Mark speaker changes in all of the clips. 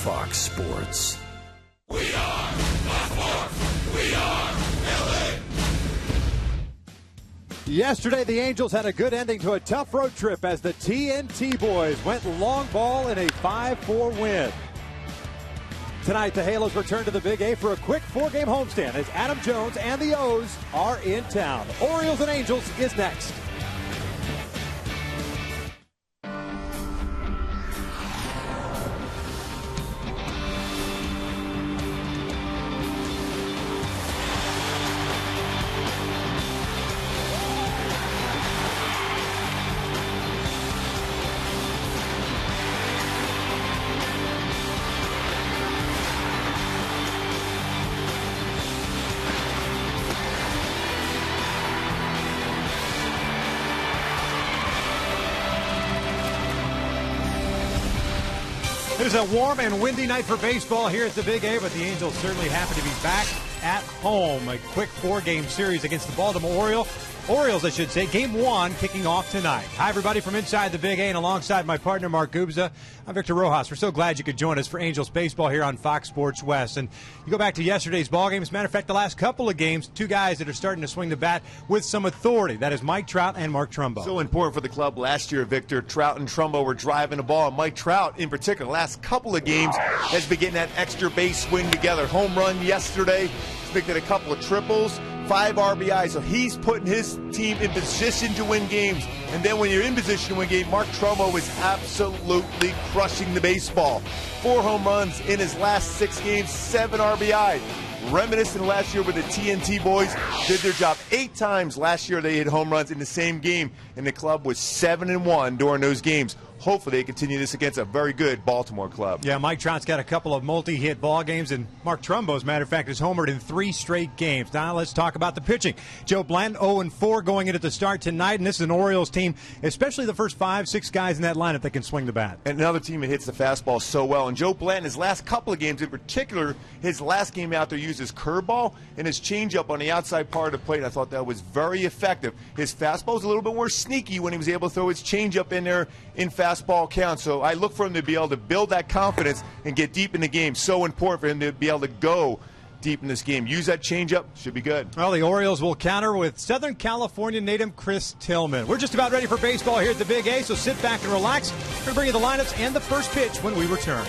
Speaker 1: Fox Sports.
Speaker 2: We are Baltimore. We are LA.
Speaker 3: Yesterday, the Angels had a good ending to a tough road trip as the TNT boys went long ball in a 5-4 win. Tonight, the Halos return to the Big A for a quick 4-game homestand as Adam Jones and the O's are in town. Orioles and Angels is next.
Speaker 4: It is a warm and windy night for baseball here at the Big A, but the Angels certainly happy to be back at home. A quick 4-game series against the Baltimore Orioles, I should say. Game 1 kicking off tonight. Hi, everybody, from inside the Big A, and alongside my partner, Mark Gubza, I'm Victor Rojas. We're so glad you could join us for Angels baseball here on Fox Sports West. And you go back to yesterday's ballgame. As a matter of fact, the last couple of games, two guys that are starting to swing the bat with some authority. That is Mike Trout and Mark Trumbo.
Speaker 5: So important for the club last year, Victor. Trout and Trumbo were driving the ball. And Mike Trout, in particular, the last couple of games, has been getting that extra base swing together. Home run yesterday. He's making a couple of triples. 5 RBI, so he's putting his team in position to win games. And then when you're in position to win games, Mark Trumbo is absolutely crushing the baseball. 4 home runs in his last 6 games, 7 RBI. Reminiscent of last year where the TNT boys did their job 8 times last year. They hit home runs in the same game, and the club was 7-1 during those games. Hopefully they continue this against a very good Baltimore club.
Speaker 4: Yeah, Mike Trout's got a couple of multi-hit ball games, and Mark Trumbo, as a matter of fact, is homered in 3 straight games. Now let's talk about the pitching. Joe Blanton 0-4 going into the start tonight, and this is an Orioles team, especially the first 5-6 guys in that lineup that can swing the bat.
Speaker 5: And another team that hits the fastball so well. And Joe Blanton, his last couple of games, in particular, his last game out there used his curveball and his changeup on the outside part of the plate. I thought that was very effective. His fastball was a little bit more sneaky when he was able to throw his changeup in there in fastball count. So I look for him to be able to build that confidence and get deep in the game. So important for him to be able to go deep in this game. Use that changeup, should be good.
Speaker 4: Well, the Orioles will counter with Southern California native Chris Tillman. We're just about ready for baseball here at the Big A, so sit back and relax. We're going to bring you the lineups and the first pitch when we return.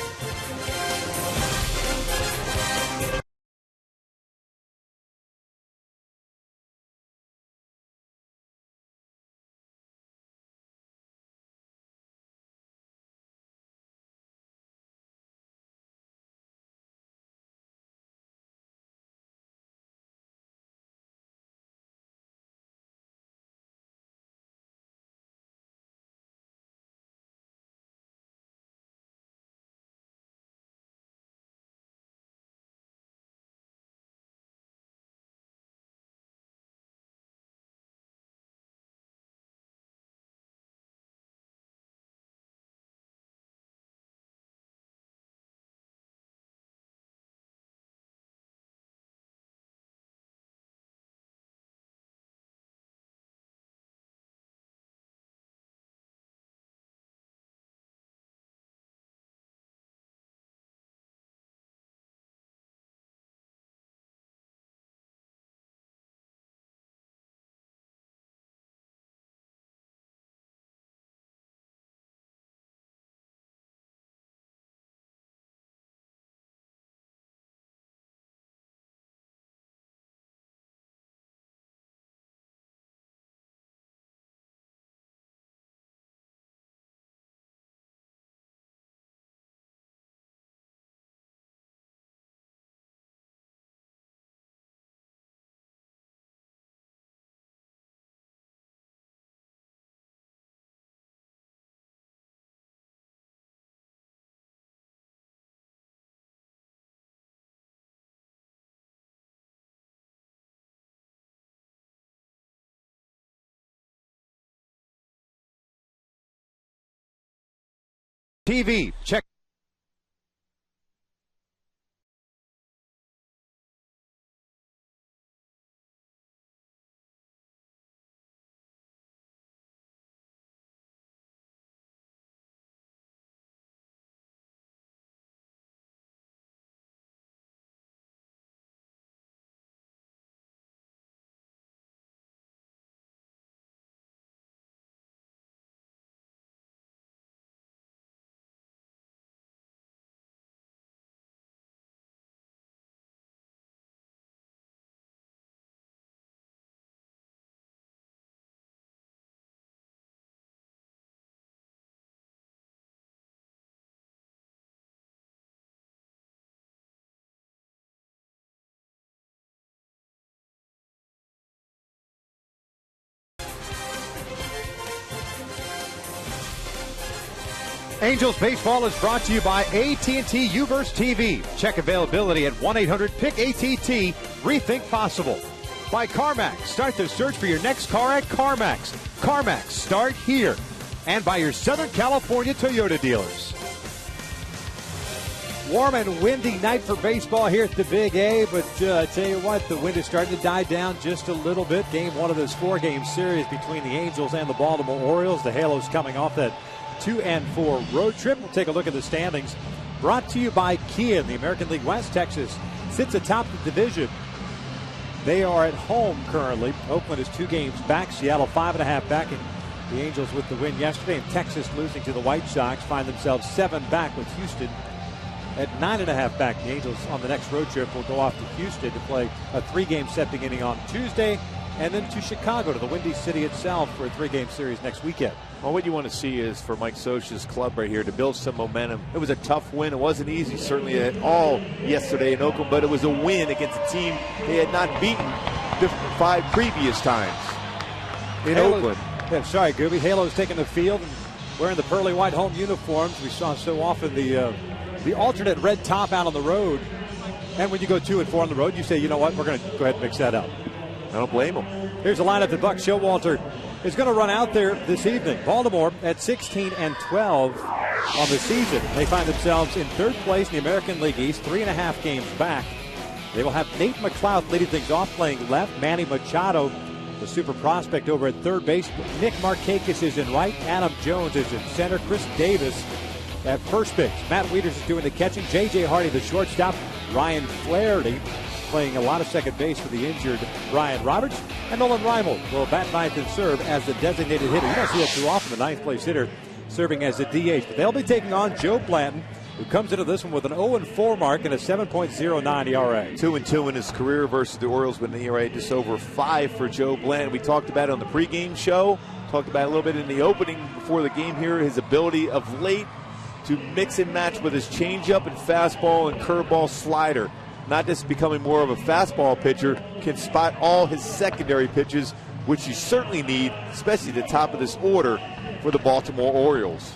Speaker 3: TV, check. Angels baseball is brought to you by AT&T Uverse TV. Check availability at 1-800-PIC-ATT. Rethink possible. By CarMax. Start the search for your next car at CarMax. CarMax. Start here. And by your Southern California Toyota dealers. Warm and windy night for baseball here at the Big A, but I tell you what, the wind is starting to die down just a little bit. Game one of this 4-game series between the Angels and the Baltimore Orioles. The Halos coming off that 2-4 road trip. We'll take a look at the standings. Brought to you by Kia in the American League West. Texas sits atop the division. They are at home currently. Oakland is 2 games back. Seattle 5.5 back. And the Angels with the win yesterday. And Texas losing to the White Sox find themselves 7 back with Houston at 9.5 back. The Angels on the next road trip will go off to Houston to play a 3-game set beginning on Tuesday, and then to Chicago, to the Windy City itself, for a 3-game series next weekend.
Speaker 5: Well, what you want to see is for Mike Scioscia's club right here to build some momentum. It was a tough win. It wasn't easy, certainly at all yesterday in Oakland, but it was a win against a team they had not beaten the 5 previous times in Oakland.
Speaker 3: Yeah, sorry, Gooby. Halo's taking the field and wearing the pearly white home uniforms. We saw so often the alternate red top out on the road. And when you go 2-4 on the road, you say, you know what, we're going to go ahead and mix that up.
Speaker 5: I don't blame him.
Speaker 3: Here's a lineup that Buck Showalter is going to run out there this evening. Baltimore at 16-12 on the season. They find themselves in 3rd place in the American League East, 3.5 games back. They will have Nate McLeod leading things off, playing left. Manny Machado, the super prospect, over at 3rd base. Nick Markakis is in right. Adam Jones is in center. Chris Davis at first base. Matt Wieters is doing the catching. J.J. Hardy, the shortstop. Ryan Flaherty playing a lot of second base for the injured Ryan Roberts. And Nolan Reimold will bat ninth and serve as the designated hitter. You don't see that too often, the 9th place hitter serving as the DH. But they'll be taking on Joe Blanton, who comes into this one with an 0-4 mark and a 7.09 ERA.
Speaker 5: 2-2 in his career versus the Orioles with an ERA just over 5 for Joe Blanton. We talked about it on the pregame show. Talked about it a little bit in the opening before the game here. His ability of late to mix and match with his changeup and fastball and curveball slider. Not just becoming more of a fastball pitcher, can spot all his secondary pitches, which you certainly need, especially at the top of this order for the Baltimore Orioles.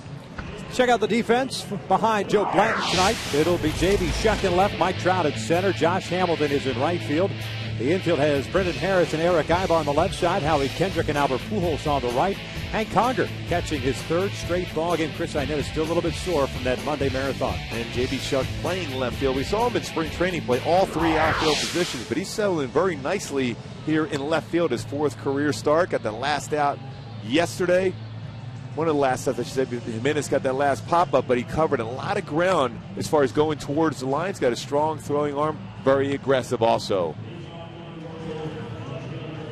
Speaker 3: Check out the defense behind Joe Blanton tonight. It'll be J.B. Shuck in left, Mike Trout at center. Josh Hamilton is in right field. The infield has Brendan Harris and Eric Ibar on the left side. Howie Kendrick and Albert Pujols on the right. Hank Conger catching his 3rd straight ball game. Chris Inett is still a little bit sore from that Monday marathon.
Speaker 5: And J.B. Shuck playing left field. We saw him in spring training play all 3 outfield positions, but he's settling very nicely here in left field. His 4th career start. Got the last out yesterday. One of the last outs, I should say. Jimenez got that last pop-up, but he covered a lot of ground as far as going towards the line. He's got a strong throwing arm. Very aggressive also.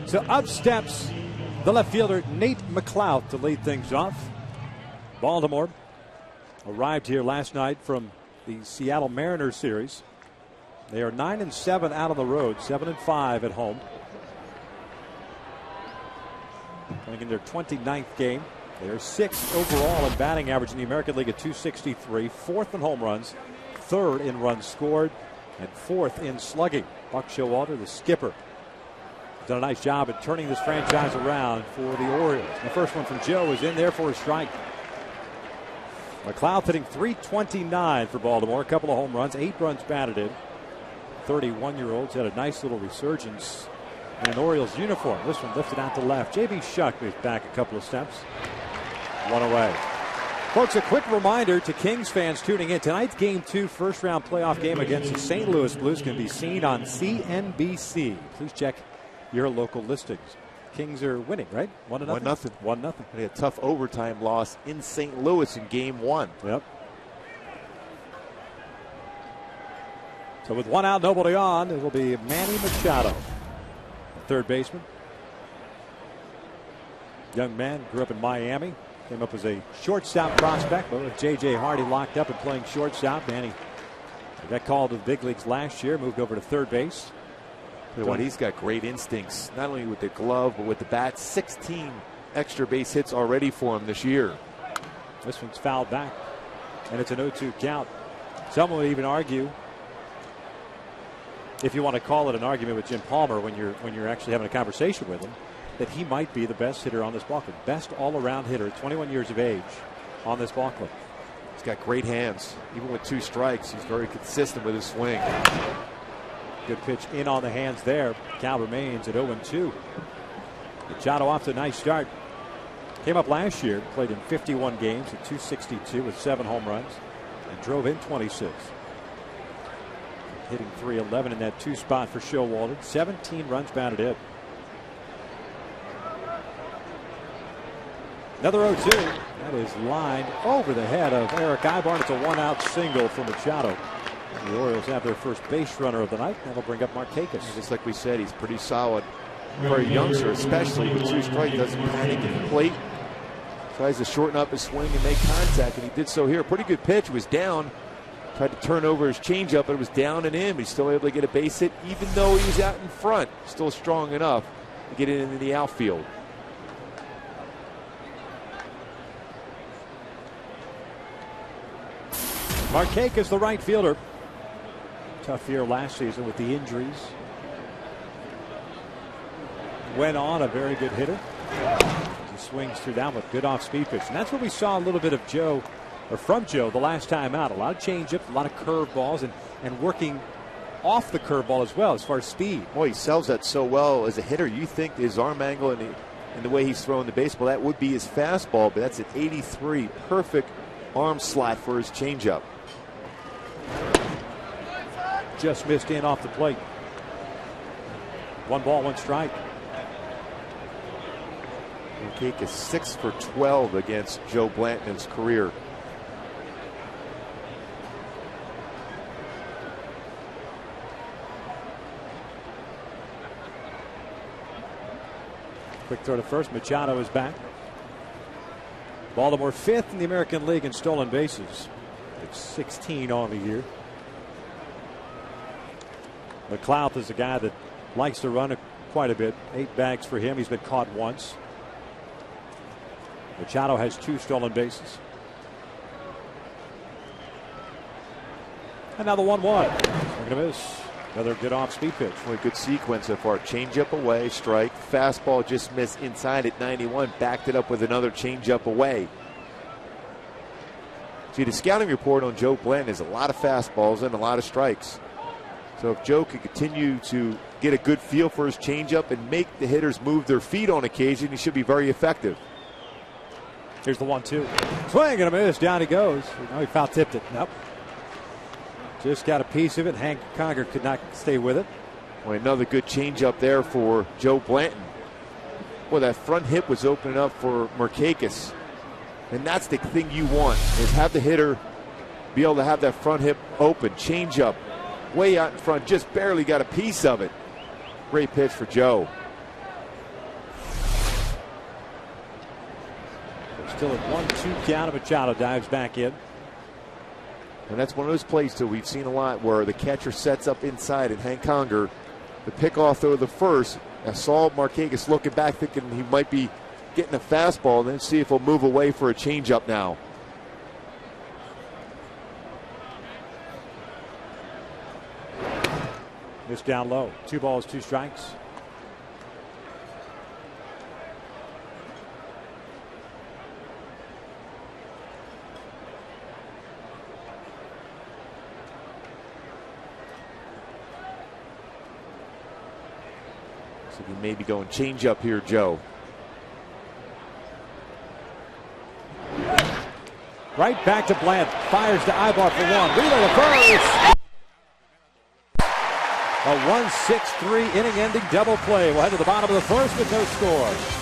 Speaker 3: So up steps the left fielder Nate McLeod to lead things off. Baltimore arrived here last night from the Seattle Mariners series. They are 9-7 out on the road, 7-5 at home. Playing in their 29th game. They are 6th overall in batting average in the American League at .263, 4th in home runs, 3rd in runs scored, and 4th in slugging. Buck Showalter, the skipper, done a nice job at turning this franchise around for the Orioles. The first one from Joe is in there for a strike. McLeod hitting .329 for Baltimore. A couple of home runs, 8 runs batted in. 31-year-olds had a nice little resurgence in an Orioles uniform. This one lifted out to left. J.B. Shuck is back a couple of steps. 1 away. Folks, a quick reminder to Kings fans tuning in. Tonight's Game 2 first-round playoff game against the St. Louis Blues can be seen on CNBC. Please check your local listings. Kings are winning, right? 1-0. 1-0.
Speaker 5: They had a tough overtime loss in St. Louis in Game 1.
Speaker 3: Yep. So with 1 out, nobody on, it will be Manny Machado, the 3rd baseman. Young man, grew up in Miami. Came up as a shortstop prospect, but with J.J. Hardy locked up and playing shortstop. Manny got called to the big leagues last year, moved over to 3rd base.
Speaker 5: What, he's got great instincts, not only with the glove, but with the bat. 16 extra base hits already for him this year.
Speaker 3: This one's fouled back, and it's an 0-2 count. Some would even argue, if you want to call it an argument with Jim Palmer when you're actually having a conversation with him, that he might be the best hitter on this ball club. Best all-around hitter, 21 years of age, on this ball club.
Speaker 5: He's got great hands. Even with 2 strikes, he's very consistent with his swing.
Speaker 3: Good pitch in on the hands there. Count remains at 0-2. Machado off to a nice start. Came up last year, played in 51 games at 262 with 7 home runs and drove in 26. Hitting .311 in that 2 spot for Showalter. 17 runs batted in. Another 0-2. That is lined over the head of Eric Ibarn. It's a 1-out single for Machado. The Orioles have their first base runner of the night. That'll bring up Markakis.
Speaker 5: Just like we said, he's pretty solid. For a youngster, especially with 2 strikes, doesn't panic at the plate. Tries to shorten up his swing and make contact, and he did so here. Pretty good pitch. Was down. Tried to turn over his changeup, but it was down and in. But he's still able to get a base hit, even though he was out in front. Still strong enough to get it into the outfield.
Speaker 3: Markakis, the right fielder. Tough year last season with the injuries. Went on a very good hitter. He swings through that with good off-speed pitch. And that's what we saw a little bit of Joe, or from Joe, the last time out. A lot of changeups, a lot of curveballs, and working off the curveball as well as far as speed.
Speaker 5: Boy, he sells that so well as a hitter. You think his arm angle and the way he's throwing the baseball, that would be his fastball, but that's an 83. Perfect arm slot for his changeup.
Speaker 3: Just missed in off the plate. 1 ball, 1 strike.
Speaker 5: Markakis is 6 for 12 against Joe Blanton in his career.
Speaker 3: Quick throw to first. Machado is back. Baltimore 5th in the American League in stolen bases. It's 16 on the year. McLeod is a guy that likes to run quite a bit. 8 bags for him. He's been caught once. Machado has 2 stolen bases. And now the 1-1. Swing and a miss. Another good off-speed pitch.
Speaker 5: Well, a good sequence so far. Changeup away, strike. Fastball just missed inside at 91. Backed it up with another changeup away. See, the scouting report on Joe Blanton is a lot of fastballs and a lot of strikes. So if Joe could continue to get a good feel for his changeup and make the hitters move their feet on occasion, he should be very effective.
Speaker 3: Here's the 1-2. Swing and a miss. Down he goes. No, he foul tipped it. Nope. Just got a piece of it. Hank Conger could not stay with it.
Speaker 5: Well, another good changeup there for Joe Blanton. Well, that front hip was opening up for Markakis. And that's the thing you want, is have the hitter be able to have that front hip open. Changeup way out in front. Just barely got a piece of it. Great pitch for Joe.
Speaker 3: Still at 1-2 count. Machado dives back in.
Speaker 5: And that's one of those plays, too, we've seen a lot where the catcher sets up inside and Hank Conger, the pickoff throw of the first. I saw Markakis looking back thinking he might be getting a fastball, and then see if he'll move away for a changeup now.
Speaker 3: This down low. 2 balls, 2 strikes.
Speaker 5: So he may be going changeup here, Joe.
Speaker 3: Right back to Blanton. Fires to Ibar for 1. Relay to first. A 1-6-3 inning-ending double play. We'll head to the bottom of the first with no score.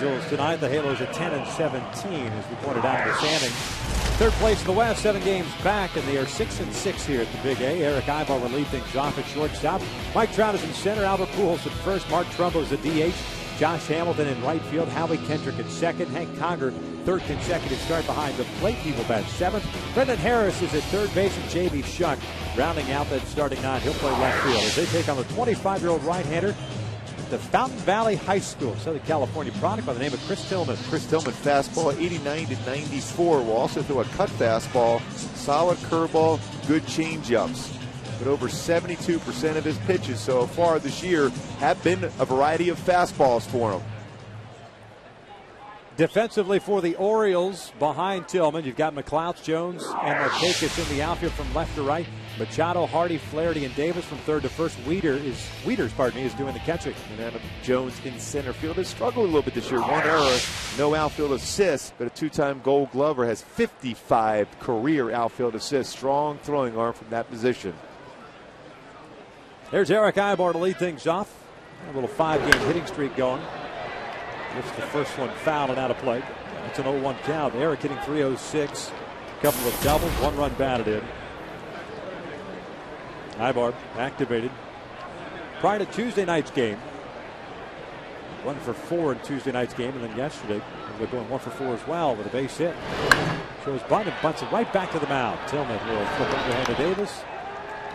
Speaker 3: Angels tonight. The Halos at 10-17, as we pointed out in the standings. Third place in the West, 7 games back, and they are 6-6 here at the Big A. Eric Ibar will lead things off at shortstop. Mike Trout is in center. Albert Pujols at first. Mark Trumbo is at DH. Josh Hamilton in right field. Howie Kendrick at second. Hank Conger, third consecutive start behind the plate. He will bat seventh. Brendan Harris is at third base, and J.B. Shuck rounding out that starting nine. He'll play left field as they take on the 25-year-old right-hander. The Fountain Valley High School, Southern California product by the name of Chris Tillman.
Speaker 5: Chris Tillman fastball 89-94. Will also throw a cut fastball, solid curveball, good changeups. But over 72% of his pitches so far this year have been a variety of fastballs for him.
Speaker 3: Defensively for the Orioles, behind Tillman, you've got McLeod, Jones, and Markakis in the outfield from left to right. Machado, Hardy, Flaherty, and Davis from third to first. Wieters is doing the catching.
Speaker 5: And Adam Jones in center field has struggled a little bit this year. One error, no outfield assists, but a two-time Gold Glover has 55 career outfield assists. Strong throwing arm from that position.
Speaker 3: There's Eric Ibar to lead things off. A little 5-game hitting streak going. Gets the first one fouled and out of play. It's an 0-1 count. Eric hitting .306. A couple of doubles, 1 run batted in. Ibar activated prior to Tuesday night's game. 1 for 4 in Tuesday night's game, and then yesterday they're going 1 for 4 as well with a base hit. Shows bunt and bunts it right back to the mound. Tillman will flip underhand to Davis,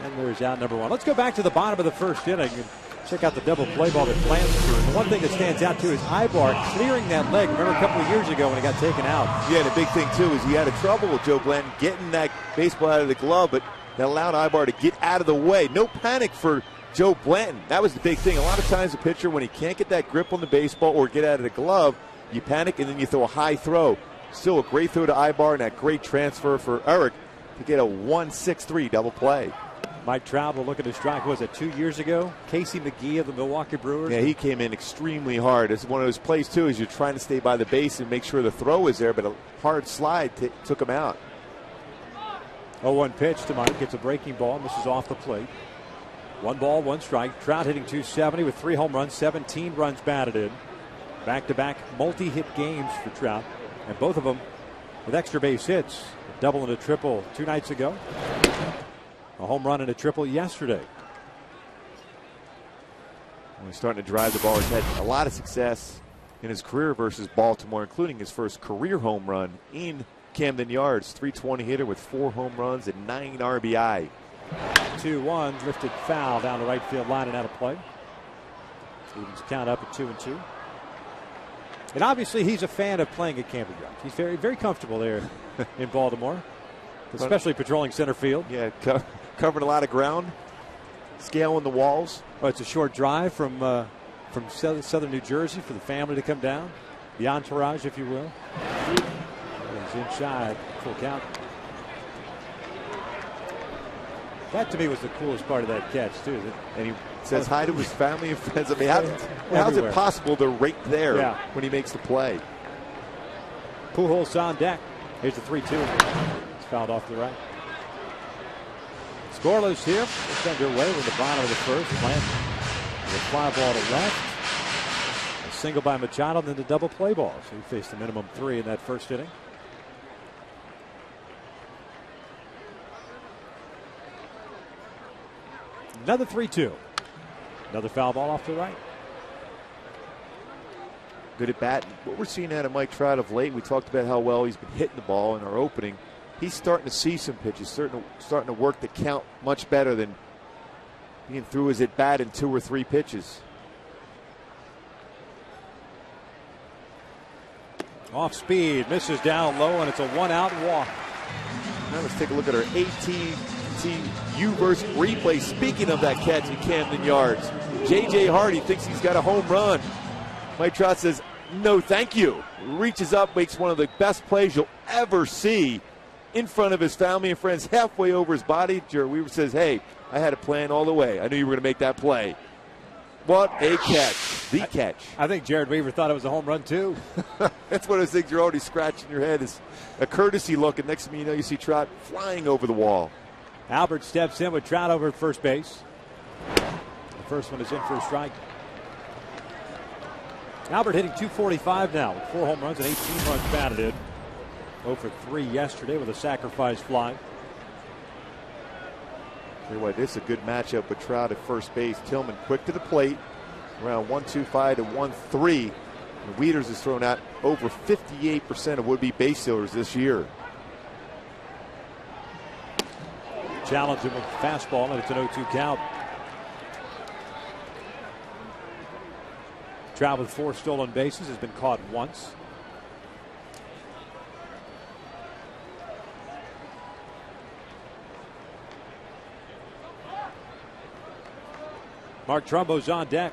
Speaker 3: and there's out number 1. Let's go back to the bottom of the first inning and check out the double play ball that plans through. And the one thing that stands out too is Ibar clearing that leg. Remember a couple of years ago when he got taken out.
Speaker 5: Yeah, the big thing too is he had a trouble with Joe Blanton getting that baseball out of the glove, but that allowed Ibar to get out of the way. No panic for Joe Blanton. That was the big thing. A lot of times a pitcher, when he can't get that grip on the baseball or get out of the glove, you panic and then you throw a high throw. Still a great throw to Ibar and that great transfer for Eric to get a 1-6-3 double play.
Speaker 3: Mike Trout will look at his strike. Was it 2 years ago? Casey McGee of the Milwaukee Brewers.
Speaker 5: Yeah, he came in extremely hard. It's one of those plays too, is you're trying to stay by the base and make sure the throw is there, but a hard slide took him out.
Speaker 3: 0-1 pitch to Mike. Gets a breaking ball. Misses off the plate. 1 ball, 1 strike. Trout hitting .270 with 3 home runs, 17 runs batted in. Back-to-back multi-hit games for Trout, and both of them with extra base hits. A double and a triple 2 nights ago. A home run and a triple yesterday.
Speaker 5: He's starting to drive the ball. He's had a lot of success in his career versus Baltimore, including his first career home run in Camden Yards. .320 hitter with 4 home runs and 9 RBI.
Speaker 3: 2-1, lifted foul down the right field line and out of play. Stevens count up at 2-2. And obviously he's a fan of playing at Camden Yards. He's very, very comfortable there in Baltimore, especially patrolling center field.
Speaker 5: Yeah, covering a lot of ground, scaling the walls.
Speaker 3: Oh, it's a short drive from southern New Jersey for the family to come down. The entourage, if you will. He's inside, full count. That to me was the coolest part of that catch too.
Speaker 5: And he says hi to his family and friends. I mean, how's it possible they're right there when he makes the play?
Speaker 3: Pujols on deck. Here's the 3-2. It's fouled off to the right. Scoreless here. It's underway with the bottom of the first. Plant with a fly ball to left. A single by Machado, then the double play ball. So he faced a minimum 3 in that first inning. Another 3-2. Another foul ball off to the right.
Speaker 5: Good at bat. What we're seeing out of Mike Trout of late, we talked about how well he's been hitting the ball in our opening. He's starting to see some pitches, starting to work the count much better than being through his at bat in 2 or 3 pitches.
Speaker 3: Off speed, misses down low, and it's a 1-out walk.
Speaker 5: Now let's take a look at our AT&T versus replay. Speaking of that catch in Camden Yards, J.J. Hardy thinks he's got a home run. Mike Trout says, no, thank you. Reaches up, makes one of the best plays you'll ever see in front of his family and friends, halfway over his body. Jared Weaver says, hey, I had a plan all the way. I knew you were going to make that play. What a catch. The catch.
Speaker 3: I think Jared Weaver thought it was a home run, too.
Speaker 5: That's one of those things you're already scratching your head. Is a courtesy look, and next thing you know, you see Trout flying over the wall.
Speaker 3: Albert steps in with Trout over at first base. The first one is in for a strike. Albert hitting .245 now with 4 home runs and 18 runs batted in. 0 for 3 yesterday with a sacrifice fly.
Speaker 5: Tell you what, this is a good matchup with Trout at first base. Tillman quick to the plate, around 1.25 to 1.3. And Wieters has thrown out over 58% of would-be base stealers this year.
Speaker 3: Challenge him with a fastball, and it's an 0-2 count. Trout with 4 stolen bases, has been caught once. Mark Trumbo's on deck.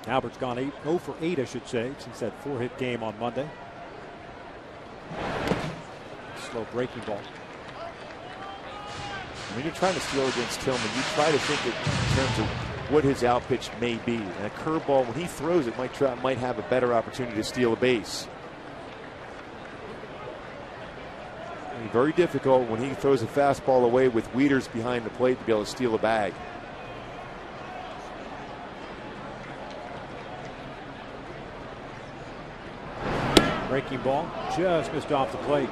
Speaker 3: Albert's gone 0 for 8, I should say, since that 4-hit game on Monday. Slow breaking ball.
Speaker 5: When you're trying to steal against Tillman, you try to think in terms of what his out pitch may be. And a curveball, when he throws it, Mike Trout might have a better opportunity to steal a base. Very difficult when he throws a fastball away with Wieters behind the plate to be able to steal a bag.
Speaker 3: Breaking ball just missed off the plate.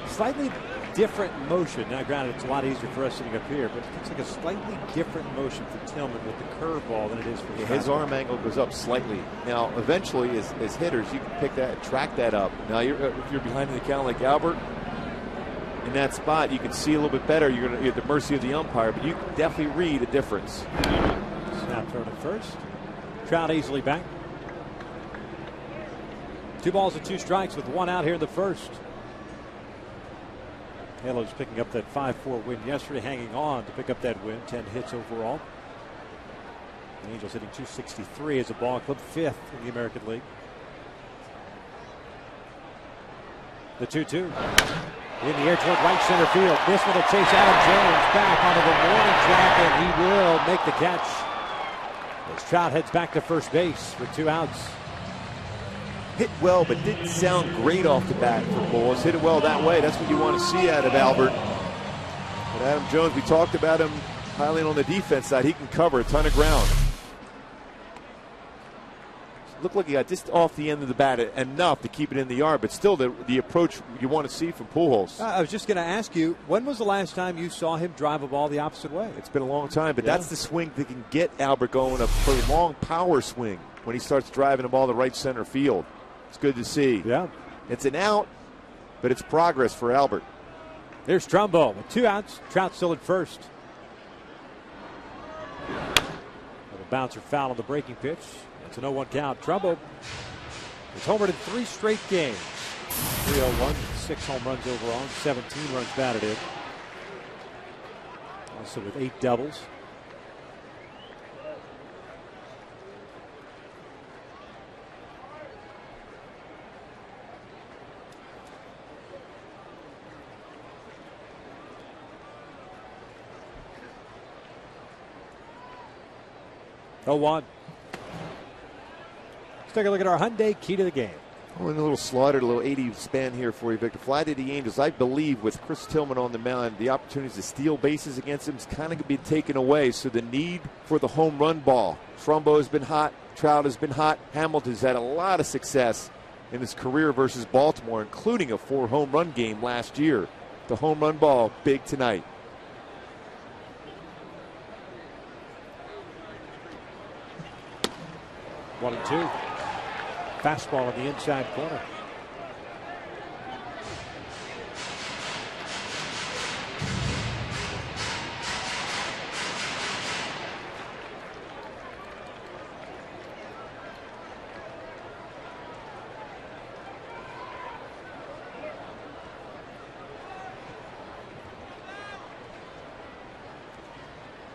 Speaker 3: Slightly different motion. Now, granted, it's a lot easier for us sitting up here, but it looks like a slightly different motion for Tillman with the curveball than it is for
Speaker 5: his arm angle goes up slightly. Now, eventually, as hitters, you can pick that, track that up. Now, if you're behind the count like Albert, in that spot, you can see a little bit better. You're at the mercy of the umpire, but you can definitely read a difference.
Speaker 3: Snap thrown at first. Trout easily back. 2 balls and 2 strikes with 1 out here in the first. Halos picking up that 5-4 win yesterday, hanging on to pick up that win. 10 hits overall. The Angels hitting .263 as a ball club, 5th in the American League. The 2-2. In the air toward right center field. This one will chase Adam Jones back onto the warning track, and he will make the catch. As Trout heads back to first base with 2 outs.
Speaker 5: Hit well, but didn't sound great off the bat for Bulls. Hit it well that way. That's what you want to see out of Albert. But Adam Jones, we talked about him highly on the defense side. He can cover a ton of ground. Looked like he got just off the end of the bat enough to keep it in the yard, but still the approach you want to see from Pujols.
Speaker 3: I was just going to ask you, when was the last time you saw him drive a ball the opposite way?
Speaker 5: It's been a long time, but that's the swing that can get Albert going, a prolonged power swing when he starts driving the ball to right center field. It's good to see.
Speaker 3: Yeah.
Speaker 5: It's an out, but it's progress for Albert.
Speaker 3: There's Trumbo with 2 outs. Trout still at first. A bouncer foul on the breaking pitch. It's an 0-1 count. Trumbo has homered in 3 straight games. 301, 6 home runs overall, 17 runs batted in. Also with 8 doubles. Oh, 1. Let's take a look at our Hyundai key to the game.
Speaker 5: Oh, and a little slaughtered, a little 80 span here for you, Victor. Fly to the Angels. I believe with Chris Tillman on the mound, the opportunities to steal bases against him is kind of going to be taken away. So the need for the home run ball. Trumbo has been hot. Trout has been hot. Hamilton's had a lot of success in his career versus Baltimore, including a 4 home run game last year. The home run ball, big tonight.
Speaker 3: One and 2. Fastball on the inside corner.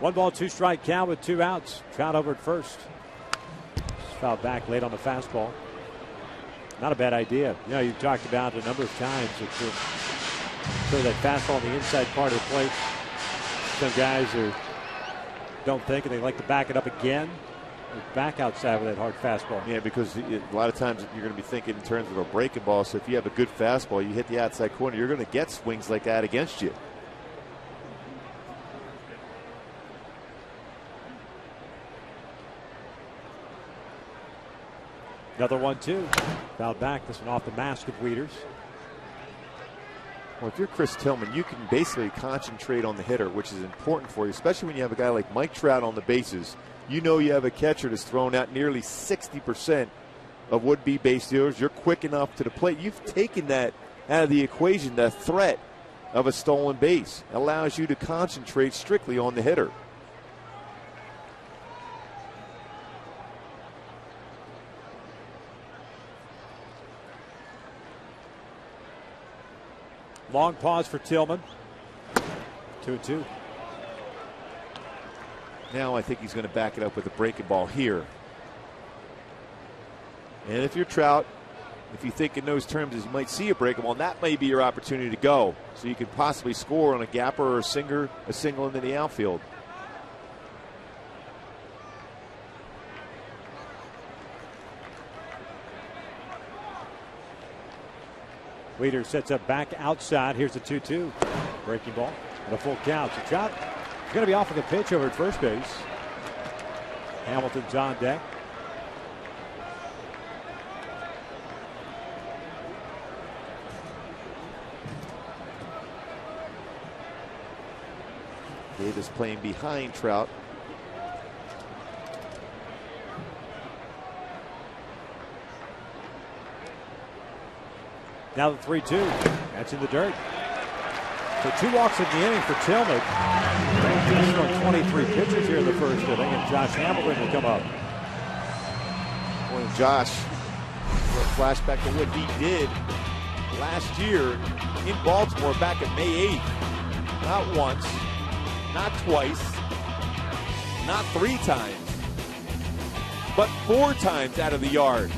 Speaker 3: One ball, 2 strike count with 2 outs. Trout over at first. Fouled back late on the fastball. Not a bad idea. You know, you've talked about a number of times that throw that fastball on the inside part of the plate. Some guys don't think, and they like to back it up again. Back outside with that hard fastball.
Speaker 5: Yeah, because a lot of times you're going to be thinking in terms of a breaking ball. So if you have a good fastball, you hit the outside corner, you're going to get swings like that against you.
Speaker 3: Another 1-2. Fouled back. This one off the mask of Wieters.
Speaker 5: Well, if you're Chris Tillman, you can basically concentrate on the hitter, which is important for you, especially when you have a guy like Mike Trout on the bases. You know you have a catcher that's thrown out nearly 60% of would-be base stealers. You're quick enough to the plate. You've taken that out of the equation, the threat of a stolen base. It allows you to concentrate strictly on the hitter.
Speaker 3: Long pause for Tillman. 2-2.
Speaker 5: Now I think he's going to back it up with a breaking ball here. And if you're Trout, if you think in those terms as you might see a breaking ball, that may be your opportunity to go. So you could possibly score on a gapper or a single into the outfield.
Speaker 3: Wieters sets up back outside. Here's the 2-2. Breaking ball and a full count. So Trout is going to be off of the pitch over at first base. Hamilton's on deck.
Speaker 5: Davis playing behind Trout.
Speaker 3: Now the 3-2. That's in the dirt. So 2 walks in the inning for Tillman. He's thrown 23 pitches here in the first inning, and Josh Hamilton will come up.
Speaker 5: Well, Josh, a flashback to what he did last year in Baltimore back at May 8th. Not once, not twice, not 3 times, but 4 times out of the yard.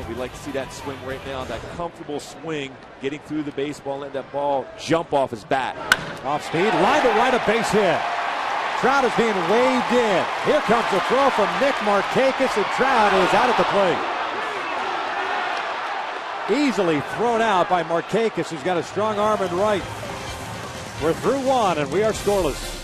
Speaker 5: We'd like to see that swing right now, that comfortable swing, getting through the baseball, letting that ball jump off his bat.
Speaker 3: Off speed, line to right, a base hit. Trout is being waved in. Here comes the throw from Nick Markakis, and Trout is out at the plate. Easily thrown out by Markakis, who's got a strong arm in right. We're through 1, and we are scoreless.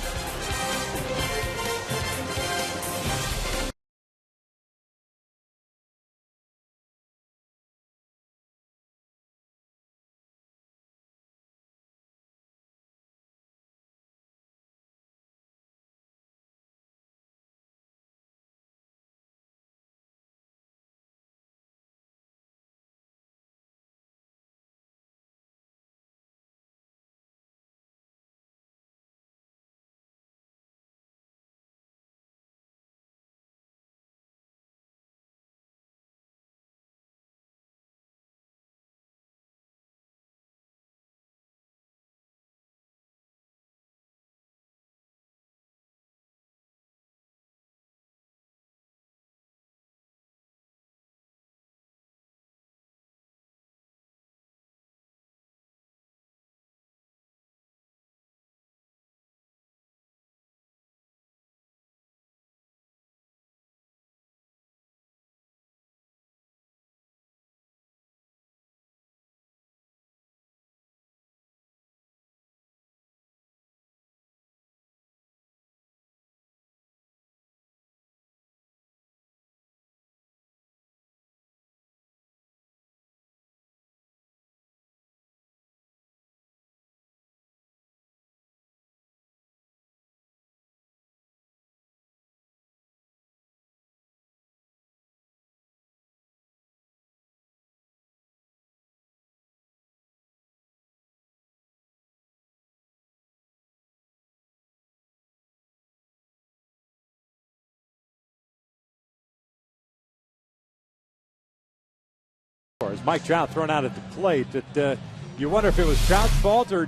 Speaker 3: As Mike Trout thrown out at the plate, that you wonder if it was Trout's fault or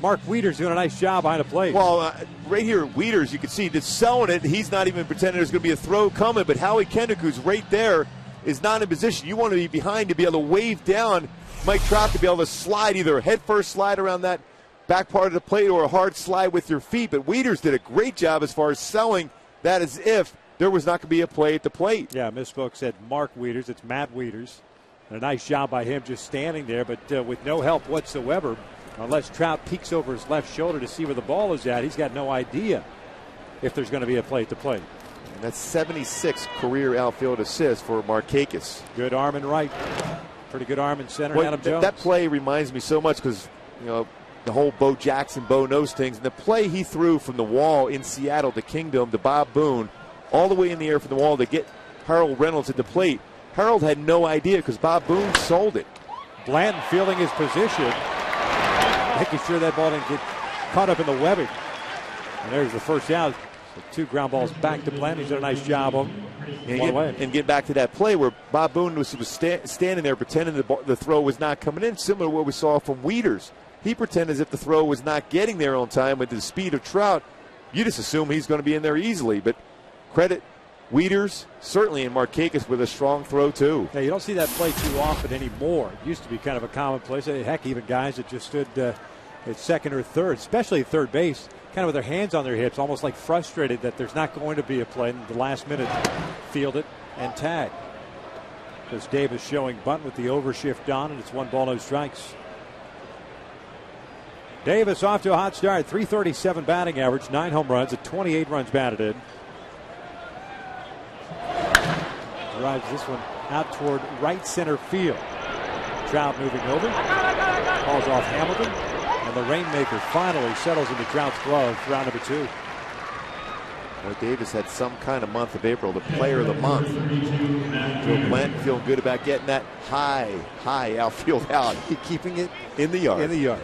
Speaker 3: Mark Wieters doing a nice job behind the plate.
Speaker 5: Well, right here, Wieters, you can see, just selling it. He's not even pretending there's going to be a throw coming, but Howie Kendrick, who's right there, is not in position. You want to be behind to be able to wave down Mike Trout to be able to slide, either a head-first slide around that back part of the plate or a hard slide with your feet. But Wieters did a great job as far as selling that as if there was not going to be a play at the plate.
Speaker 3: Yeah, misspoke, said Mark Wieters. It's Matt Wieters. And a nice job by him just standing there, but with no help whatsoever. Unless Trout peeks over his left shoulder to see where the ball is at, he's got no idea if there's going to be a play at the plate.
Speaker 5: And that's 76 career outfield assists for Markakis.
Speaker 3: Good arm in right. Pretty good arm in center.
Speaker 5: Well,
Speaker 3: Adam Jones.
Speaker 5: that play reminds me so much because, you know, the whole Bo Jackson, Bo knows things. And the play he threw from the wall in Seattle to Kingdom to Bob Boone, all the way in the air from the wall to get Harold Reynolds at the plate. Harold had no idea because Bob Boone sold it.
Speaker 3: Blanton fielding his position, making sure that ball didn't get caught up in the webbing. And there's the first out. So 2 ground balls back to Blanton. He's done a nice job of
Speaker 5: and get back to that play where Bob Boone was standing there pretending the throw was not coming in, similar to what we saw from Wieters. He pretended as if the throw was not getting there on time. With the speed of Trout, you just assume he's going to be in there easily. But credit Wieters, certainly, in Markakis with a strong throw too.
Speaker 3: Yeah, you don't see that play too often anymore. It used to be kind of a commonplace. Heck, even guys that just stood at second or third, especially third base, kind of with their hands on their hips, almost like frustrated that there's not going to be a play. And the last minute, field it and tag. Because Davis showing bunt with the overshift on, and it's 1 ball, no strikes. Davis off to a hot start. 337 batting average, 9 home runs, at 28 runs batted in. Drives this one out toward right center field. Trout moving over. Calls off Hamilton. And the Rainmaker finally settles into Trout's glove, round number 2.
Speaker 5: Well, Davis had some kind of month of April, the player of the month. Joe Blanton feeling good about getting that high outfield out. Keeping it in the yard.
Speaker 3: In the yard.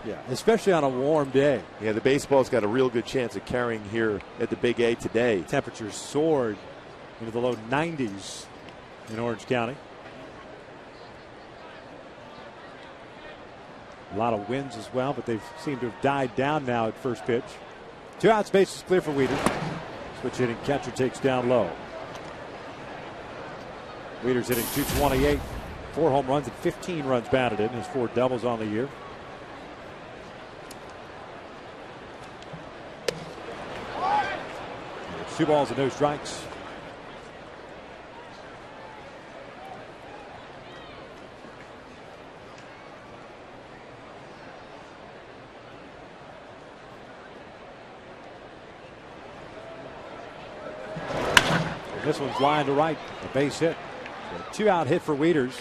Speaker 3: Yeah, especially on a warm day.
Speaker 5: Yeah, the baseball's got a real good chance of carrying here at the Big A today.
Speaker 3: Temperatures soared into the low 90s in Orange County. A lot of winds as well, but they seem to have died down now at first pitch. 2 outs, bases clear for Wieters. Switch hitting catcher takes down low. Wieters hitting .228, 4 home runs and 15 runs batted in. His 4 doubles on the year. There's 2 balls and no strikes. This one's line to right, a base hit. A 2-out hit for Wieters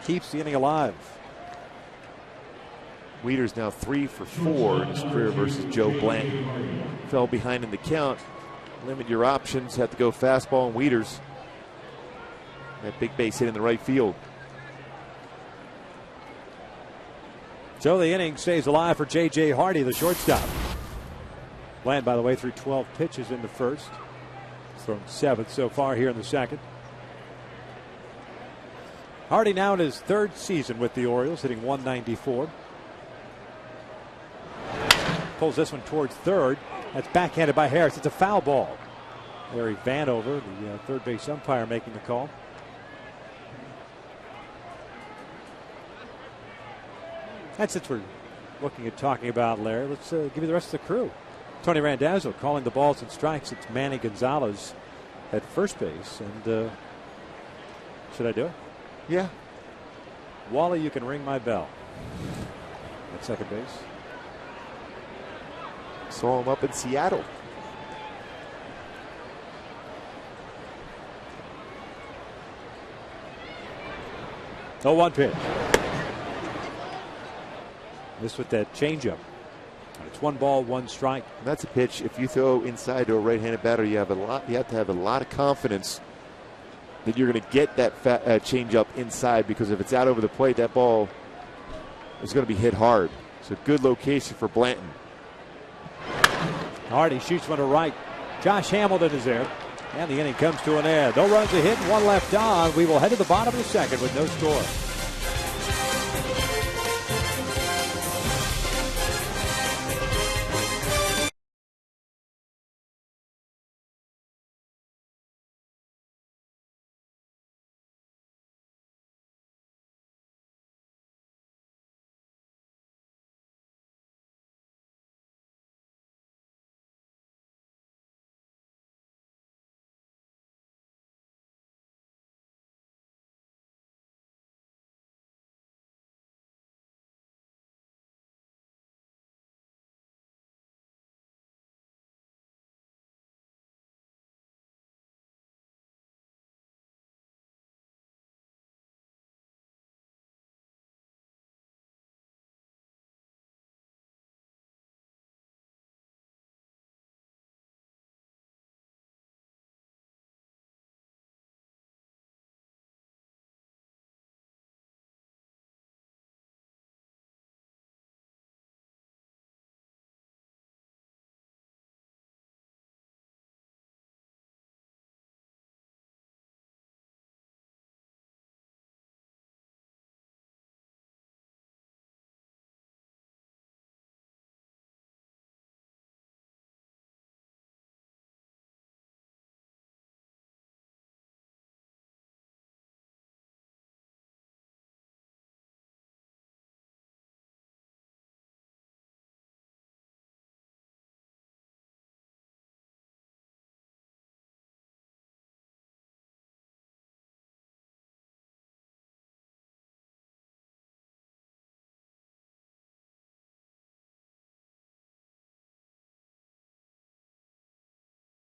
Speaker 3: keeps the inning alive.
Speaker 5: Wieters now 3 for 4 in his career versus Joe Blanton. Fell behind in the count. Limit your options. Have to go fastball and Wieters. That big base hit in the right field.
Speaker 3: So the inning stays alive for J.J. Hardy, the shortstop. Blanton, by the way, threw 12 pitches in the first. Thrown 7th so far here in the second. Hardy now in his 3rd season with the Orioles, hitting .194. Pulls this one towards third. That's backhanded by Harris. It's a foul ball. Larry Vanover, the third base umpire, making the call. And since we're looking at talking about Larry, let's give you the rest of the crew. Tony Randazzo calling the balls and strikes. It's Manny Gonzalez at first base. And should I do it?
Speaker 5: Yeah.
Speaker 3: Wally, you can ring my bell at second base.
Speaker 5: Saw him up in Seattle.
Speaker 3: Oh, 1 pitch. This with that changeup. It's 1 ball, 1 strike.
Speaker 5: And that's a pitch. If you throw inside to a right-handed batter, you have to have a lot of confidence that you're going to get that changeup inside, because if it's out over the plate, that ball is going to be hit hard. So good location for Blanton.
Speaker 3: Hardy shoots one to right. Josh Hamilton is there. And the inning comes to an end. No runs a hit and 1 left on. We will head to the bottom of the second with no score.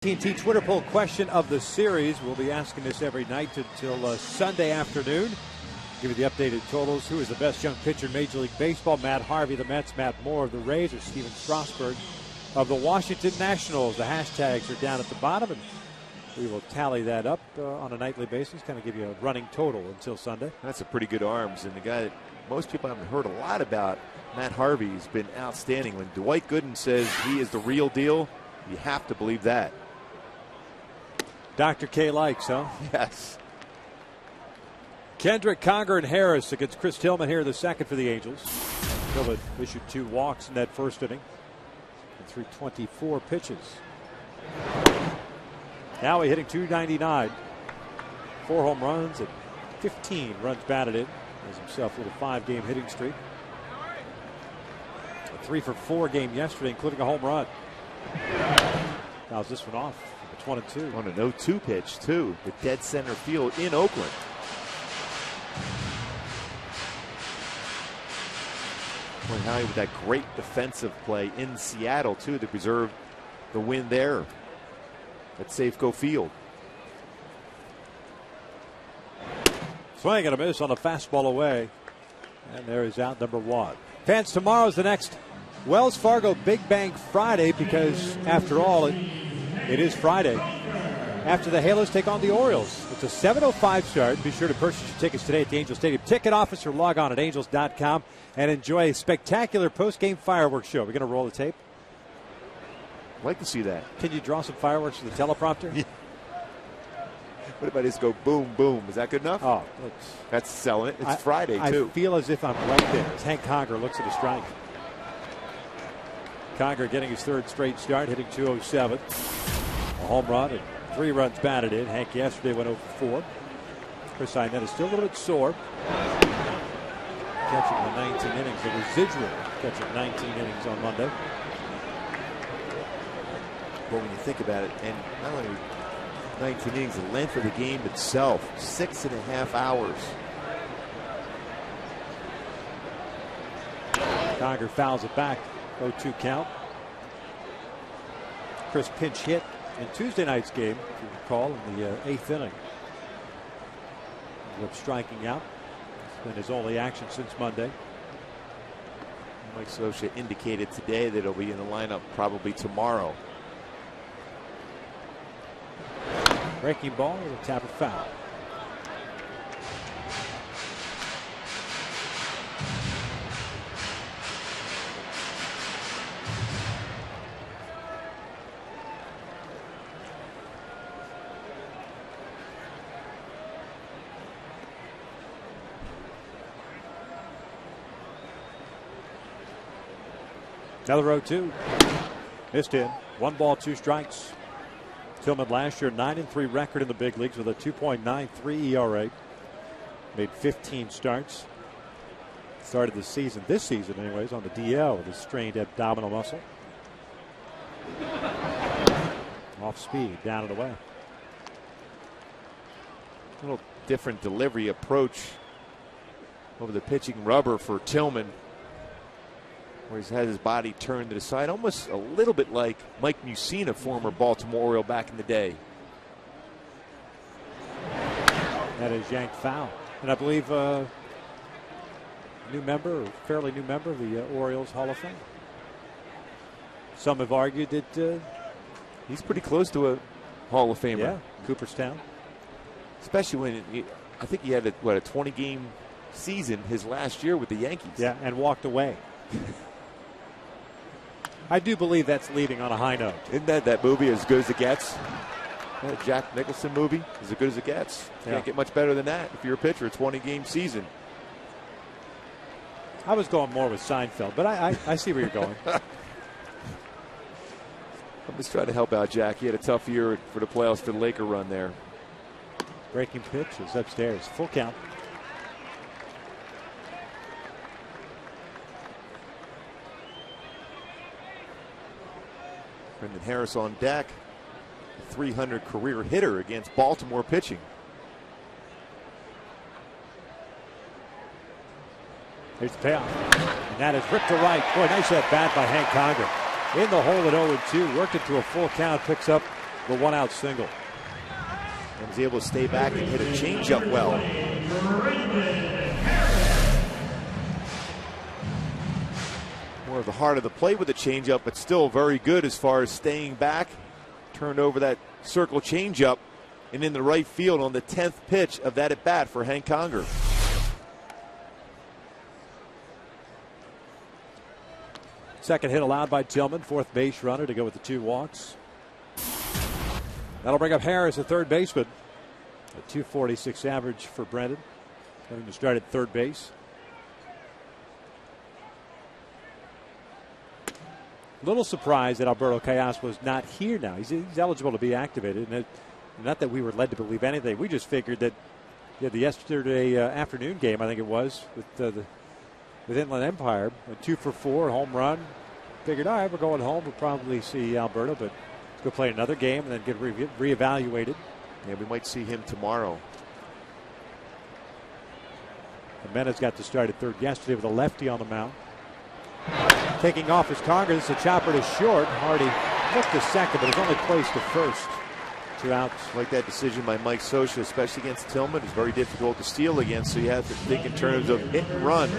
Speaker 3: TNT Twitter poll question of the series. We'll be asking this every night until Sunday afternoon. Give you the updated totals. Who is the best young pitcher in Major League Baseball? Matt Harvey of the Mets, Matt Moore of the Rays, or Steven Strasburg of the Washington Nationals. The hashtags are down at the bottom, and we will tally that up on a nightly basis, kind of give you a running total until Sunday.
Speaker 5: That's a pretty good arms, and the guy that most people haven't heard a lot about, Matt Harvey, has been outstanding. When Dwight Gooden says he is the real deal, you have to believe that.
Speaker 3: Dr. K likes, huh?
Speaker 5: Yes.
Speaker 3: Kendrick, Conger, and Harris against Chris Tillman here in the second for the Angels. Tillman issued 2 walks in that first inning and threw 24 pitches. Now he's hitting .299. 4 home runs and 15 runs batted in. Has himself with a 5-game hitting streak. A 3-for-4 game yesterday, including a home run. Fouls this one off. It's 1-2.
Speaker 5: On an 0-2 pitch, too. The dead center field in Oakland. Boy, Howie with that great defensive play in Seattle, too, to preserve the win there at Safeco Field.
Speaker 3: Swing and a miss on a fastball away. And there is out number 1. Fans, tomorrow's the next Wells Fargo Big Bang Friday, because after all, it is Friday after the Halos take on the Orioles. It's a 7:05 start. Be sure to purchase your tickets today at the Angels Stadium ticket office or log on at angels.com and enjoy a spectacular post-game fireworks show. We're going to roll the tape.
Speaker 5: I'd like to see that.
Speaker 3: Can you draw some fireworks with the teleprompter?
Speaker 5: Yeah. What about this go boom, boom? Is that good enough?
Speaker 3: Oh,
Speaker 5: that's selling it. It's Friday, too.
Speaker 3: I feel as if I'm right there as Hank Conger looks at a strike. Conger getting his 3rd straight start, hitting .207. A home run and 3 runs batted in. Hank yesterday went 0-for-4. Chris Iannetta is still a little bit sore. Catching the 19 innings, the residual catching 19 innings on Monday.
Speaker 5: Well, when you think about it, and not only 19 innings, the length of the game itself, 6.5 hours.
Speaker 3: Conger fouls it back, 0-2 count. Chris pinch hit in Tuesday night's game, if you recall, in the 8th inning. Ended up striking out. It's been his only action since Monday.
Speaker 5: Mike Scioscia indicated today that he'll be in the lineup probably tomorrow.
Speaker 3: Breaking ball with a tap of foul. Another 0-2. Missed in. 1 ball, 2 strikes. Tillman last year, 9-3 record in the big leagues with a 2.93 ERA. Made 15 starts. Started the season, this season anyways, on the DL with his strained abdominal muscle. Off speed, down and away.
Speaker 5: A little different delivery approach over the pitching rubber for Tillman, where he's had his body turned to the side, almost a little bit like Mike Mussina, former Baltimore Oriole back in the day.
Speaker 3: That is yanked foul. And I believe new member, or fairly new member of the Orioles Hall of Fame. Some have argued that
Speaker 5: he's pretty close to a Hall of Famer.
Speaker 3: Yeah, Cooperstown.
Speaker 5: Especially when I think he had a 20-game season his last year with the Yankees.
Speaker 3: Yeah, and walked away. I do believe that's leaving on a high note.
Speaker 5: Isn't that movie As Good as It Gets? That Jack Nicholson movie, As Good as It Gets.
Speaker 3: Yeah.
Speaker 5: Can't get much better than that if you're a pitcher, a 20-game season.
Speaker 3: I was going more with Seinfeld, but I see where you're going.
Speaker 5: I'm just trying to help out Jack. He had a tough year for the playoffs for the Laker run there.
Speaker 3: Breaking pitch is upstairs. Full count.
Speaker 5: Brendan Harris on deck. A 300 career hitter against Baltimore pitching.
Speaker 3: Here's the payoff. And that is ripped to right. Boy, nice at bat by Hank Conger. In the hole at 0-2. Worked it to a full count. Picks up the 1-out single.
Speaker 5: And was able to stay back and hit a changeup well. More of the heart of the plate with the changeup, but still very good as far as staying back. Turned over that circle changeup and in the right field on the 10th pitch of that at bat for Hank Conger.
Speaker 3: Second hit allowed by Tillman, fourth base runner to go with the 2 walks. That'll bring up Harris, the third baseman. A .246 average for Brendan, having to start at third base. A little surprised that Alberto Callas was not here now. He's eligible to be activated. And not that we were led to believe anything. We just figured that the yesterday afternoon game, I think it was, with Inland Empire, a 2 for 4 home run. Figured, all right, we're going home. We'll probably see Alberto, but let's go play another game and then get reevaluated.
Speaker 5: Yeah, we might see him tomorrow.
Speaker 3: Jimenez got to start at third yesterday with a lefty on the mound. Taking off his Conger. This is a chopper to short. Hardy looked to second, but was only placed to first. 2 outs.
Speaker 5: Like that decision by Mike Scioscia, especially against Tillman. It's very difficult to steal against, so you have to think in terms of hit and run.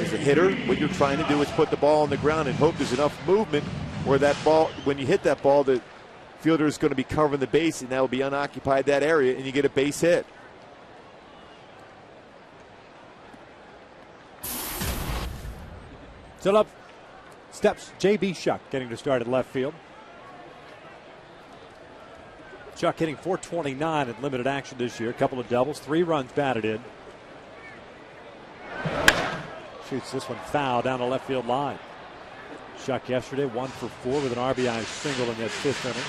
Speaker 5: As a hitter, what you're trying to do is put the ball on the ground and hope there's enough movement where that ball, when you hit that ball, the fielder is going to be covering the base, and that will be unoccupied, that area, and you get a base hit.
Speaker 3: Still up steps J.B. Shuck, getting to start at left field. Shuck hitting .429 in limited action this year. A couple of doubles, 3 runs batted in. Shoots this one foul down the left field line. Shuck yesterday 1 for 4 with an RBI single in that 5th inning.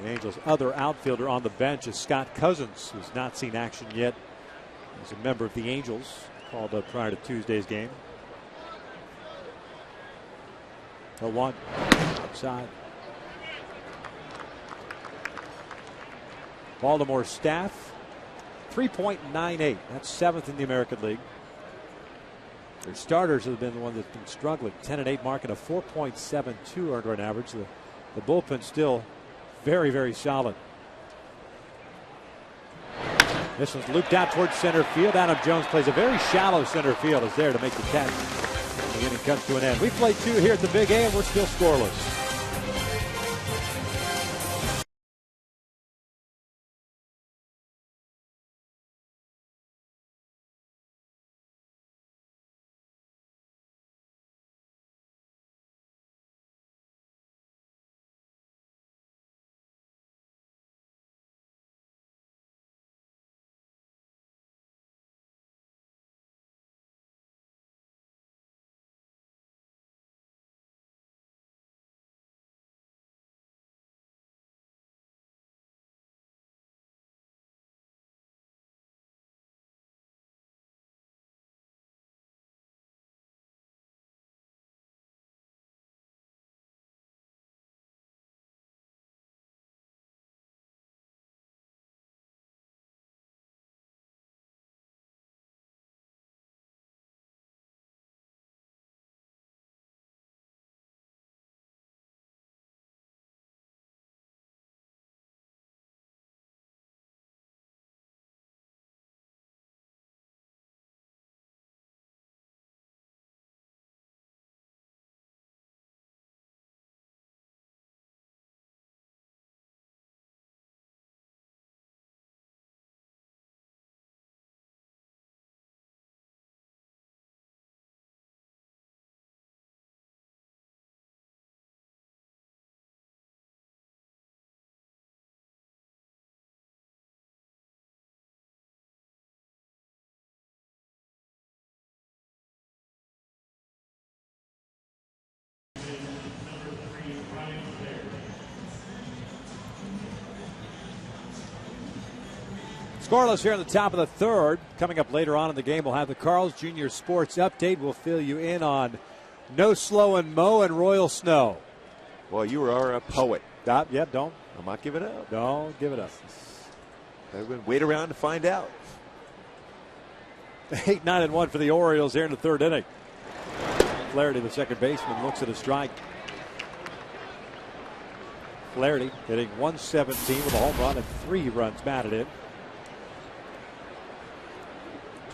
Speaker 3: The Angels' other outfielder on the bench is Scott Cousins, who's not seen action yet. He's a member of the Angels, called up prior to Tuesday's game. 0-1 outside. Baltimore staff 3.98. That's 7th in the American League. Their starters have been the one that's been struggling. 10-8 marking a 4.72 earned run average. The bullpen still very, very solid. This one's looped out towards center field. Adam Jones plays a very shallow center field. Is there to make the catch. The inning comes to an end. We played 2 here at the Big A, and we're still scoreless. Scoreless here in the top of the third. Coming up later on in the game, we'll have the Carl's Jr. Sports Update. We'll fill you in on No Slowin' Mo and Royal Snow.
Speaker 5: Well, you are a poet.
Speaker 3: Don't.
Speaker 5: I'm not giving up.
Speaker 3: Don't give it up.
Speaker 5: Everyone wait around to find out.
Speaker 3: 8-9-1 for the Orioles here in the third inning. Flaherty, the second baseman, looks at a strike. Flaherty hitting 117 with a home run and 3 runs batted in.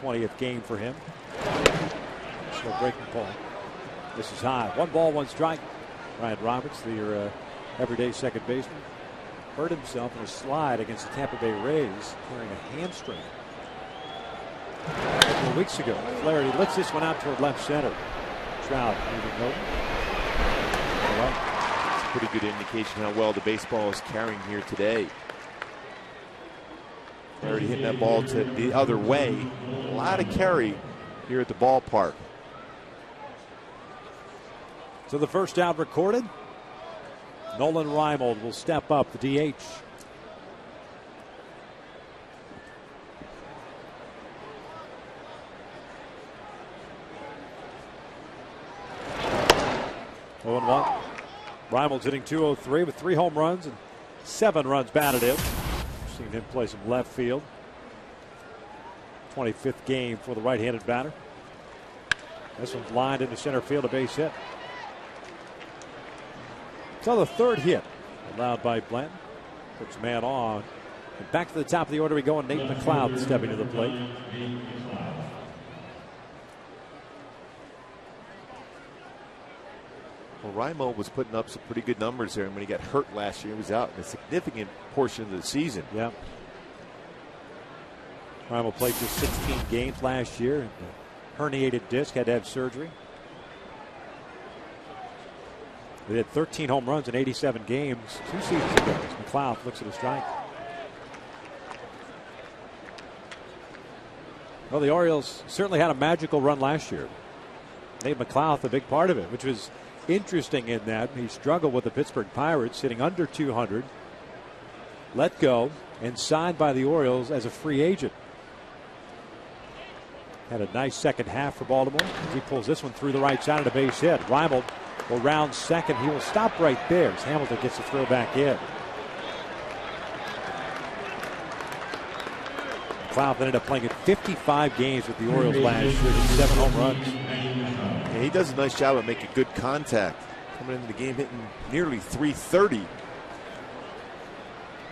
Speaker 3: 20th game for him. So breaking ball. This is high. 1 ball, 1 strike. Ryan Roberts, the everyday second baseman, hurt himself in a slide against the Tampa Bay Rays, tearing a hamstring a couple of weeks ago. Flaherty lets this one out toward left center. Trout moving over. All right.
Speaker 5: Pretty good indication how well the baseball is carrying here today. Already hitting that ball to the other way. A lot of carry here at the ballpark.
Speaker 3: So the first out recorded. Nolan Reimold will step up, the DH. Oh, 1. Reimold's hitting .203 with 3 home runs and 7 runs batted in. Seen him play some left field. 25th game for the right-handed batter. This one's lined into center field, a base hit. So the third hit allowed by Blanton. Puts man on. And back to the top of the order we go, and Nate McLeod stepping to the plate.
Speaker 5: Well, Reimold was putting up some pretty good numbers there, and when he got hurt last year, he was out in a significant portion of the season.
Speaker 3: Yeah. Reimold played just 16 games last year. And herniated disc, had to have surgery. They had 13 home runs in 87 games 2 seasons ago. McLeod looks at a strike. Well, the Orioles certainly had a magical run last year. Nate McLeod, a big part of it, which was interesting in that he struggled with the Pittsburgh Pirates, hitting under 200, let go, and signed by the Orioles as a free agent. Had a nice second half for Baltimore. He pulls this one through the right side of the base hit. Reimold will round second. He will stop right there as Hamilton gets the throw back in. McLeod ended up playing in 55 games with the Orioles last year with 7 home runs.
Speaker 5: Yeah, he does a nice job of making good contact. Coming into the game hitting nearly .330.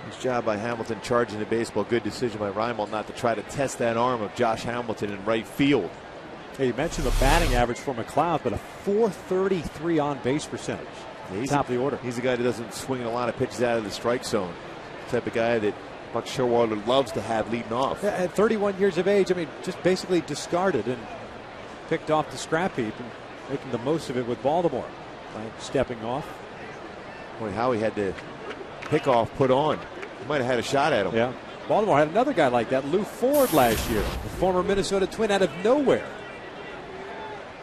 Speaker 5: Nice job by Hamilton charging the baseball. Good decision by Reimold not to try to test that arm of Josh Hamilton in right field.
Speaker 3: Hey, you mentioned the batting average for McLeod, but a .433 on base percentage.
Speaker 5: Yeah,
Speaker 3: top of the order.
Speaker 5: He's a guy that doesn't swing a lot of pitches out of the strike zone. The type of guy that Buck Showalter loves to have leading off.
Speaker 3: Yeah, at 31 years of age, I mean, just basically discarded and picked off the scrap heap and making the most of it with Baltimore by stepping off.
Speaker 5: Boy, how he had to pick off, put on. He might have had a shot at him.
Speaker 3: Yeah. Baltimore had another guy like that, Lou Ford, last year, the former Minnesota Twin, out of nowhere.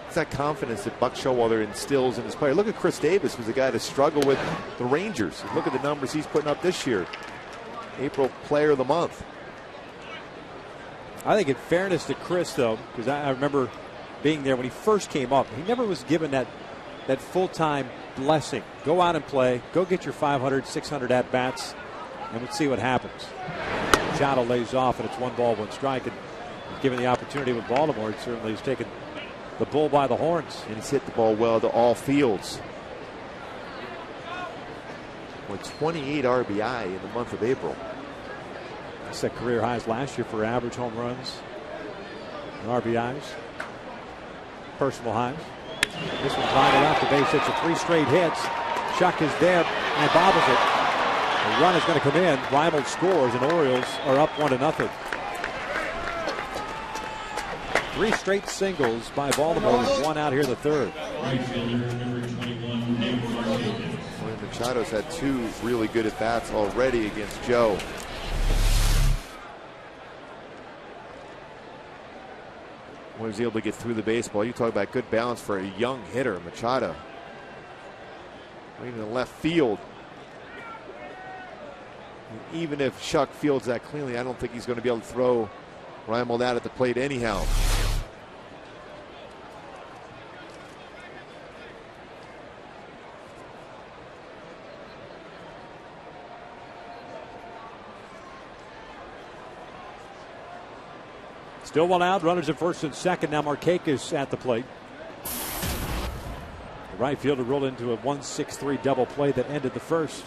Speaker 5: It's that confidence that Buck Showalter instills in his player. Look at Chris Davis, who's a guy to struggle with the Rangers. Look at the numbers he's putting up this year. April Player of the Month.
Speaker 3: I think in fairness to Chris, though, because I remember being there when he first came up, he never was given that full-time blessing. Go out and play. Go get your 500, 600 at-bats, and we'll see what happens. Machado lays off, and it's 1 ball, 1 strike. And given the opportunity with Baltimore, it certainly has taken the bull by the horns.
Speaker 5: And he's hit the ball well to all fields. With 28 RBI in the month of April.
Speaker 3: Set career highs last year for average home runs and RBIs. Personal highs. This one's lined out the base hits with 3 straight hits. Chuck is there and bobbles it. The run is going to come in. Reimold scores, and Orioles are up 1-0. 3 straight singles by Baltimore with 1 out here in the third.
Speaker 5: Machado's had 2 really good at-bats already against Joe. When he's able to get through the baseball, you talk about good balance for a young hitter, Machado. Right in the left field. And even if Chuck fields that cleanly, I don't think he's going to be able to throw Reimold out at the plate anyhow.
Speaker 3: Still one out. Runners at first and second. Now Markakis at the plate. The right fielder rolled into a 1-6-3 double play that ended the first.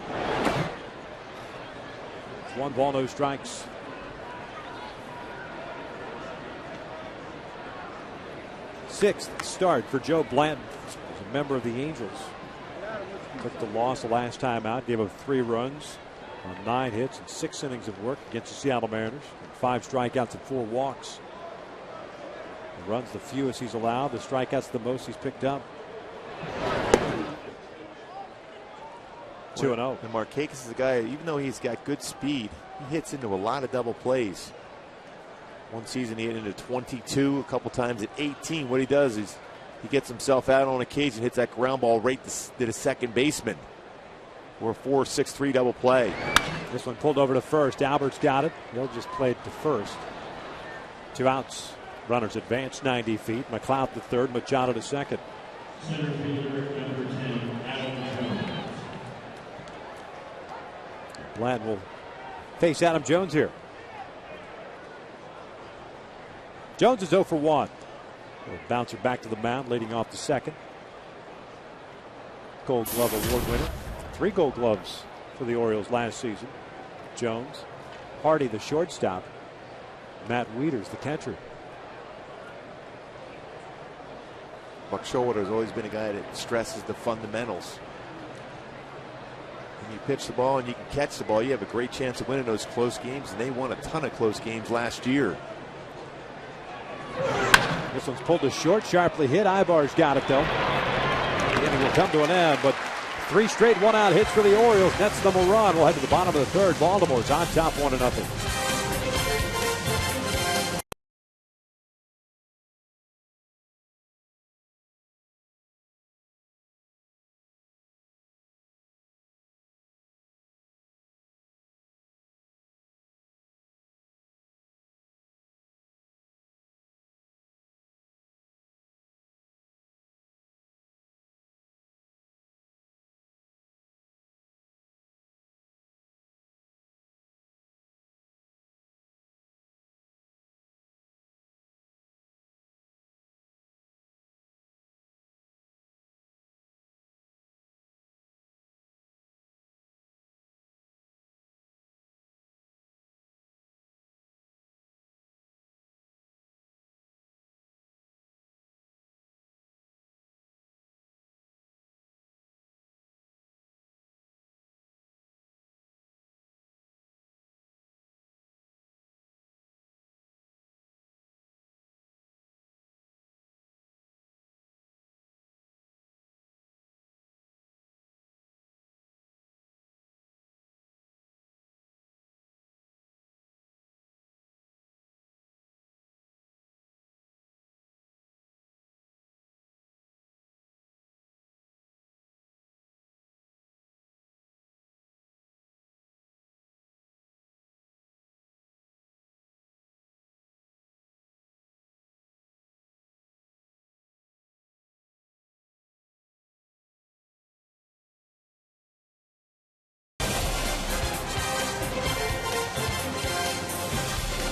Speaker 3: It's 1 ball, no strikes. Sixth start for Joe Blanton. He's a member of the Angels. Took the loss the last time out. Gave up 3 runs on 9 hits and 6 innings of work against the Seattle Mariners. 5 strikeouts and 4 walks. The runs the fewest he's allowed. The strikeouts the most he's picked up. 2-0.
Speaker 5: And Markakis is a guy, even though he's got good speed, he hits into a lot of double plays. One season he hit into 22, a couple times at 18. What he does is he gets himself out on occasion, hits that ground ball right to the second baseman. Or a 4-6-3 double play.
Speaker 3: This one pulled over to first. Albert's got it. He'll just play it to first. 2 outs. Runners advance 90 feet. McLeod to third. Machado to second.
Speaker 1: Center fielder number 10, Adam Jones.
Speaker 3: Blanton will face Adam Jones here. Jones is 0 for 1. Bouncer back to the mound, leading off the second. Gold Glove Award winner. 3 Gold Gloves for the Orioles last season. Jones, Hardy the shortstop, Matt Wieters the catcher.
Speaker 5: Buck Showalter has always been a guy that stresses the fundamentals. When you pitch the ball and you can catch the ball, you have a great chance of winning those close games, and they won a ton of close games last year.
Speaker 3: This one's pulled to short, sharply hit. Ibar's got it though. The inning will come to an end, but 3 straight 1-out hits for the Orioles. Nets them a run. We'll head to the bottom of the third. Baltimore's on top 1-0.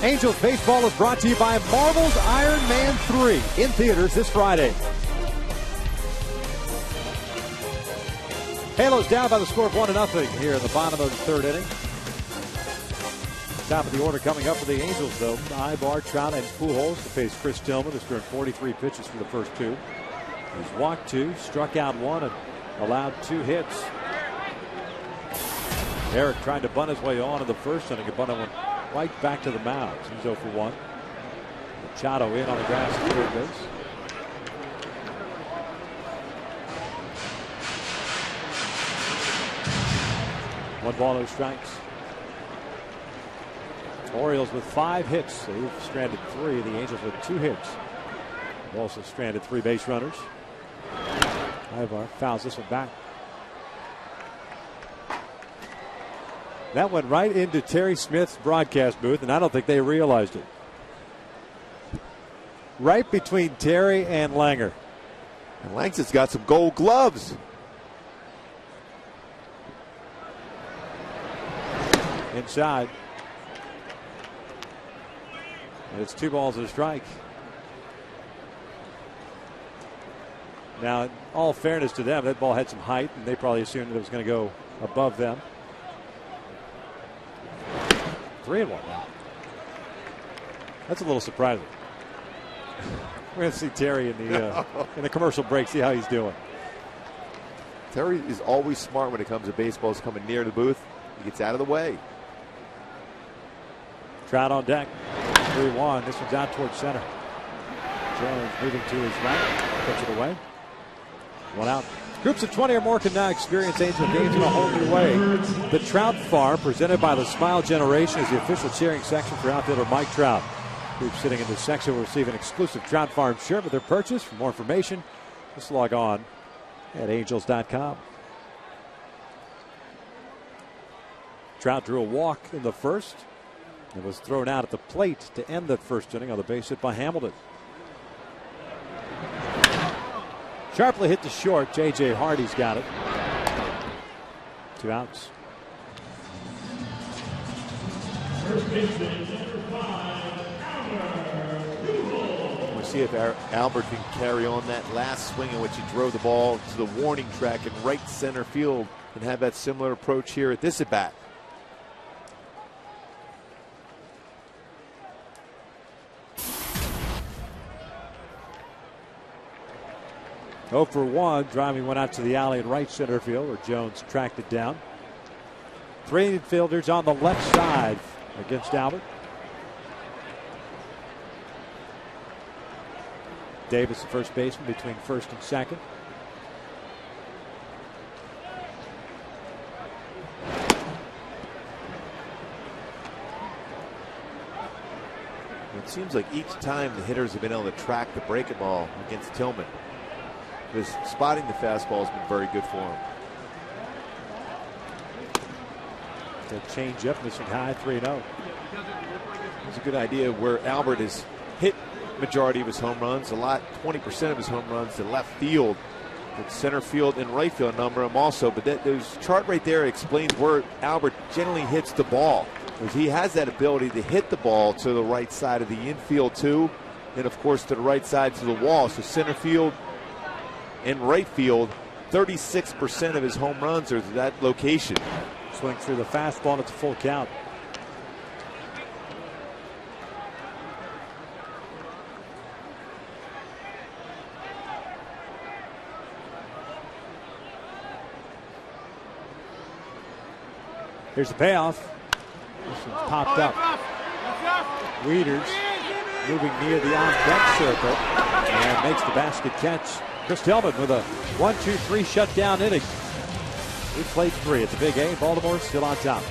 Speaker 3: Angels baseball is brought to you by Marvel's Iron Man 3 in theaters this Friday. Halos down by the score of 1-0 here in the bottom of the third inning. Top of the order coming up for the Angels, though. Ibar, Trout, and Pujols to face Chris Tillman, who's thrown 43 pitches for the first 2. He's walked 2, struck out 1, and allowed 2 hits. Eric tried to bunt his way on in the first inning. A bunt went right back to the mound. He's 0 for 1. Machado in on the grass at third base. One ball, no strikes. Orioles with 5 hits. They've stranded 3. The Angels with 2 hits. They've also stranded 3 base runners. Ivar fouls this one back. That went right into Terry Smith's broadcast booth, and I don't think they realized it. Right between Terry and Langer.
Speaker 5: And Langston's got some Gold Gloves.
Speaker 3: Inside. It's 2 balls and a strike. Now, in all fairness to them, that ball had some height, and they probably assumed it was going to go above them. 3-1 now. That's a little surprising. We're going to see Terry in the commercial break, see how he's doing.
Speaker 5: Terry is always smart when it comes to baseball. He's coming near the booth. He gets out of the way.
Speaker 3: Trout on deck. 3-1. This one's out towards center. Jones moving to his right. Puts it away. 1 out. Groups of 20 or more can now experience Angel games in a whole new way. The Trout Farm, presented by the Smile Generation, is the official cheering section for outfielder Mike Trout. Groups sitting in this section will receive an exclusive Trout Farm shirt with their purchase. For more information, just log on at angels.com. Trout drew a walk in the first and was thrown out at the plate to end that first inning on the base hit by Hamilton. Sharply hit to short. J.J. Hardy's got it. 2 outs.
Speaker 1: First baseman, number 5, Albert.
Speaker 5: We'll see if Albert can carry on that last swing in which he drove the ball to the warning track in right center field and have that similar approach here at this at-bat.
Speaker 3: Oh for 1, driving one out to the alley in right center field where Jones tracked it down. 3 infielders on the left side against Albert. Davis, the first baseman, between first and second.
Speaker 5: It seems like each time the hitters have been able to track the breaking ball against Tillman. Because spotting the fastball has been very good for him.
Speaker 3: The change up, missing high, 3-0.
Speaker 5: It's a good idea where Albert has hit majority of his home runs, 20% of his home runs to left field. With center field and right field number him also. But there's chart right there explains where Albert generally hits the ball. Because he has that ability to hit the ball to the right side of the infield too. And of course to the right side to the wall. So center field and right field, 36% of his home runs are to that location.
Speaker 3: Swing through the fastball and it's a full count. Here's the payoff. This one's popped up. Weeders moving near the on-deck circle and makes the basket catch. Chris Tillman with a 1-2-3 shutdown inning. We played 3 at the Big A. Baltimore still on top.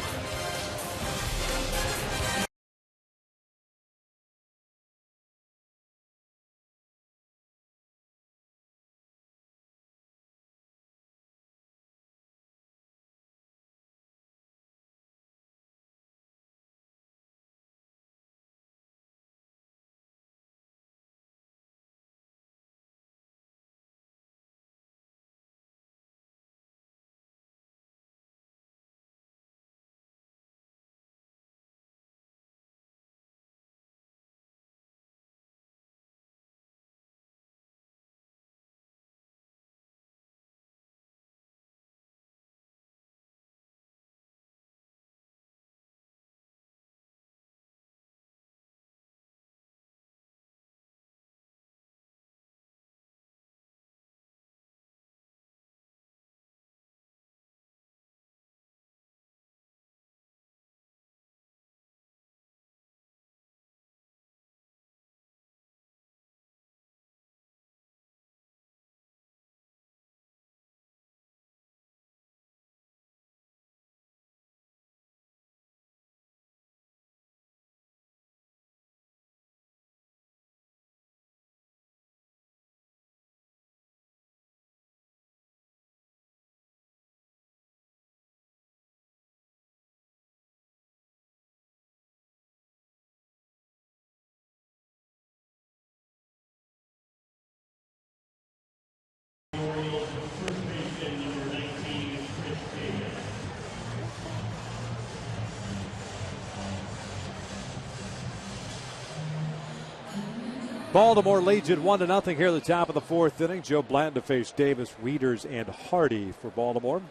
Speaker 3: Baltimore leads it 1-0 here at the top of the fourth inning. Joe Blanton to face Davis, Wieters, and Hardy for Baltimore.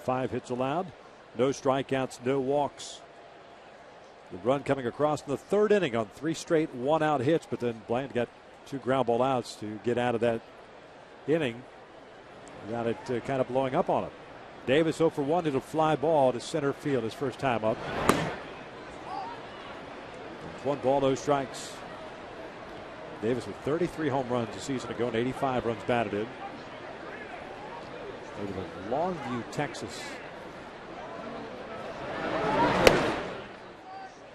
Speaker 3: 5 hits allowed, no strikeouts, no walks. The run coming across in the third inning on 3 straight 1-out hits, but then Blanton got 2 ground ball outs to get out of that inning without it kind of blowing up on him. Davis 0 for 1 hit a fly ball to center field his first time up. 1 ball, no strikes. Davis with 33 home runs a season ago and 85 runs batted in. Native of Longview, Texas.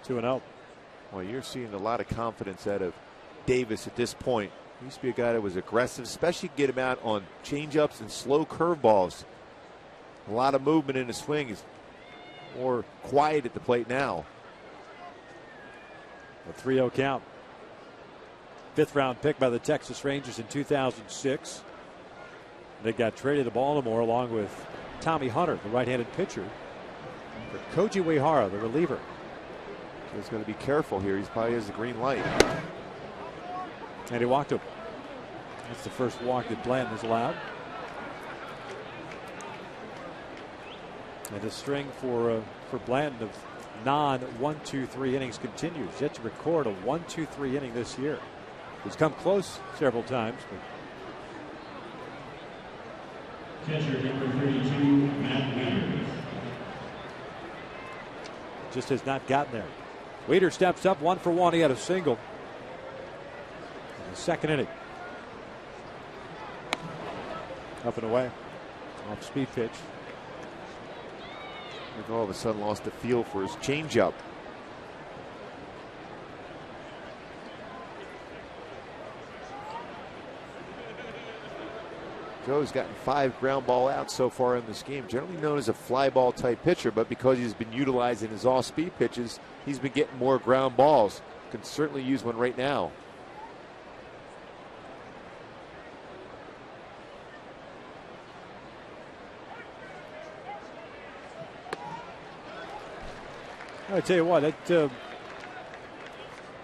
Speaker 3: 2-0.
Speaker 5: Well, you're seeing a lot of confidence out of Davis at this point. He used to be a guy that was aggressive, especially get him out on changeups and slow curveballs. A lot of movement in his swing. He's more quiet at the plate now.
Speaker 3: A 3-0 count. 5th round pick by the Texas Rangers in 2006. They got traded to Baltimore along with Tommy Hunter, the right-handed pitcher, for Koji Uehara, the reliever.
Speaker 5: So he's going to be careful here. He probably has the green light.
Speaker 3: And he walked him. That's the first walk that Blanton has allowed. And the string for Blanton of non-1-2-3 innings continues. Yet to record a 1-2-3 inning this year. He's come close several times. But
Speaker 1: Catcher number 32, Matt Wieters.
Speaker 3: just has not gotten there. Wieters steps up 1 for 1. He had a single in the second inning. Up and away. Off speed pitch.
Speaker 5: He all of a sudden lost the feel for his changeup. Joe's gotten 5 ground ball outs so far in this game. Generally known as a fly ball type pitcher, but because he's been utilizing his off speed pitches, he's been getting more ground balls. Can certainly use one right now.
Speaker 3: I tell you what, that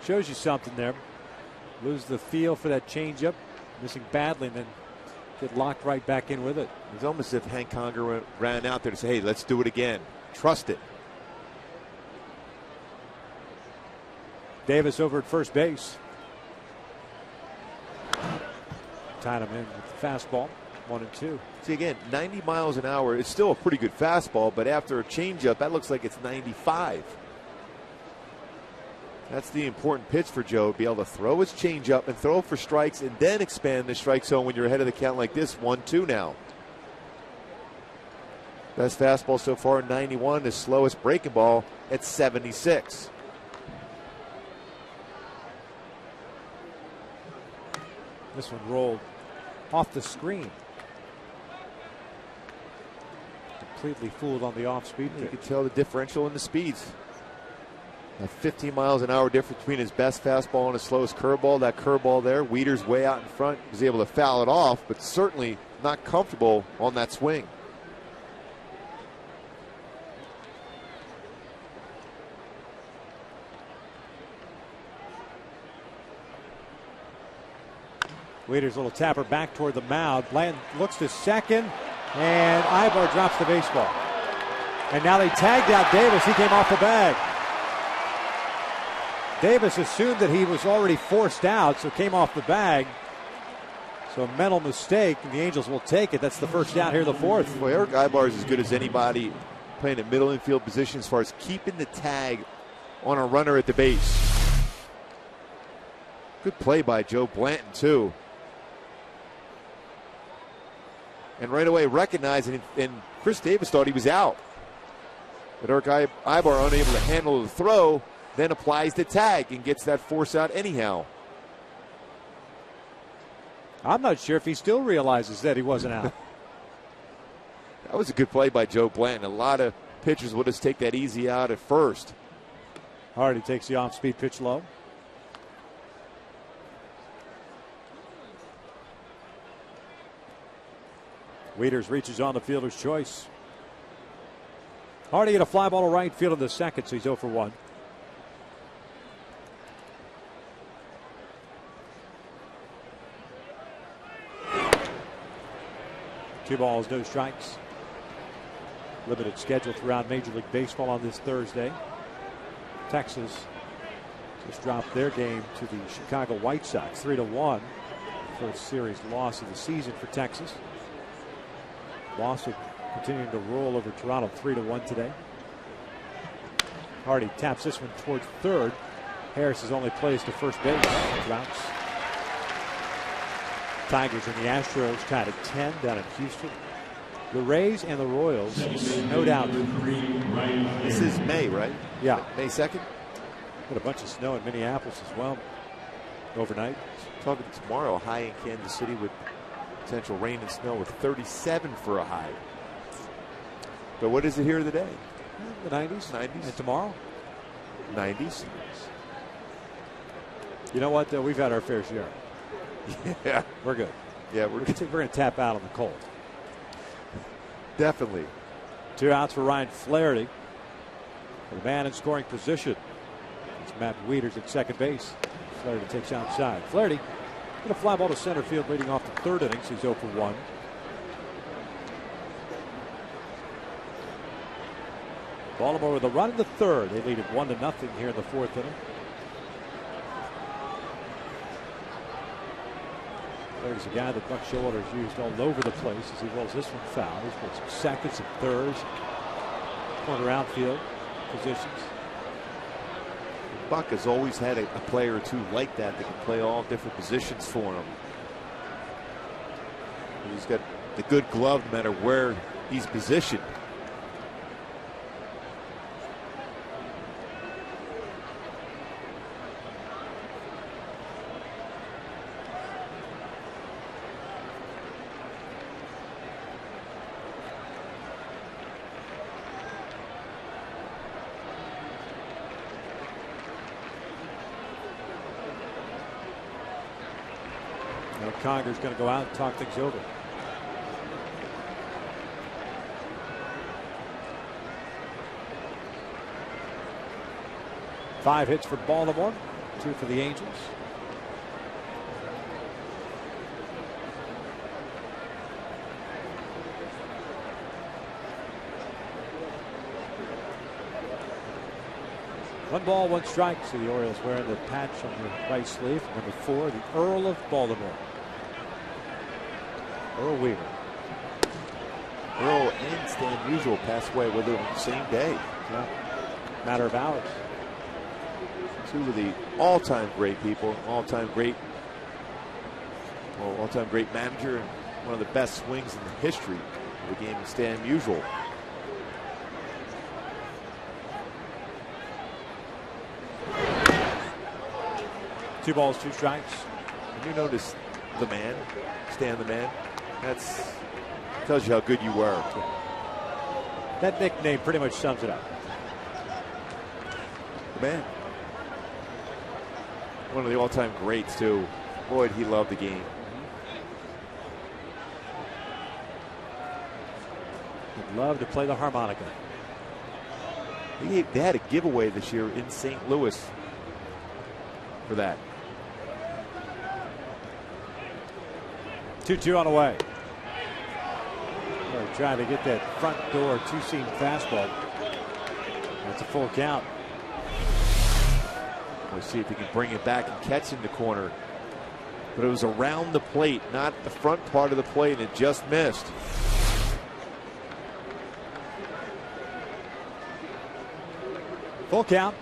Speaker 3: shows you something there. Lose the feel for that changeup, missing badly, and then get locked right back in with it.
Speaker 5: It's almost as if Hank Conger ran out there to say, hey, let's do it again. Trust it.
Speaker 3: Davis over at first base. Tied him in with the fastball. 1-2.
Speaker 5: See, again, 90 miles an hour is still a pretty good fastball, but after a changeup, that looks like it's 95. That's the important pitch for Joe, be able to throw his changeup and throw for strikes and then expand the strike zone when you're ahead of the count like this. 1-2 now. Best fastball so far, 91. His slowest breaking ball at 76.
Speaker 3: This one rolled off the screen. Completely fooled on the off-speed pitch.
Speaker 5: You can tell the differential in the speeds. A 15 miles an hour difference between his best fastball and his slowest curveball. That curveball there, Wieters way out in front, was able to foul it off, but certainly not comfortable on that swing.
Speaker 3: Wieters' little tapper back toward the mound. Blanton looks to second, and Ibar drops the baseball. And now they tagged out Davis. He came off the bag. Davis assumed that he was already forced out, so came off the bag. So a mental mistake, and the Angels will take it. That's the first down here in the fourth.
Speaker 5: Well, Eric Ibar is as good as anybody playing at middle infield position as far as keeping the tag on a runner at the base. Good play by Joe Blanton, too. And right away recognizing, and Chris Davis thought he was out. But Eric Ibar, unable to handle the throw, then applies the tag and gets that force out anyhow.
Speaker 3: I'm not sure if he still realizes that he wasn't out.
Speaker 5: That was a good play by Joe Blanton. A lot of pitchers will just take that easy out at first.
Speaker 3: Hardy takes the off-speed pitch low. Wieters reaches on the fielder's choice. Hardy hit a fly ball to right field in the second, so he's 0 for 1. 2 balls, no strikes. Limited schedule throughout Major League Baseball on this Thursday. Texas just dropped their game to the Chicago White Sox 3-1. First series loss of the season for Texas. Boston continuing to roll over Toronto 3-1 today. Hardy taps this one towards third. Harris is only placed to first base. Routes. Tigers and the Astros tied at 10 down in Houston. The Rays and the Royals, no doubt.
Speaker 5: This is May, right?
Speaker 3: Yeah.
Speaker 5: May 2nd?
Speaker 3: Got a bunch of snow in Minneapolis as well overnight.
Speaker 5: Talking tomorrow, high in Kansas City with potential rain and snow with 37 for a high. But what is it here today?
Speaker 3: The 90s.
Speaker 5: 90s.
Speaker 3: And tomorrow?
Speaker 5: 90s.
Speaker 3: You know what, though? We've had our fair share.
Speaker 5: Yeah.
Speaker 3: We're good.
Speaker 5: Yeah, we're
Speaker 3: going to tap out on the cold.
Speaker 5: Definitely.
Speaker 3: 2 outs for Ryan Flaherty. The man in scoring position. It's Matt Wieters at second base. Flaherty takes outside. Flaherty going to fly ball to center field leading off the third innings. He's 0 for 1. Baltimore with a run in the third. They lead it 1-0 here in the fourth inning. There's a guy that Buck Showalter has used all over the place as he rolls this one foul. He's put some seconds and thirds, corner outfield positions.
Speaker 5: Buck has always had a player or two like that can play all different positions for him. And he's got the good glove no matter where he's positioned.
Speaker 3: Conger's going to go out and talk things over. Five hits for Baltimore, 2 for the Angels. One ball, one strike. See the Orioles wearing the patch on the right sleeve. Number 4, the Earl of Baltimore. Earl Weaver.
Speaker 5: Earl and Stan Musial passed away with him on the same day.
Speaker 3: Yeah. Matter of hours.
Speaker 5: 2 of the all-time great people, all-time great manager, and one of the best swings in the history of the game, Stan Musial.
Speaker 3: Two balls, 2 strikes.
Speaker 5: And you notice the man, Stan the Man. That's tells you how good you were.
Speaker 3: That nickname pretty much sums it up.
Speaker 5: The Man. One of the all-time greats too. Boy, he loved the game.
Speaker 3: He'd love to play the harmonica.
Speaker 5: They had a giveaway this year in St. Louis for that.
Speaker 3: 2-2 on the way. They're trying to get that front door 2-seam fastball. That's a full count.
Speaker 5: We'll see if he can bring it back and catch in the corner. But it was around the plate, not the front part of the plate, and it just missed.
Speaker 3: Full count.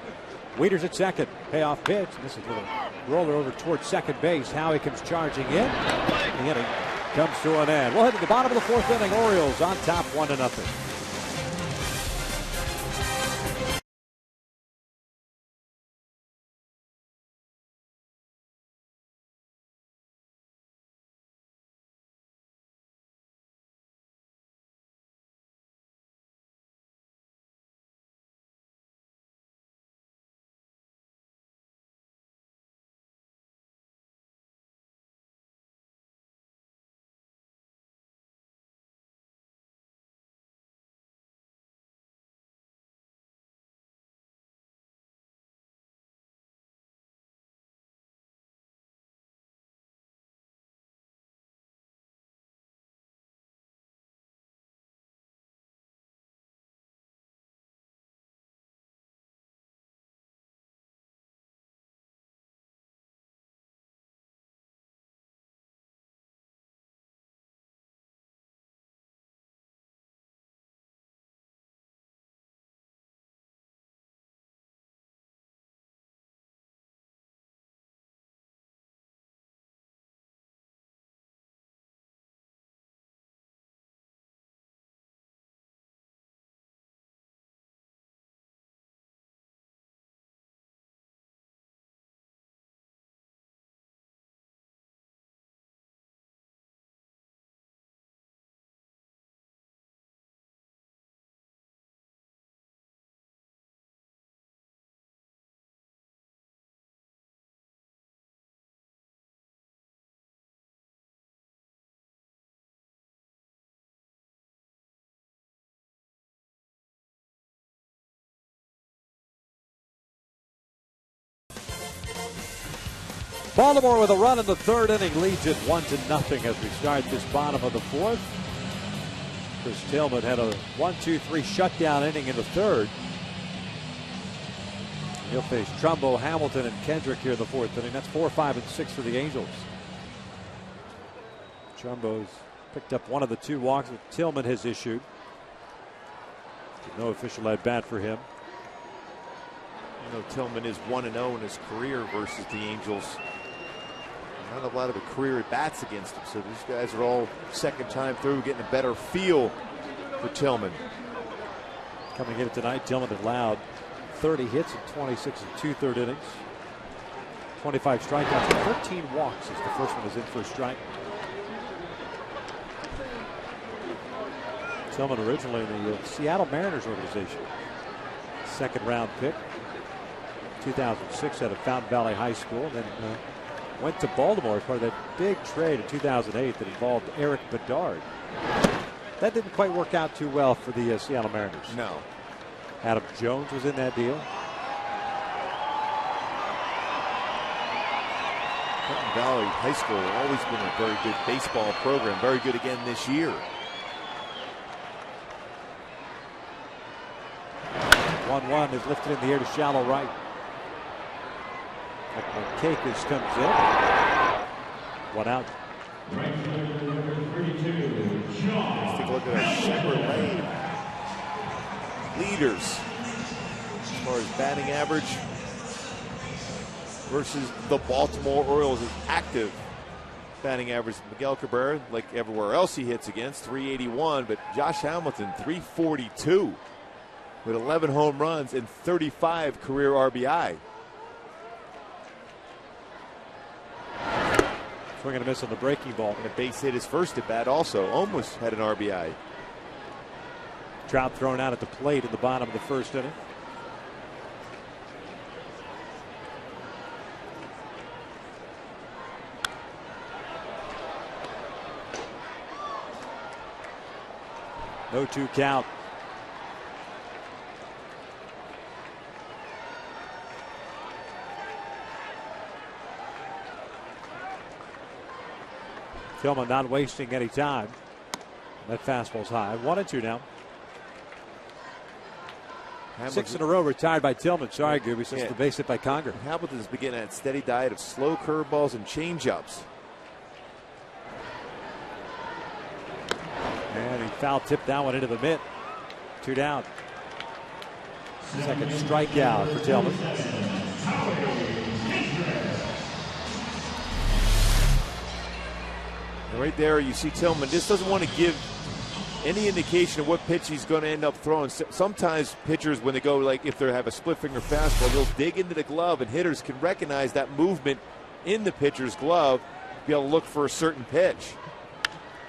Speaker 3: Wieters at second. Payoff pitch. This is a little roller over towards second base. Howie comes charging in. The inning comes to an end. We'll head to the bottom of the fourth inning. Orioles on top 1-0. Baltimore with a run in the third inning leads it 1-0 as we start this bottom of the fourth. Chris Tillman had a 1-2-3 shutdown inning in the third. He'll face Trumbo, Hamilton, and Kendrick here in the fourth inning. That's 4, 5, and 6 for the Angels. Trumbo's picked up one of the 2 walks that Tillman has issued. No official at bat for him.
Speaker 5: You know, Tillman is 1-0 in his career versus the Angels. Not a lot of career at bats against him, so these guys are all second time through, getting a better feel for Tillman.
Speaker 3: Coming in tonight, Tillman allowed 30 hits in 26 and 2/3 innings. 25 strikeouts, 13 walks as the first one is in for a strike. Tillman originally in the Seattle Mariners organization. Second round pick. 2006 out of Fountain Valley High School, and then went to Baltimore as part of that big trade in 2008 that involved Eric Bedard. That didn't quite work out too well for the Seattle Mariners.
Speaker 5: No.
Speaker 3: Adam Jones was in that deal.
Speaker 5: Fountain Valley High School has always been a very good baseball program. Very good again this year.
Speaker 3: 1-1 is lifted in the air to shallow right. Markakis comes in. 1 out.
Speaker 5: Let's take a look at our Chevrolet leaders as far as batting average versus the Baltimore Orioles' active batting average. Miguel Cabrera, like everywhere else he hits against, 381, but Josh Hamilton, 342 with 11 home runs and 35 career RBI.
Speaker 3: Swing and a miss on the breaking ball.
Speaker 5: And a base hit his first at bat also. Almost had an RBI.
Speaker 3: Trout thrown out at the plate in the bottom of the first inning. No 2 count. Tillman not wasting any time. That fastball's high. 1-2 now.
Speaker 5: Hamilton,
Speaker 3: 6 in a row retired by Tillman. Sorry, Gooby, since the base hit by Conger.
Speaker 5: Hamilton's been getting that steady diet of slow curveballs and changeups.
Speaker 3: And he foul tipped that one into the mitt. 2 down. Second strikeout for Tillman.
Speaker 5: And right there, you see Tillman just doesn't want to give any indication of what pitch he's going to end up throwing. Sometimes pitchers, when they go, like if they have a split finger fastball, they'll dig into the glove, and hitters can recognize that movement in the pitcher's glove, be able to look for a certain pitch.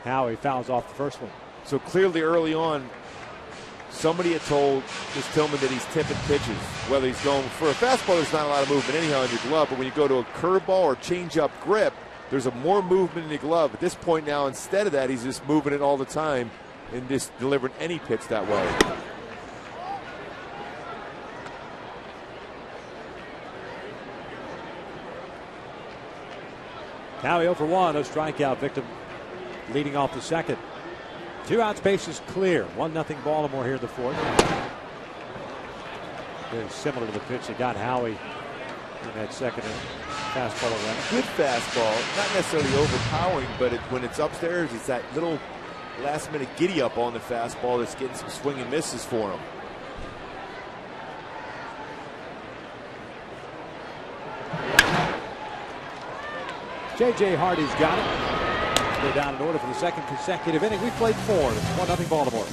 Speaker 3: Howie fouls off the first one.
Speaker 5: So clearly early on, somebody had told this Tillman that he's tipping pitches. Whether he's going for a fastball, there's not a lot of movement anyhow in your glove, but when you go to a curveball or changeup grip, there's a more movement in the glove. At this point now, instead of that, he's just moving it all the time and just delivering any pitch that way.
Speaker 3: Howie 0 for 1, a strikeout victim leading off the second. 2 outs, bases clear. 1-0 Baltimore here in the fourth. Very similar to the pitch that got Howie in that second fastball around.
Speaker 5: Good fastball, not necessarily overpowering, but when it's upstairs, it's that little last-minute giddy-up on the fastball that's getting some swing and misses for him.
Speaker 3: J.J. Hardy's got it. They're down in order for the second consecutive inning. We played 4. It's 1-0 Baltimore.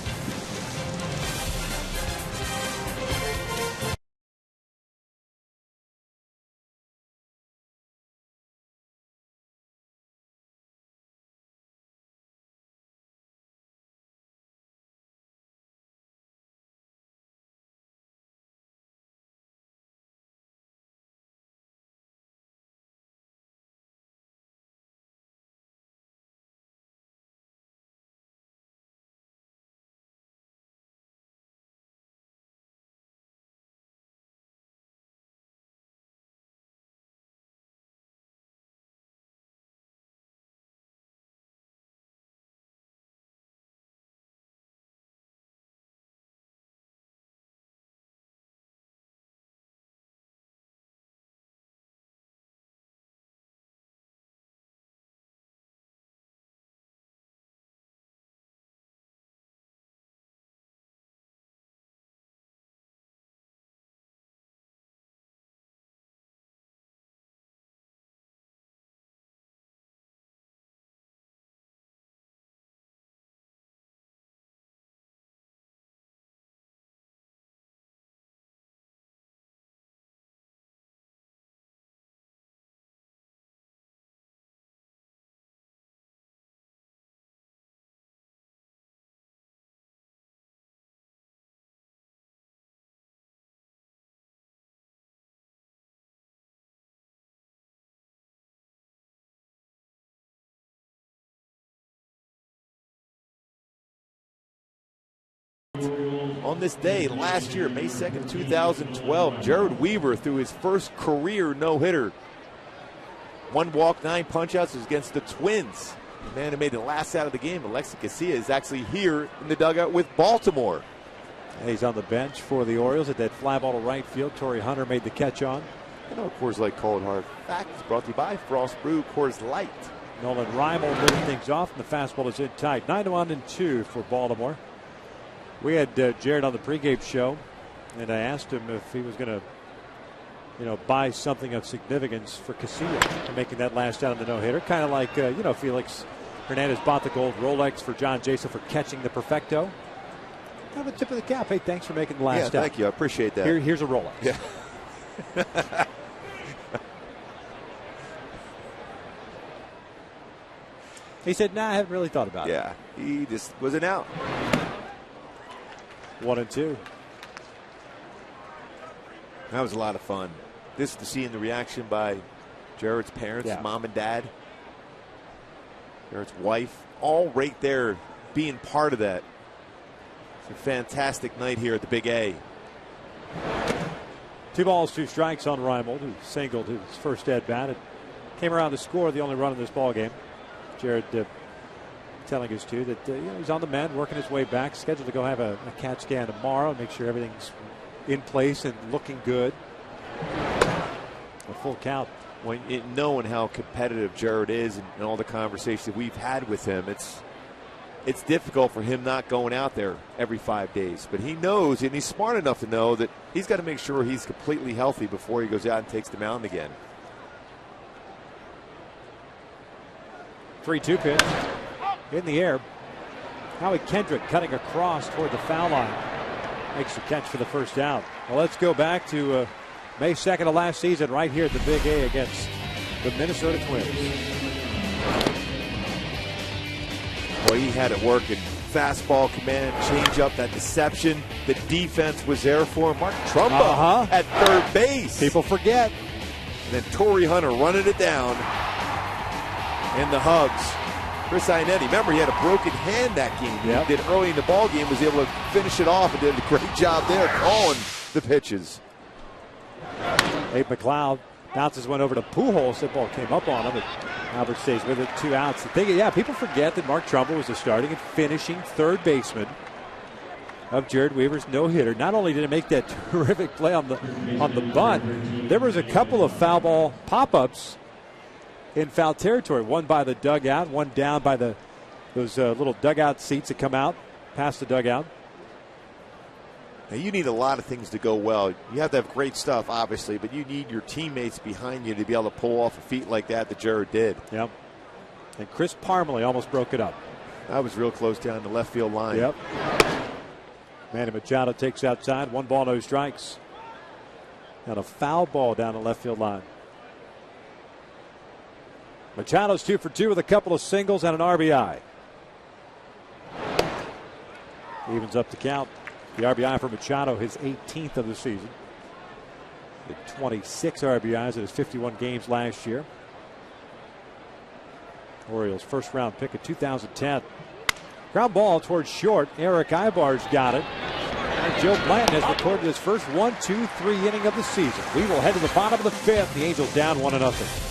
Speaker 5: On this day, last year, May 2nd, 2012, Jared Weaver threw his first career no-hitter. 1 walk, 9 punch-outs was against the Twins. The man who made the last out of the game, Alexi Casilla, is actually here in the dugout with Baltimore.
Speaker 3: He's on the bench for the Orioles at that fly ball to right field. Torrey Hunter made the catch on.
Speaker 5: You know, Coors Light Cold Hard Fact is brought to you by Frost Brew Coors Light.
Speaker 3: Nolan Reimold leading things off, and the fastball is in tight. 9-1-2 for Baltimore. We had Jared on the pregame show, and I asked him if he was going to, buy something of significance for Casilla for making that last out in the no-hitter. Kind of like, Felix Hernandez bought the gold Rolex for John Jason for catching the perfecto. Kind of a tip of the cap. Hey, thanks for making the last out.
Speaker 5: Thank you. I appreciate that.
Speaker 3: Here's a Rolex.
Speaker 5: Yeah.
Speaker 3: He said, I haven't really thought about it.
Speaker 5: Yeah, he just wasn't out.
Speaker 3: 1-2.
Speaker 5: That was a lot of fun. This to see in the reaction by Jared's parents, mom and dad, Jared's wife, all right there being part of that. It's a fantastic night here at the Big A.
Speaker 3: 2 balls, 2 strikes on Reimold, who singled his first at bat. It came around to score the only run in this ball game. Jared telling us too that he's on the mend, working his way back, scheduled to go have a CAT scan tomorrow, make sure everything's in place and looking good. A full count.
Speaker 5: When knowing how competitive Jared is and all the conversations we've had with him, it's difficult for him not going out there every 5 days. But he knows, and he's smart enough to know that he's got to make sure he's completely healthy before he goes out and takes the mound again.
Speaker 3: 3-2 pitch in the air. Howie Kendrick cutting across toward the foul line. Makes the catch for the first down. Well, let's go back to May 2nd of last season right here at the Big A against the Minnesota Twins.
Speaker 5: Boy, he had it working. Fastball, command, changeup, that deception. The defense was there for him. Mark Trumbo at third base.
Speaker 3: People forget.
Speaker 5: And then Torrey Hunter running it down. And the hugs. Chris Iannetti, remember he had a broken hand that game.
Speaker 3: Yep.
Speaker 5: He did early in the ball game, was able to finish it off and did a great job there calling the pitches.
Speaker 3: Abe McLeod bounces one over to Pujols. That ball came up on him, but Albert stays with it. 2 outs. The thing, people forget that Mark Trumbo was the starting and finishing third baseman of Jared Weaver's no-hitter. Not only did he make that terrific play on the bunt, there was a couple of foul ball pop-ups in foul territory. One by the dugout, one down by those little dugout seats that come out past the dugout.
Speaker 5: Now you need a lot of things to go well. You have to have great stuff, obviously, but you need your teammates behind you to be able to pull off a feat like that Jared did.
Speaker 3: Yep. And Chris Parmalee almost broke it up.
Speaker 5: That was real close down the left field line.
Speaker 3: Yep. Manny Machado takes outside. 1 ball, no strikes. And a foul ball down the left field line. Machado's 2 for 2 with a couple of singles and an RBI. Evens up the count. The RBI for Machado, his 18th of the season. With 26 RBIs in his 51 games last year. Orioles first round pick of 2010. Ground ball towards short. Eric Ibar's got it. And Joe Blanton has recorded his first 1-2-3 inning of the season. We will head to the bottom of the 5th. The Angels down 1-0.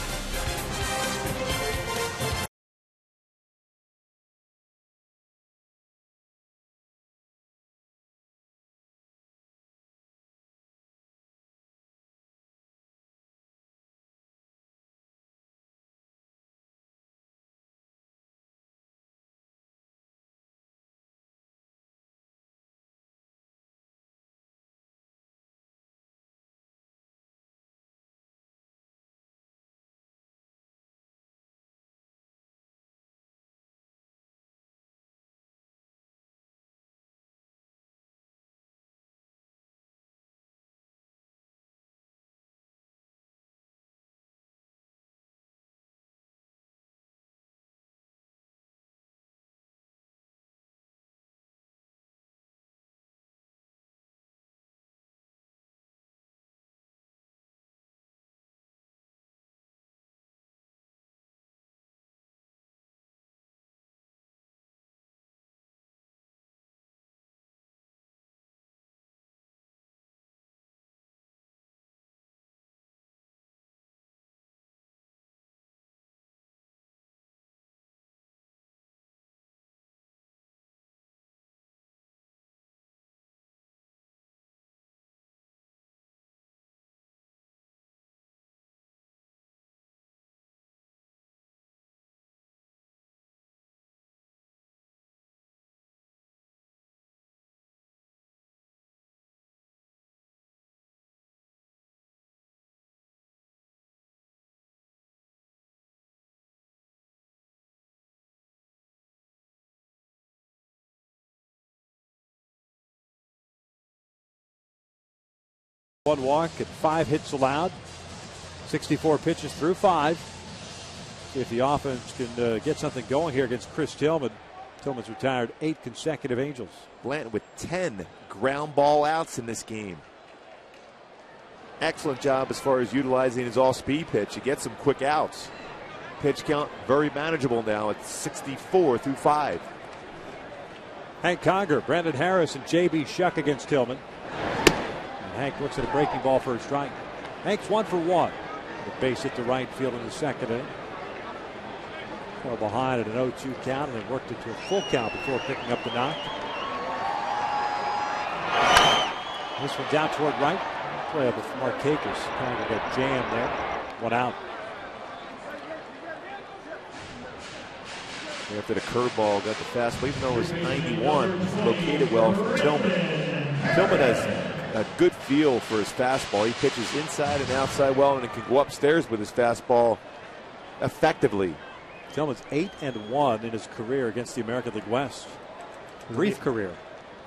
Speaker 3: 1 walk and 5 hits allowed. 64 pitches through 5. See if the offense can get something going here against Chris Tillman. Tillman's retired 8 consecutive Angels.
Speaker 5: Blanton with 10 ground ball outs in this game. Excellent job as far as utilizing his all-speed pitch. He gets some quick outs. Pitch count very manageable now at 64 through 5.
Speaker 3: Hank Conger, Brandon Harris, and J.B. Shuck against Tillman. And Hank looks at a breaking ball for a strike. Hank's 1 for 1. The base hit to right field in the second inning. Fell behind at an 0-2 count and then worked it to a full count before picking up the knock. This one's out toward right. Playable for Markakis. Conger got jammed there. 1 out.
Speaker 5: After the curveball, got the fastball, even though it was 91, located well from Tillman. Tillman has a good feel for his fastball. He pitches inside and outside well, and it can go upstairs with his fastball effectively.
Speaker 3: Tillman's 8-1 in his career against the American League West. Brief career.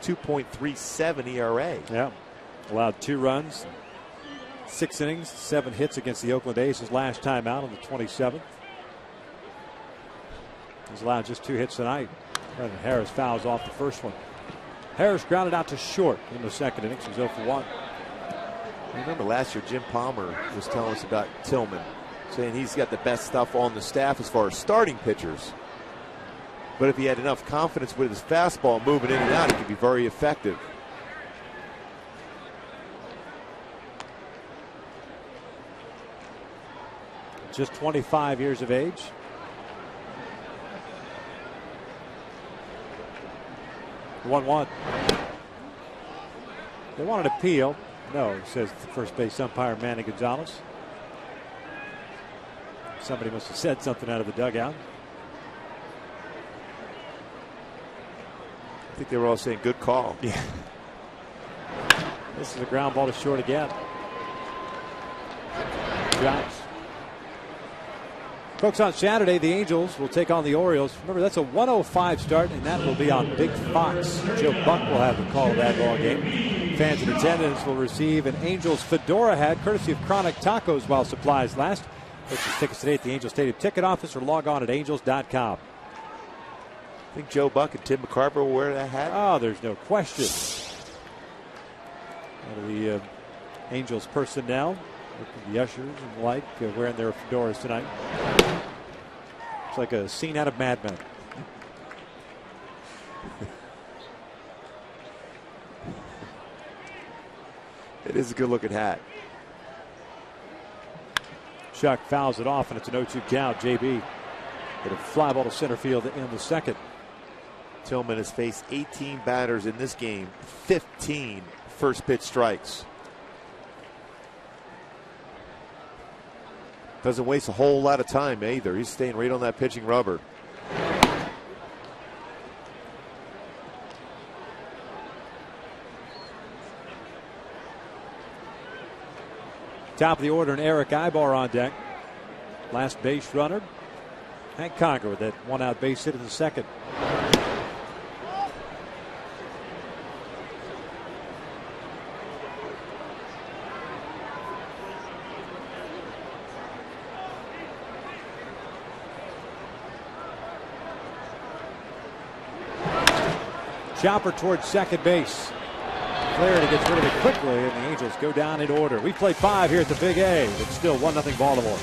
Speaker 5: 2.37 ERA.
Speaker 3: Yeah. Allowed 2 runs, 6 innings, 7 hits against the Oakland A's his last time out on the 27th. He's allowed just 2 hits tonight. Brandon Harris fouls off the first one. Harris grounded out to short in the second inning. He's 0 for 1.
Speaker 5: I remember last year Jim Palmer was telling us about Tillman, saying he's got the best stuff on the staff as far as starting pitchers. But if he had enough confidence with his fastball moving in and out, he could be very effective.
Speaker 3: Just 25 years of age. One. They want an appeal. No, says the first base umpire Manny Gonzalez. Somebody must have said something out of the dugout.
Speaker 5: I think they were all saying good call.
Speaker 3: Yeah. This is a ground ball to short again. Drops. Folks, on Saturday, the Angels will take on the Orioles. Remember, that's a 105 start, and that will be on Big Fox. Joe Buck will have the call of that ball game. Fans in attendance will receive an Angels fedora hat, courtesy of Chronic Tacos while supplies last. Purchase tickets today at the Angels Stadium ticket office or log on at angels.com.
Speaker 5: I think Joe Buck and Tim McCarver will wear that hat.
Speaker 3: Oh, there's no question. One of the Angels personnel, the ushers and the like, wearing their fedoras tonight. It's like a scene out of Mad Men.
Speaker 5: It is a good looking hat.
Speaker 3: Shuck fouls it off, and it's an 0-2 count. JB hit a fly ball to center field in the second.
Speaker 5: Tillman has faced 18 batters in this game, 15 first pitch strikes. Doesn't waste a whole lot of time either. He's staying right on that pitching rubber.
Speaker 3: Top of the order, and Eric Ibar on deck. Last base runner, Hank Conger, with that 1-out base hit in the second. Chopper towards second base. Flaherty gets rid of it quickly, and the Angels go down in order. We play 5 here at the Big A. It's still 1-0 Baltimore.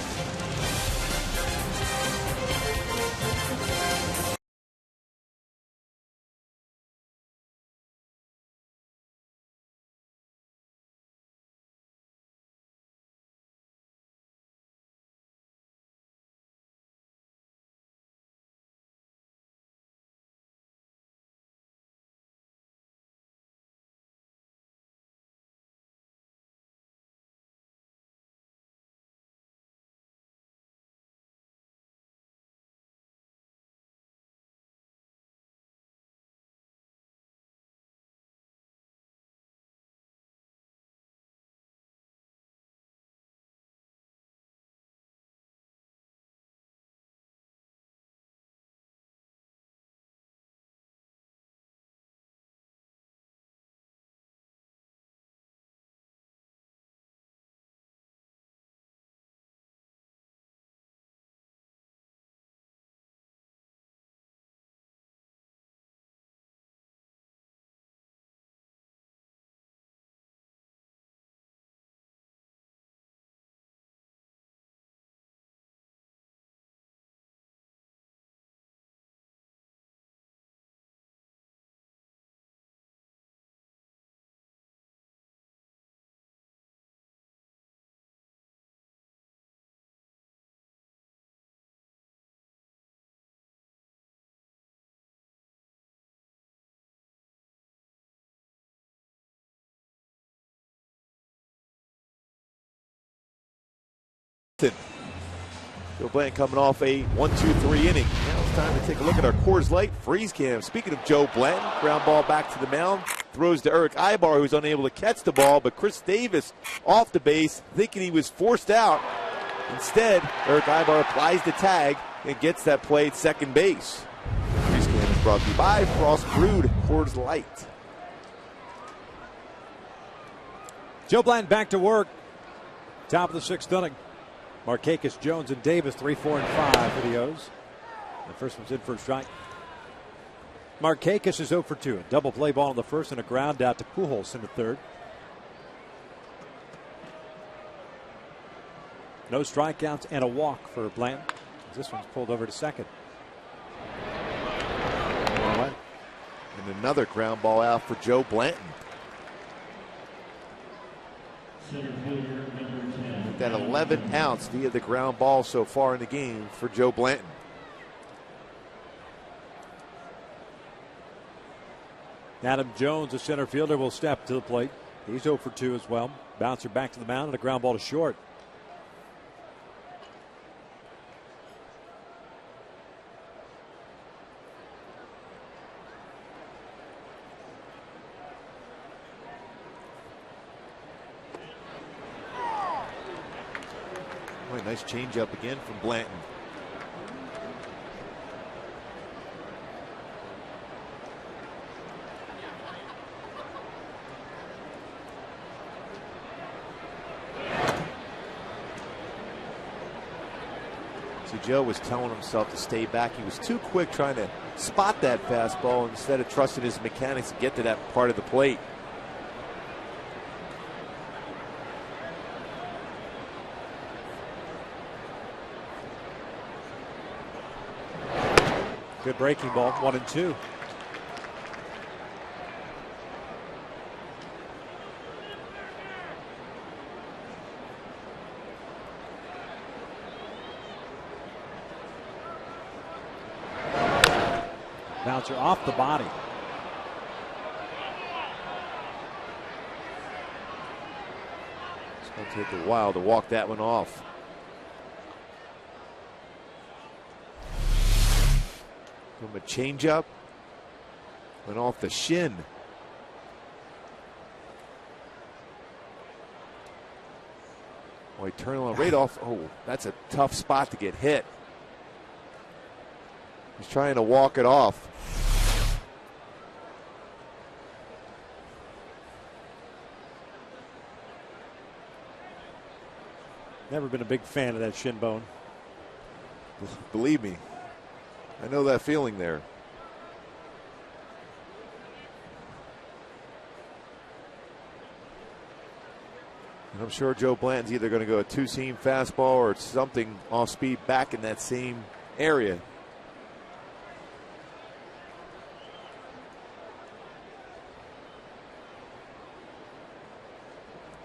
Speaker 5: Joe Blanton coming off a 1-2-3 inning. Now it's time to take a look at our Coors Light freeze cam. Speaking of Joe Blanton, ground ball back to the mound. Throws to Eric Ibar, who's unable to catch the ball, but Chris Davis off the base, thinking he was forced out. Instead, Eric Ibar applies the tag and gets that play at second base. Freeze cam is brought to you by Frost Brewed Coors Light.
Speaker 3: Joe Blanton back to work. Top of the sixth inning. Markakis, Jones, and Davis, 3, 4, and 5 for the O's. The first one's in for a strike. Markakis is 0 for 2. A double play ball in the first and a ground out to Pujols in the third. No strikeouts and a walk for Blanton. This one's pulled over to second.
Speaker 5: And another ground ball out for Joe Blanton.
Speaker 1: Center fielder number 10.
Speaker 5: That 11 outs via the ground ball so far in the game for Joe Blanton.
Speaker 3: Adam Jones, the center fielder, will step to the plate. He's 0 for 2 as well. Bouncer back to the mound and a ground ball to short.
Speaker 5: Boy, nice changeup again from Blanton. See, Joe was telling himself to stay back. He was too quick trying to spot that fastball instead of trusting his mechanics to get to that part of the plate.
Speaker 3: Good breaking ball, 1 and 2. Bouncer off the body.
Speaker 5: It's going to take a while to walk that one off. From a changeup, went off the shin. Boy, turn on right off. Oh, that's a tough spot to get hit. He's trying to walk it off.
Speaker 3: Never been a big fan of that shin bone.
Speaker 5: Believe me, I know that feeling there. And I'm sure Joe Blanton's either going to go a two-seam fastball or something off speed back in that same area.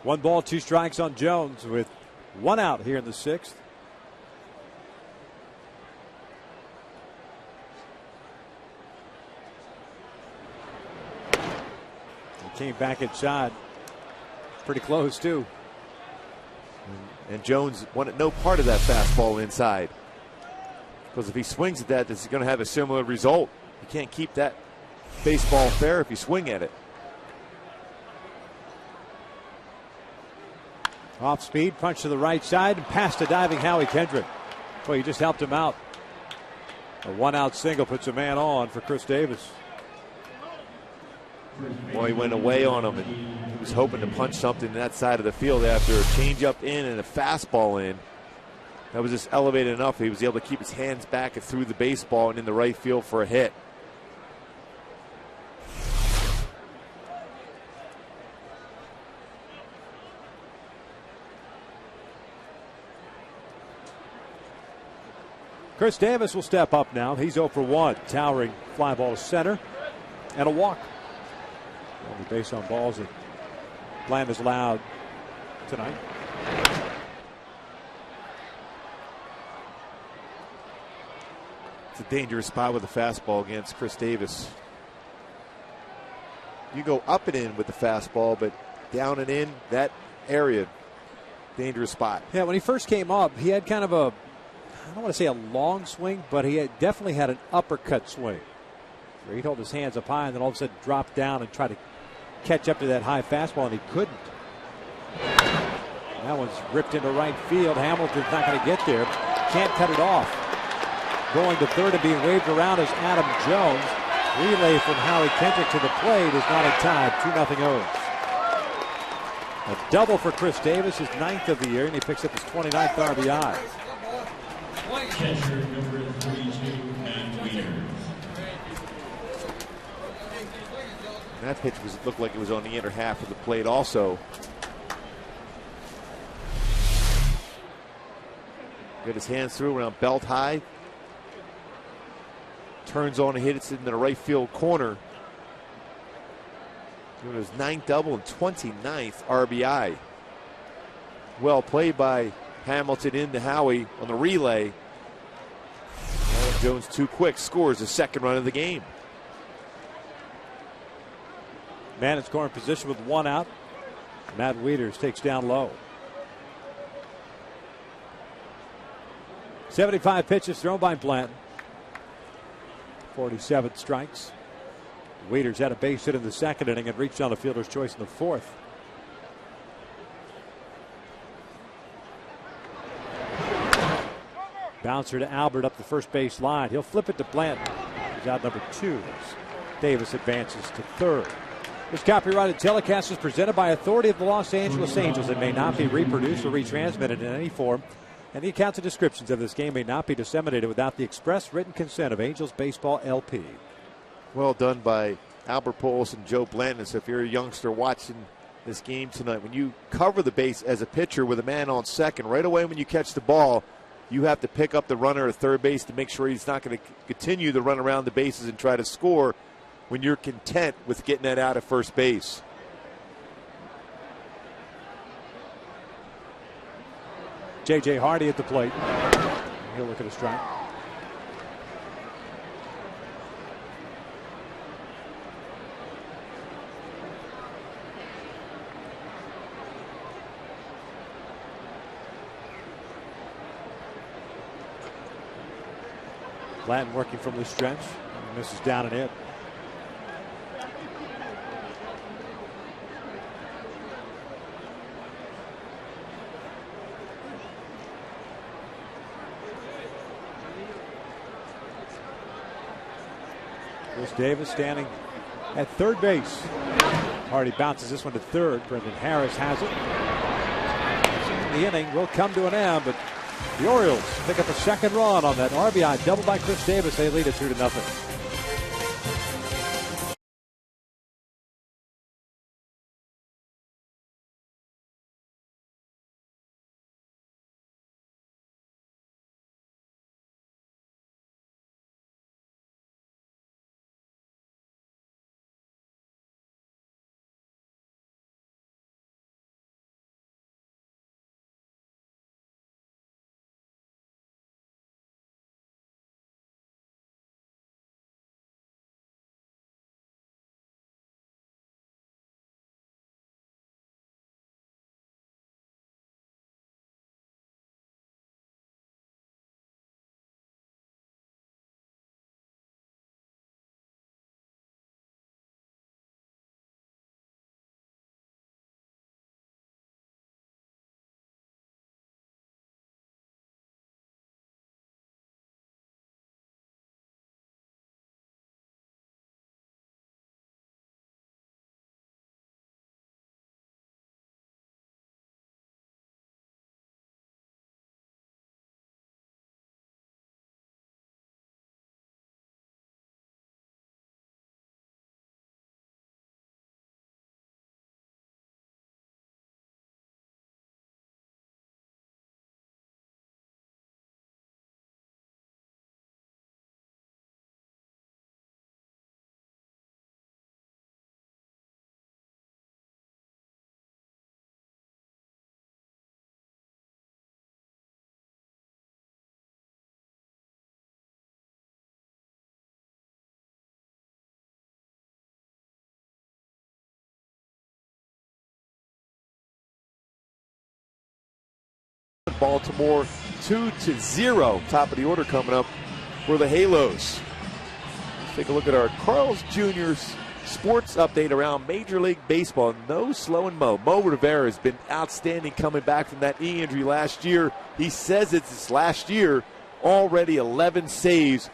Speaker 3: One ball, 2 strikes on Jones with 1 out here in the sixth. He came back inside. Pretty close, too.
Speaker 5: And Jones wanted no part of that fastball inside. Because if he swings at that, this is going to have a similar result. You can't keep that baseball fair if you swing at it.
Speaker 3: Off speed, punch to the right side, and past a diving Howie Kendrick. Well, he just helped him out. A 1-out single puts a man on for Chris Davis.
Speaker 5: Boy, he went away on him, and he was hoping to punch something in that side of the field after a changeup in and a fastball in. That was just elevated enough. He was able to keep his hands back and threw the baseball and in the right field for a hit.
Speaker 3: Chris Davis will step up now. He's 0 for 1. Towering fly ball to center and a walk. Only base on balls that Blanton has allowed tonight.
Speaker 5: It's a dangerous spot with a fastball against Chris Davis. You go up and in with the fastball, but down and in, that area dangerous spot.
Speaker 3: Yeah, when he first came up, he had kind of a, I don't want to say a long swing, but he definitely had an uppercut swing, where he'd hold his hands up high and then all of a sudden drop down and try to catch up to that high fastball, and he couldn't. That one's ripped into right field. Hamilton's not going to get there. Can't cut it off. Going to third and being waved around is Adam Jones. Relay from Howie Kendrick to the plate is not in time. 2-0 O's. A double for Chris Davis, his 9th of the year, and he picks up his 29th RBI.
Speaker 1: Catcher number 32, Matt Wieters.
Speaker 5: That pitch looked like it was on the inner half of the plate also. Got his hands through around belt high. Turns on and hits it into the right field corner. Doing his 9th double and 29th RBI. Well played by Hamilton into Howie on the relay. Adam Jones too quick, scores the second run of the game.
Speaker 3: Man in scoring position with 1 out. Matt Wieters takes down low. 75 pitches thrown by Blanton. 47 strikes. Wieters had a base hit in the second inning and reached on a fielder's choice in the fourth. Bouncer to Albert up the first base line. He'll flip it to Blanton. He's out number 2. Davis advances to third. This copyrighted telecast is presented by authority of the Los Angeles Angels. It may not be reproduced or retransmitted in any form, and the accounts and descriptions of this game may not be disseminated without the express written consent of Angels Baseball LP.
Speaker 5: Well done by Albert Pujols and Joe Blanton. So if you're a youngster watching this game tonight, when you cover the base as a pitcher with a man on second, right away when you catch the ball, you have to pick up the runner at third base to make sure he's not going to continue to run around the bases and try to score when you're content with getting that out at first base.
Speaker 3: J.J. Hardy at the plate. He'll look at a strike. Blanton working from the stretch. Misses down and in. Chris Davis standing at third base. Hardy bounces this one to third. Brendan Harris has it. The inning will come to an end, but the Orioles pick up a second run on that RBI double by Chris Davis. They lead it 2-0.
Speaker 5: Baltimore 2-0. Top of the order coming up for the Halos. Let's take a look at our Carl's Jr.'s sports update around Major League Baseball. No slowing Mo. Mo Rivera has been outstanding coming back from that knee injury last year. He says it's his last year. Already 11 saves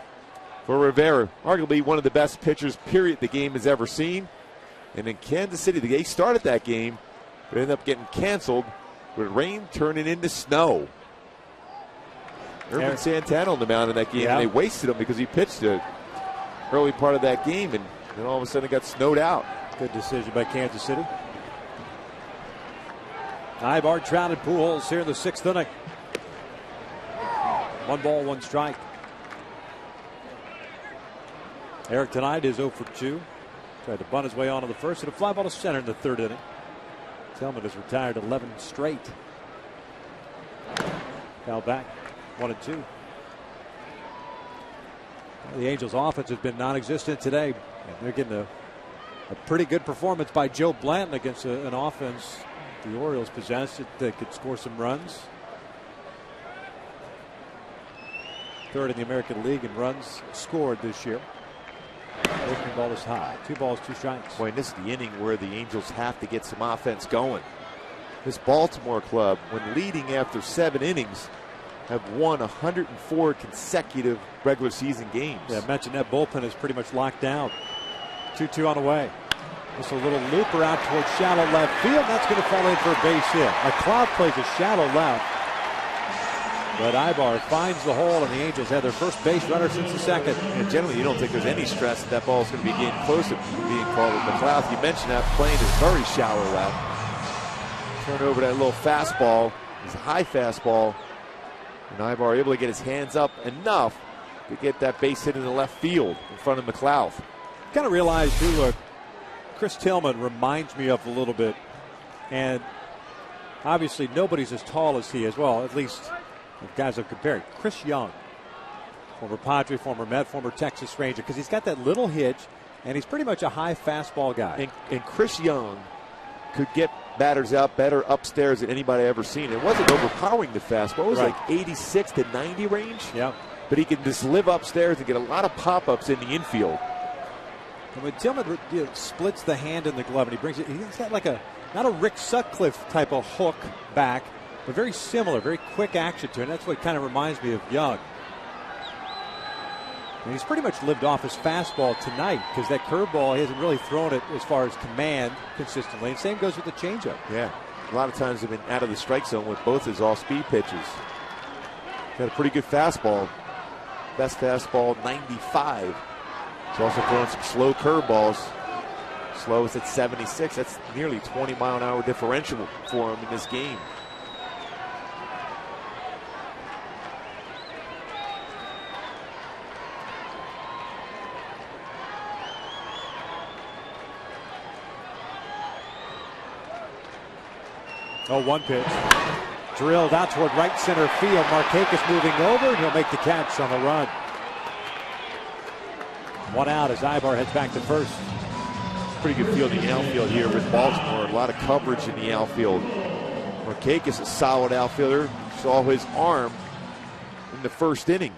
Speaker 5: for Rivera. Arguably one of the best pitchers, period, the game has ever seen. And in Kansas City, they started that game, but ended up getting canceled with rain turning into snow. Irvin Santana on the mound in that game, and they wasted him because he pitched the early part of that game, and then all of a sudden it got snowed out.
Speaker 3: Good decision by Kansas City. Ibar, Trout, and Pujols here in the 6th inning. 1 ball, 1 strike. Eric tonight is 0 for 2. Tried to bunt his way on to the first, and a fly ball to center in the 3rd inning. Tillman has retired 11 straight. Foul back, 1-2. The Angels' offense has been non-existent today, and they're getting a pretty good performance by Joe Blanton against an offense the Orioles possessed that could score some runs. 3rd in the American League in runs scored this year. Opening ball is high. 2 balls, 2 strikes.
Speaker 5: Boy, and this is the inning where the Angels have to get some offense going. This Baltimore club, when leading after 7 innings, have won 104 consecutive regular season games.
Speaker 3: Yeah, I mentioned that bullpen is pretty much locked down. 2-2 on the way. Just a little looper out towards shallow left field. That's going to fall in for a base hit. McLeod plays a shallow left. But Ibar finds the hole, and the Angels have their first base runner since the 2nd.
Speaker 5: And generally, you don't think there's any stress that ball is going to be getting close to being called. With McLeod, you mentioned that playing is very shallow left. Turn over that little fastball. It's a high fastball. And Ibar able to get his hands up enough to get that base hit in the left field in front of McLeod.
Speaker 3: Kind of realized who Chris Tillman reminds me of a little bit. And obviously, nobody's as tall as he is. Well, at least guys I've compared. Chris Young, former Padre, former Met, former Texas Ranger, because he's got that little hitch, and he's pretty much a high fastball guy.
Speaker 5: And Chris Young could get batters out better upstairs than anybody I've ever seen. It wasn't overpowering the fastball. It was like 86 to 90 range.
Speaker 3: Yeah.
Speaker 5: But he can just live upstairs and get a lot of pop-ups in the infield.
Speaker 3: And when Tillman splits the hand in the glove, and he brings it, he's got like not a Rick Sutcliffe type of hook back, but very similar, very quick action to it. And that's what kind of reminds me of Young. And he's pretty much lived off his fastball tonight, because that curveball, he hasn't really thrown it as far as command consistently. And same goes with the changeup.
Speaker 5: Yeah, a lot of times they've been out of the strike zone with both his all-speed pitches. Got a pretty good fastball. Best fastball, 95. He's also throwing some slow curveballs. Slow is at 76. That's nearly 20-mile-an-hour differential for him in this game.
Speaker 3: Oh, 1 pitch. Drilled out toward right center field. Markakis moving over, and he'll make the catch on the run. 1 out as Ibar heads back to first.
Speaker 5: Pretty good field in the outfield here with Baltimore. A lot of coverage in the outfield. Markakis, a solid outfielder. Saw his arm in the 1st inning.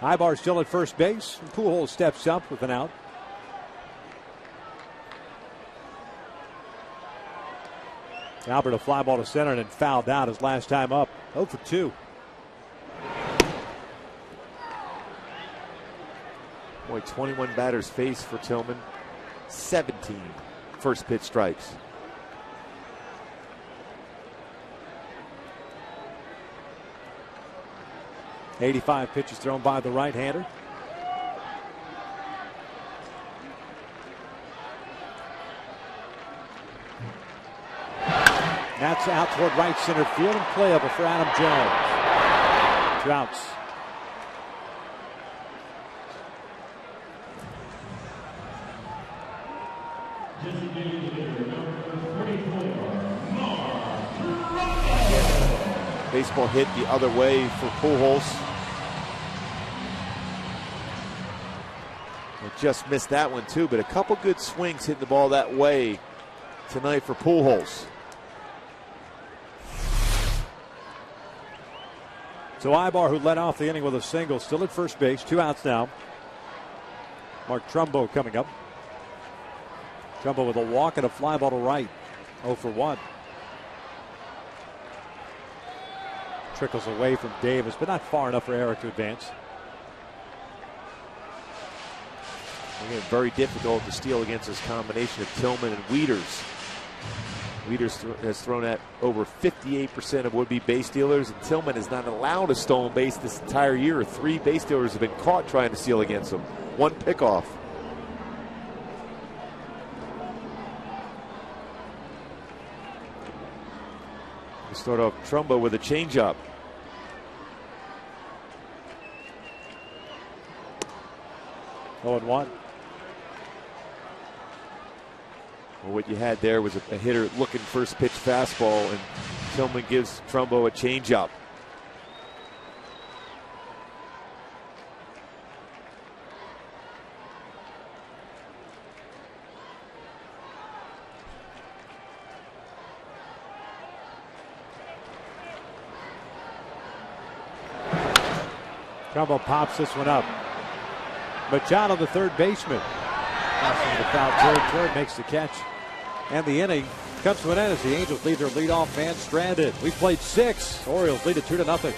Speaker 3: Ibar still at first base. Pujols steps up with an out. Albert a fly ball to center and then fouled out his last time up. 0 for 2.
Speaker 5: Boy, 21 batters faced for Tillman. 17 first pitch strikes.
Speaker 3: '85 pitches thrown by the right-hander. That's out toward right center field and playable for Adam Jones. 2 outs.
Speaker 5: Baseball hit the other way for Pujols. just missed that one too, but a couple good swings hitting the ball that way tonight for Pujols.
Speaker 3: So Ibar, who led off the inning with a single, still at first base, 2 outs now. Mark Trumbo coming up. Trumbo with a walk and a fly ball to right. 0 for 1. Trickles away from Davis, but not far enough for Eric to advance.
Speaker 5: Again, very difficult to steal against this combination of Tillman and Wieters. Wieters has thrown at over 58% of would-be base stealers, and Tillman has not allowed a stolen base this entire year. 3 base stealers have been caught trying to steal against him. 1 pickoff. We start off Trumbo with a changeup.
Speaker 3: Oh, and 1.
Speaker 5: Well, what you had there was a hitter looking first pitch fastball, and Tillman gives Trumbo a changeup.
Speaker 3: Trumbo pops this one up. Machado, the third baseman, crossing the foul territory, makes the catch. And the inning comes to an end as the Angels leave their leadoff man stranded. We played 6. Orioles lead it 2-0.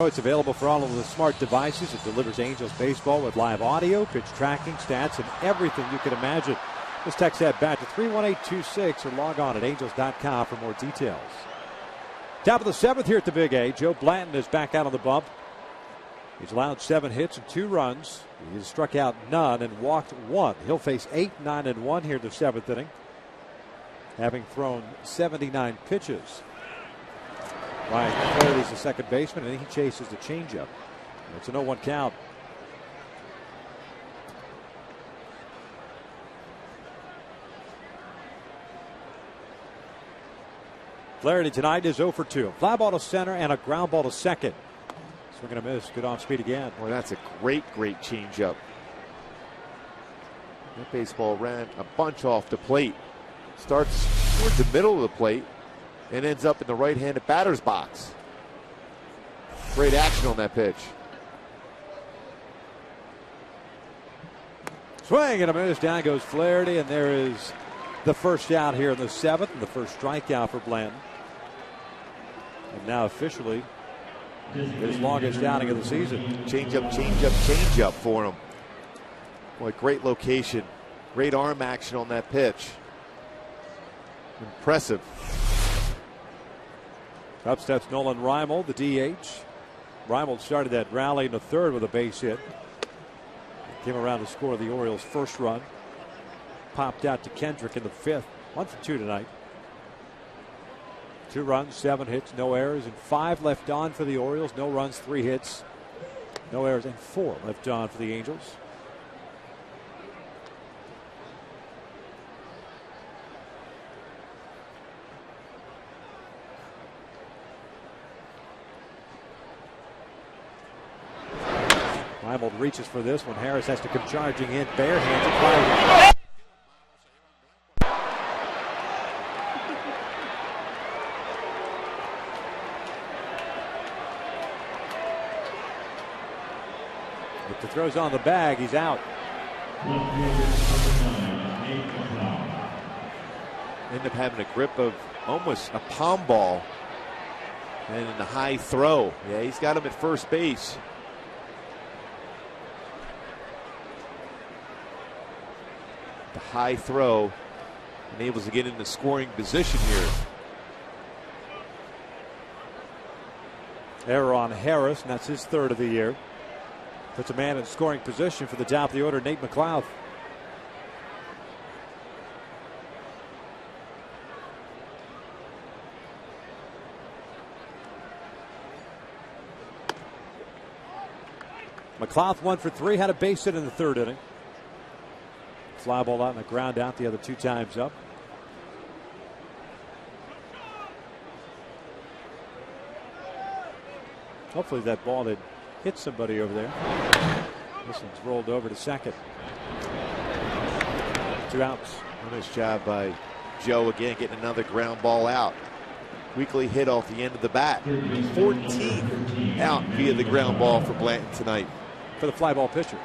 Speaker 3: It's available for all of the smart devices. It delivers Angels baseball with live audio, pitch tracking, stats, and everything you can imagine. Just text that back to 31826 or log on at angels.com for more details. Top of the 7th here at the Big A. Joe Blanton is back out on the bump. He's allowed 7 hits and 2 runs. He has struck out none and walked 1. He'll face 8, 9, and 1 here in the 7th inning, having thrown 79 pitches. Ryan Flaherty's the second baseman, and he chases the changeup. It's an 0-1 count. Flaherty tonight is 0 for 2. Fly ball to center and a ground ball to second. Swing and a miss. Good off speed again.
Speaker 5: Well, that's a great changeup. That baseball ran a bunch off the plate. Starts towards the middle of the plate and ends up in the right-handed batter's box. Great action on that pitch.
Speaker 3: Swing and a miss. Down goes Flaherty, and there is the first out here in the 7th, and the first strikeout for Blanton. And now officially his longest outing of the season.
Speaker 5: Changeup for him. Boy, great location. Great arm action on that pitch. Impressive.
Speaker 3: Up steps Nolan Reimold, the DH. Reimold started that rally in the 3rd with a base hit. Came around to score the Orioles' first run. popped out to Kendrick in the 5th. 1 for 2 tonight. 2 runs, 7 hits, no errors, and 5 left on for the Orioles. No runs, 3 hits, no errors, and 4 left on for the Angels. Reimold reaches for this one. Harris has to come charging in, barehanded. If the throw's on the bag, he's out.
Speaker 6: End up having a grip of almost a palm ball. And in the high throw. Yeah, he's got him at first base. The high throw enables to get into scoring position here.
Speaker 3: Error on Harris, and that's his 3rd of the year. Puts a man in scoring position for the top of the order, Nate McLeod. McLeod 1 for 3, had a base hit in the 3rd inning. Fly ball out and a ground out the other 2 times up. Hopefully that ball had hit somebody over there. This one's rolled over to second. 2 outs.
Speaker 6: Nice job by Joe again, getting another ground ball out. Weekly hit off the end of the bat. 14th out via the ground ball for Blanton tonight.
Speaker 3: For the fly ball pitcher.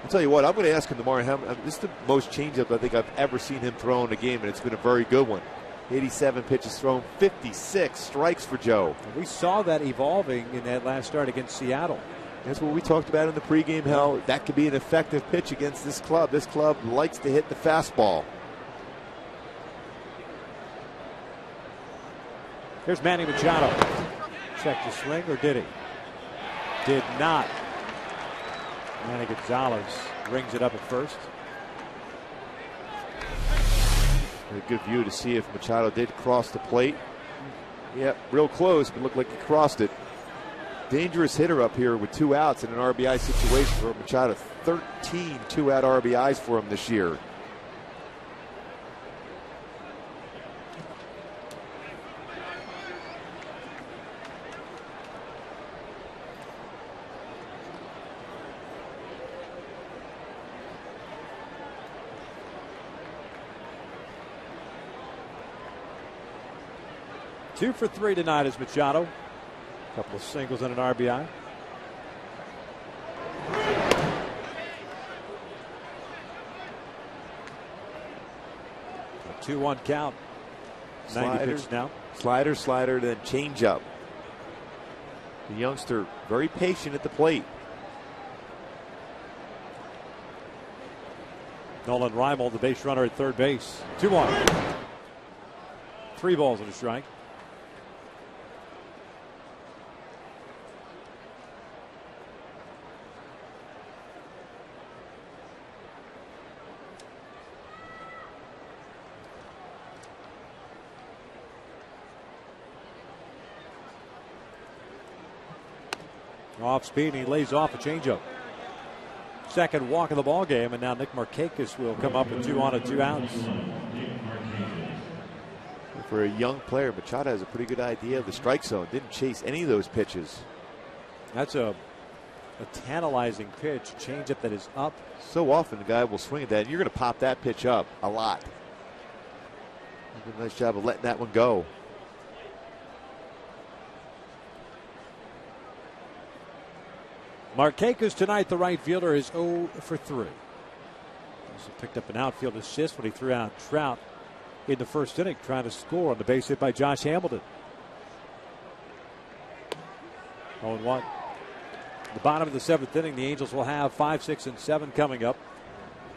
Speaker 6: I'll tell you what, I'm going to ask him tomorrow. This is the most changeup I think I've ever seen him throw in a game, and it's been a very good one. 87 pitches thrown, 56 strikes for Joe.
Speaker 3: And we saw that evolving in that last start against Seattle.
Speaker 6: That's what we talked about in the pregame, how that could be an effective pitch against this club. This club likes to hit the fastball.
Speaker 3: Here's Manny Machado. Checked the swing, or did he? Did not. Manny Gonzalez rings it up at first.
Speaker 6: A good view to see if Machado did cross the plate. Yep, real close, but looked like he crossed it. Dangerous hitter up here with 2 outs in an RBI situation for Machado. 13 2-out RBIs for him this year.
Speaker 3: Two for 3 tonight is Machado. A couple of singles and an RBI. A 2-1 count. 90 pitches now.
Speaker 6: Slider, then changeup. The youngster very patient at the plate.
Speaker 3: Nolan Reimold, the base runner at 3rd base. 2-1. 3 balls and a strike. Off speed, and he lays off a changeup. Second walk of the ball game, and now Nick Markakis will come up with 2 on and 2 outs.
Speaker 6: For a young player, Machado has a pretty good idea of the strike zone. Didn't chase any of those pitches.
Speaker 3: That's a tantalizing pitch, changeup that is up.
Speaker 6: So often the guy will swing at that, and you're going to pop that pitch up a lot. Did a nice job of letting that one go.
Speaker 3: Markakis tonight, the right fielder, is 0 for 3. Also picked up an outfield assist when he threw out Trout in the 1st inning, trying to score on the base hit by Josh Hamilton. 0-1. The bottom of the 7th inning, the Angels will have 5, 6, and 7 coming up.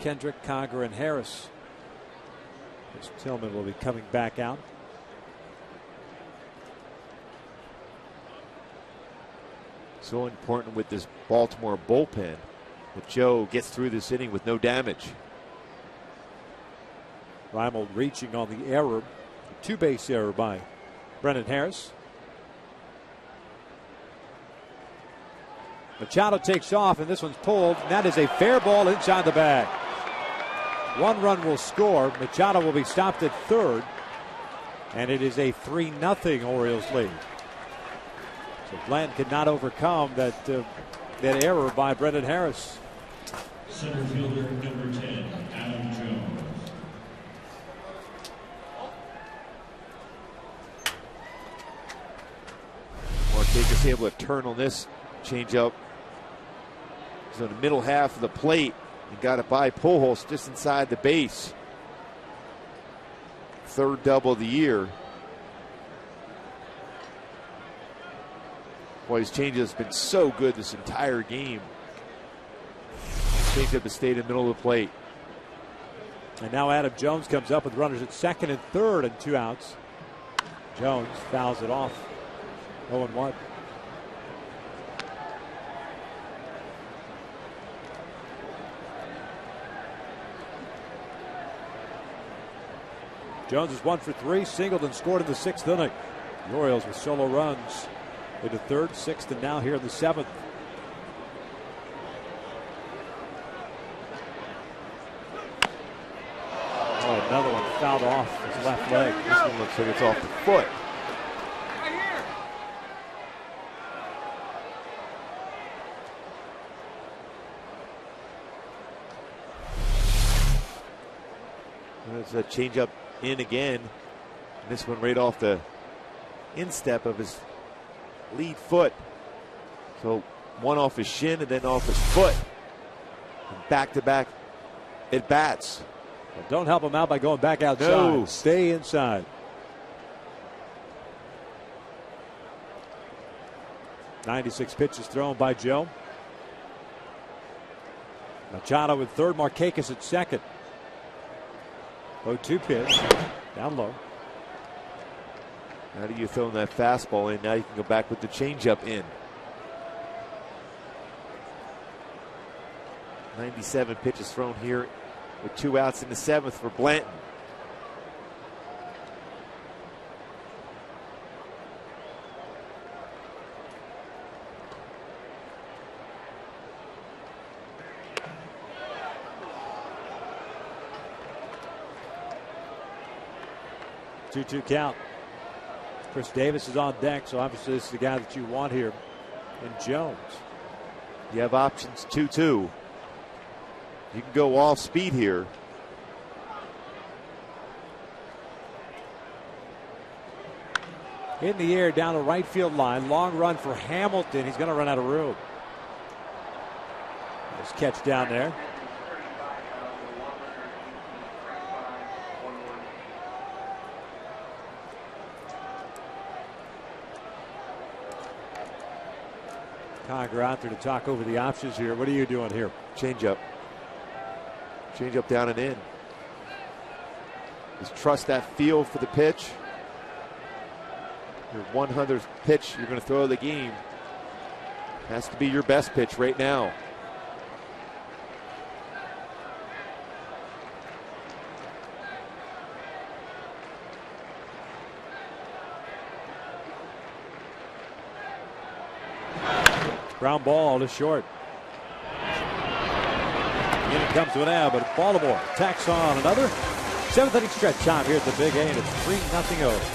Speaker 3: Kendrick, Conger, and Harris. As Tillman will be coming back out.
Speaker 6: So important with this Baltimore bullpen that Joe gets through this inning with no damage.
Speaker 3: Reimold reaching on the error. Two-base error by Brennan Harris. Machado takes off, and this one's pulled. And that is a fair ball inside the bag. 1 run will score. Machado will be stopped at third. And it is a 3-0 Orioles lead. So Blanton could not overcome that error by Brendan Harris.
Speaker 1: Center fielder number 10, Adam Jones.
Speaker 6: Marquez able to turn on this changeup. He's on the middle half of the plate and got it by Pujols just inside the base. 3rd double of the year. Boy, his changeup has been so good this entire game. Changeup has stayed in the middle of the plate.
Speaker 3: And now Adam Jones comes up with runners at second and third and 2 outs. Jones fouls it off. 0-1. Jones is 1 for 3, singled and scored in the 6th inning. The Orioles with solo runs into 3rd, 6th, and now here in the 7th. Oh, another one fouled off his left leg.
Speaker 6: This one looks like it's off the foot. There's a changeup in again. And this one right off the instep of his lead foot. So one off his shin and then off his foot. And back-to-back at bats.
Speaker 3: Well, don't help him out by going back outside.
Speaker 6: No.
Speaker 3: Stay inside. .96 pitches thrown by Joe. Machado at third, Marquez at second. 0-2 pitch, down low.
Speaker 6: How do you throw that fastball in? Now you can go back with the changeup in. 97 pitches thrown here with 2 outs in the 7th for Blanton.
Speaker 3: Two count. Chris Davis is on deck, so obviously this is the guy that you want here in Jones.
Speaker 6: You have options 2-2. You can go off speed here.
Speaker 3: In the air down the right field line. Long run for Hamilton. He's going to run out of room. Nice catch down there. Conger out there to talk over the options here. What are you doing here?
Speaker 6: Changeup. Changeup down and in. Just trust that feel for the pitch. Your 100th pitch you're going to throw of the game has to be your best pitch right now.
Speaker 3: Ground ball to short. And it comes to an end, but Baltimore tacks on another 7th inning stretch time here at the Big A, and it's 3-0 over.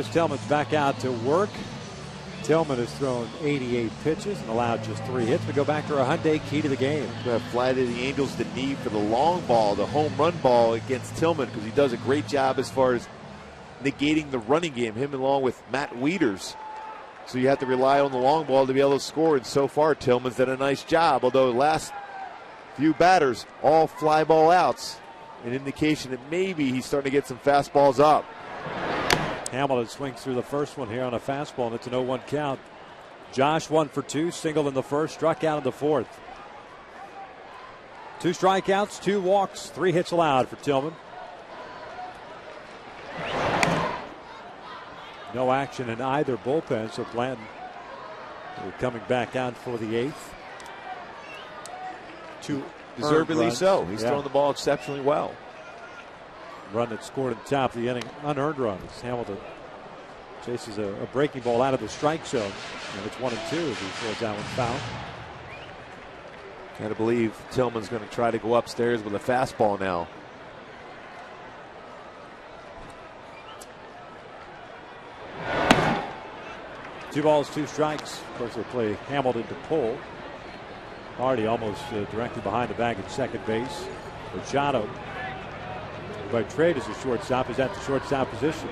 Speaker 3: Tillman's back out to work. Tillman has thrown 88 pitches and allowed just 3 hits. We go back to our Hyundai key to the game.
Speaker 6: We have flatted the Angels the need for the long ball, the home run ball against Tillman, because he does a great job as far as negating the running game, him along with Matt Wieters. So you have to rely on the long ball to be able to score, and so far Tillman's done a nice job, although the last few batters all fly ball outs, an indication that maybe he's starting to get some fastballs up.
Speaker 3: Hamilton swings through the first one here on a fastball, and it's an 0-1 count. Josh 1 for 2, single in the first, struck out in the fourth. 2 strikeouts, 2 walks, 3 hits allowed for Tillman. No action in either bullpen, so Blanton coming back out for the 8th. 2
Speaker 6: Deservedly so. He's thrown the ball exceptionally well.
Speaker 3: Run that scored at the top of the inning, unearned run as Hamilton chases a breaking ball out of the strike zone. And it's 1-2 as he throws that one foul.
Speaker 6: Gotta believe Tillman's going to try to go upstairs with a fastball now.
Speaker 3: Two balls, 2 strikes. Of course, they play Hamilton to pull. Hardy almost directly behind the bag at second base. Machado, by trade as a shortstop, is at the shortstop position.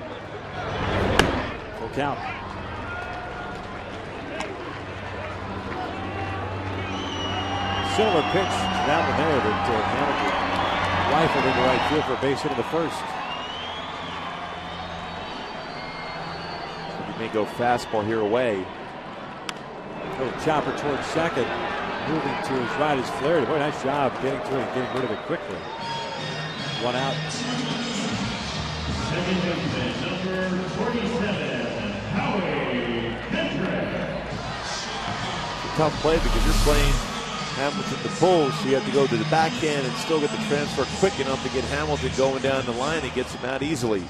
Speaker 3: Full count. Similar pitch to that one there that Hamilton rifled into right field for a base hit in the first.
Speaker 6: So he may go fastball here away.
Speaker 3: Little chopper towards second. Moving to his right is Flaherty. Boy, nice job getting to it and getting rid of it quickly. 1 out.
Speaker 1: Second baseman, number 47, Howie Kendrick.
Speaker 6: It's a tough play because you're playing Hamilton to pull, so you have to go to the backhand and still get the transfer quick enough to get Hamilton going down the line and gets him out easily.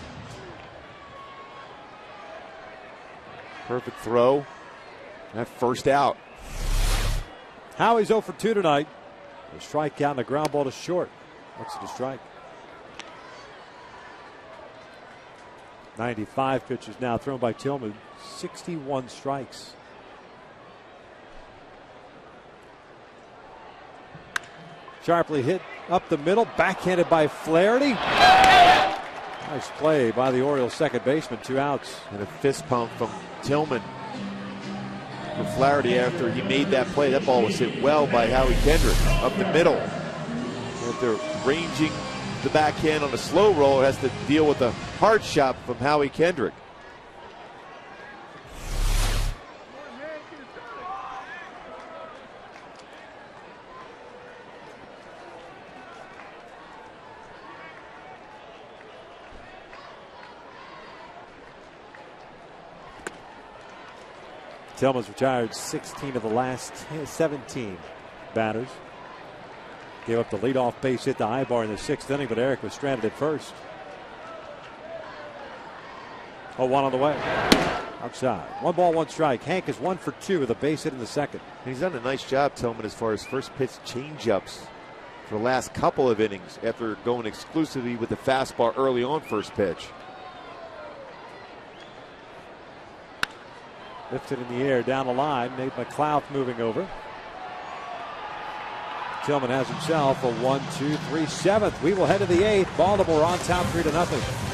Speaker 6: Perfect throw. That first out.
Speaker 3: Howie's 0 for 2 tonight. A strikeout and a ground ball to short. What's the strike? 95 pitches now thrown by Tillman. 61 strikes. Sharply hit up the middle, backhanded by Flaherty. Nice play by the Orioles second baseman. 2 outs.
Speaker 6: And a fist pump from Tillman for Flaherty after he made that play. That ball was hit well by Howie Kendrick up the middle. After ranging the backhand on a slow roll, it has to deal with a hard shot from Howie Kendrick.
Speaker 3: Tillman's retired 16 of the last 17 batters. Gave up the leadoff base hit to Ibar in the 6th inning, but Eric was stranded at first. 0-1 on the way. Outside. 1 ball, 1 strike. Hank is 1 for 2 with a base hit in the second.
Speaker 6: And he's done a nice job, Tillman, as far as first pitch changeups for the last couple of innings after going exclusively with the fastball early on first pitch.
Speaker 3: Lifted in the air down the line. Nate McLeod moving over. Tillman has himself a 1-2-3 7th. We will head to the 8th. Baltimore on top 3-0.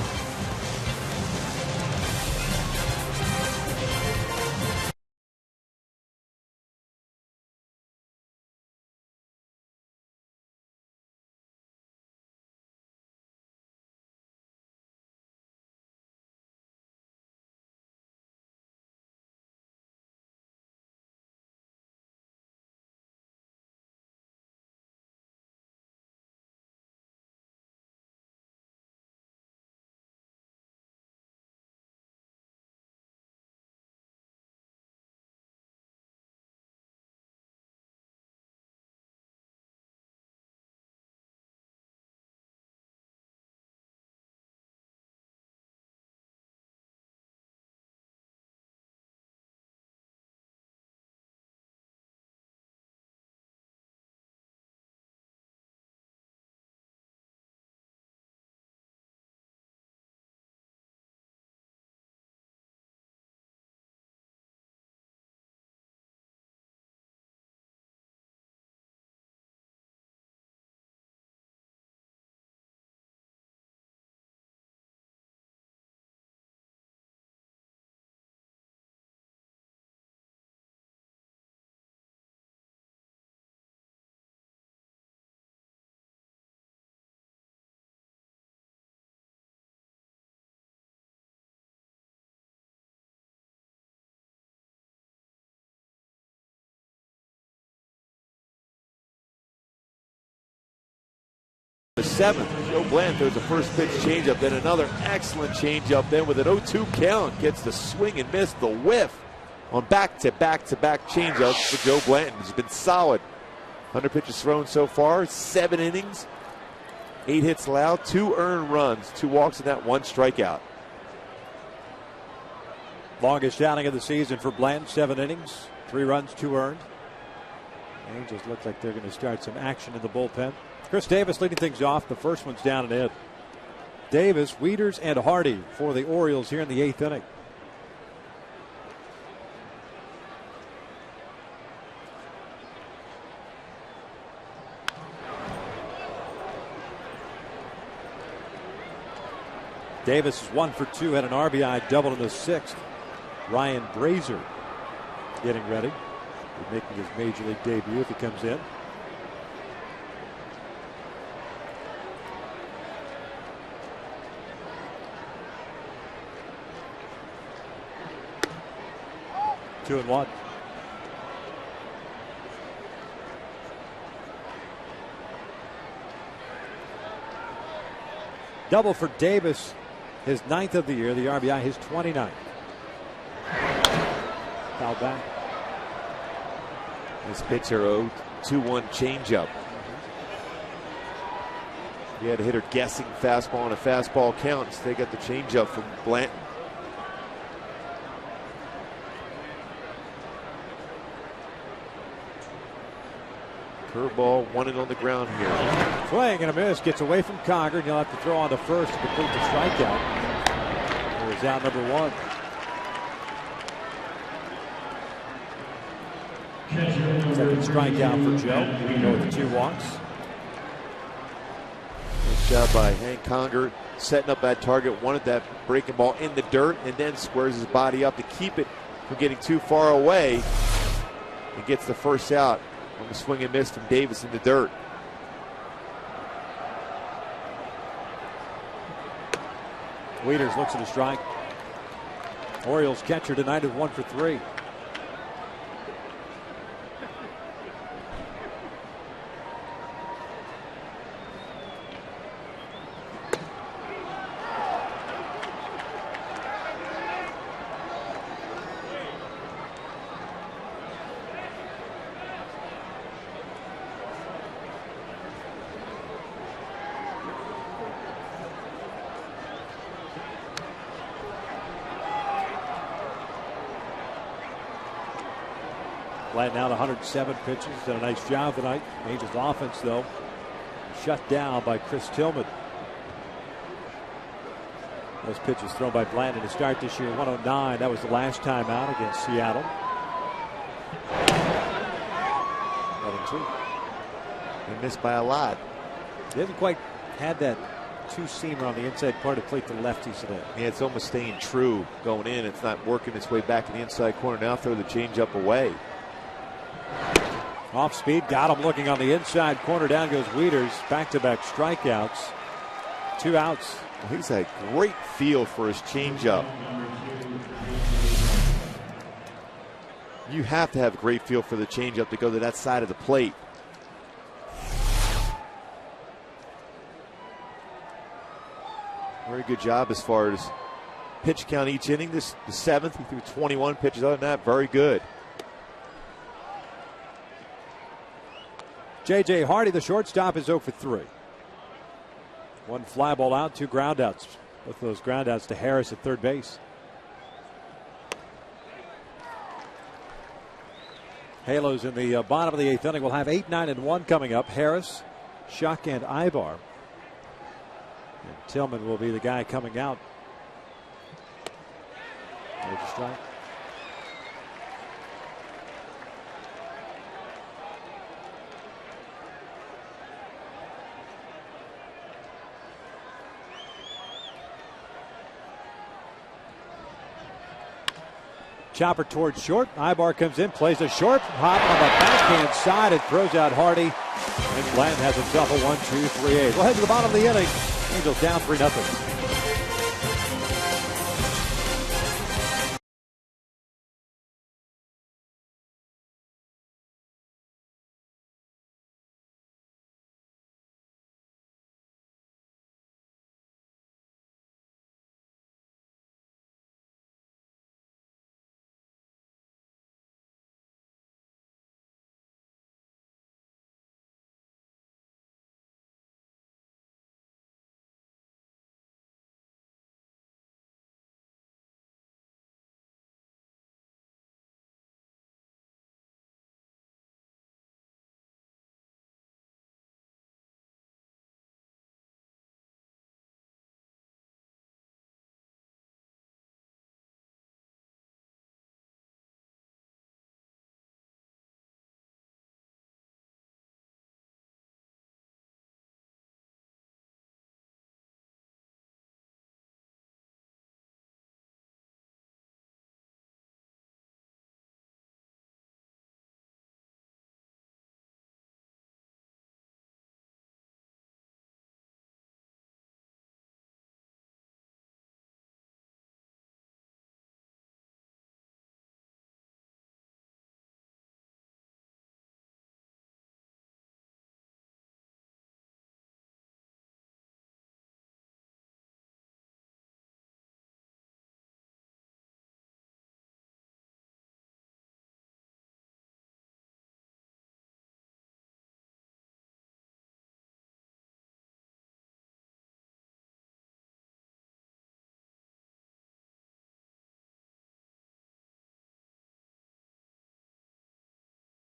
Speaker 6: The 7th, Joe Blanton throws a first pitch changeup, then another excellent changeup. Then with an 0-2 count, gets the swing and miss, the whiff on back-to-back-to-back changeups for Joe Blanton. He's been solid. 100 pitches thrown so far, 7 innings, 8 hits allowed, 2 earned runs, 2 walks, and that 1 strikeout.
Speaker 3: Longest outing of the season for Blanton, 7 innings, 3 runs, 2 earned. Angels look like they're going to start some action in the bullpen. Chris Davis leading things off. The first one's down and in. Davis, Wieters, and Hardy for the Orioles here in the 8th inning. Davis is 1 for 2, had an RBI double in the 6th. Ryan Brazier getting ready, making his major league debut if he comes in. Two and 1. Double for Davis, his 9th of the year. The RBI, his 29th. Foul back.
Speaker 6: This pitcher 0-2-1 changeup. He had a hitter guessing fastball on a fastball count. Instead, got the changeup from Blanton. Curveball, 1 on the ground here.
Speaker 3: Swing and a miss, gets away from Conger, and he'll have to throw on to first to complete the strikeout. There's out number 1. Second strikeout for Joe. Go with the 2 walks.
Speaker 6: Nice job by Hank Conger, setting up that target, wanted that breaking ball in the dirt, and then squares his body up to keep it from getting too far away, and gets the first out on the swing and miss from Davis in the dirt.
Speaker 3: Wieters looks at a strike. Orioles catcher tonight is 1 for 3. Blanton out 107 pitches. Done a nice job tonight. Angels offense, though, shut down by Chris Tillman. Those pitches thrown by Blanton to start this year, 109. That was the last time out against Seattle. 1-2.
Speaker 6: They missed by a lot.
Speaker 3: They haven't quite had that two-seamer on the inside part of the plate to the lefties today.
Speaker 6: Yeah, it's almost staying true going in. It's not working its way back in the inside corner. Now throw the changeup away.
Speaker 3: Off speed, got him looking on the inside corner. Down goes Wieters. Back-to-back strikeouts. 2 outs.
Speaker 6: Well, he's had great feel for his changeup. You have to have a great feel for the changeup to go to that side of the plate. Very good job as far as pitch count each inning. This the 7th. He threw 21 pitches. Other than that, very good.
Speaker 3: J.J. Hardy, the shortstop, is 0 for 3. 1 fly ball out, 2 groundouts. Both of those groundouts to Harris at third base. Halos in the bottom of the 8th inning. We'll have 8, 9, and 1 coming up. Harris, Shuck, and Ibar. And Tillman will be the guy coming out. Major strike. Chopper towards short. Ibar comes in, plays a short hop on the backhand side and throws out Hardy. And Blanton has himself a 1-2-3-8. We'll head to the bottom of the inning. Angels down 3-0.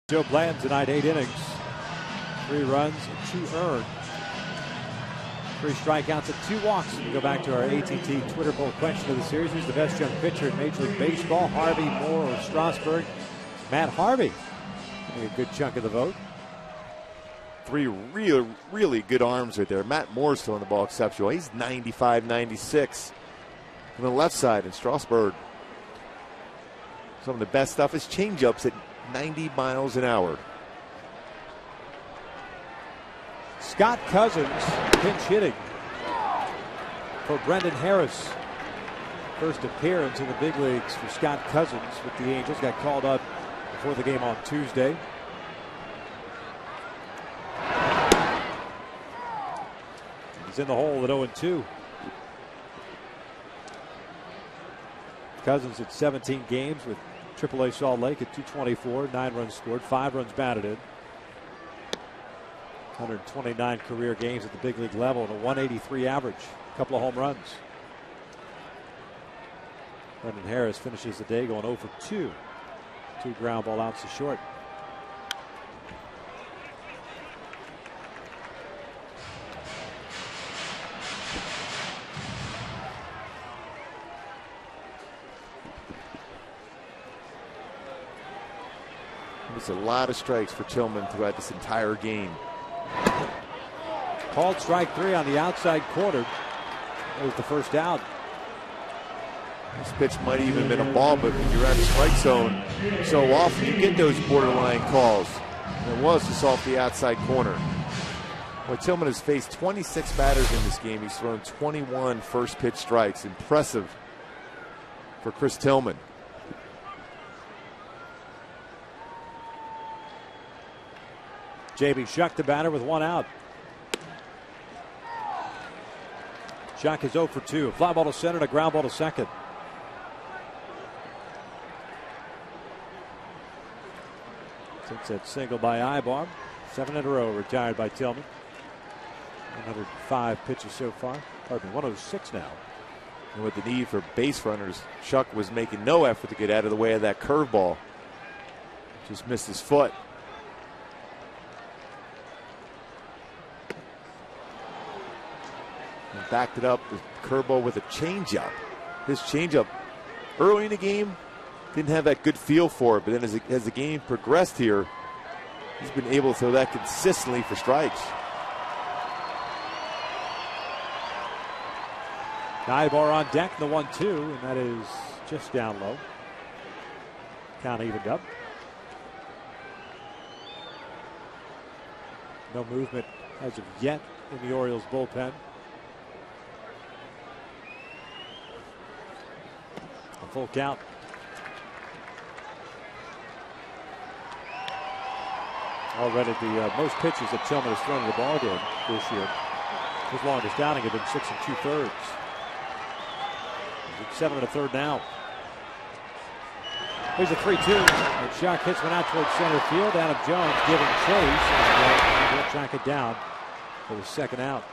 Speaker 3: Joe Bland tonight, 8 innings, 3 runs, 2 earned, 3 strikeouts and 2 walks. We go back to our AT&T Twitter poll question of the series. Who's the best young pitcher in Major League Baseball? Harvey, Moore, or Strasburg? Matt Harvey getting a good chunk of the vote.
Speaker 6: 3 really good arms right there. Matt Moore's throwing the ball exceptional. He's 95, 96 on the left side. And Strasburg, some of the best stuff is changeups at 90 miles an hour.
Speaker 3: Scott Cousins pinch hitting for Brendan Harris. First appearance in the big leagues for Scott Cousins with the Angels. Got called up before the game on Tuesday. He's in the hole at 0-2. Cousins at 17 games with AAA Salt Lake at 224, 9 runs scored, 5 runs batted in. 129 career games at the big league level and a 183 average. A couple of home runs. Brendan Harris finishes the day going 0 for 2. 2 ground ball outs to short.
Speaker 6: There's a lot of strikes for Tillman throughout this entire game.
Speaker 3: Called strike 3 on the outside corner. That was the first out.
Speaker 6: This pitch might even have been a ball, but when you're at the strike zone so often, you get those borderline calls. And it was just off the outside corner. Well, Tillman has faced 26 batters in this game. He's thrown 21 first pitch strikes. Impressive for Chris Tillman.
Speaker 3: J.B. Shuck, the batter, with 1 out. Shuck is 0 for 2. A fly ball to center and a ground ball to second. Since that single by Ibar, 7 in a row retired by Tillman. 105 pitches so far. Pardon me, 106 now.
Speaker 6: And with the need for base runners, Shuck was making no effort to get out of the way of that curveball. Just missed his foot. And backed it up with curveball with a changeup. His changeup early in the game didn't have that good feel for it, but then as the game progressed here, he's been able to throw that consistently for strikes.
Speaker 3: Ibar on deck, the 1-2, and that is just down low. Count evened up. No movement as of yet in the Orioles bullpen. A full count. Already the most pitches that Tillman has thrown in the ballgame this year. His longest outing had been 6 2/3. He's at 7 1/3 now. Here's a 3-2. And Shuck hits one out towards center field. Adam Jones giving chase. And he'll track it down for the second out.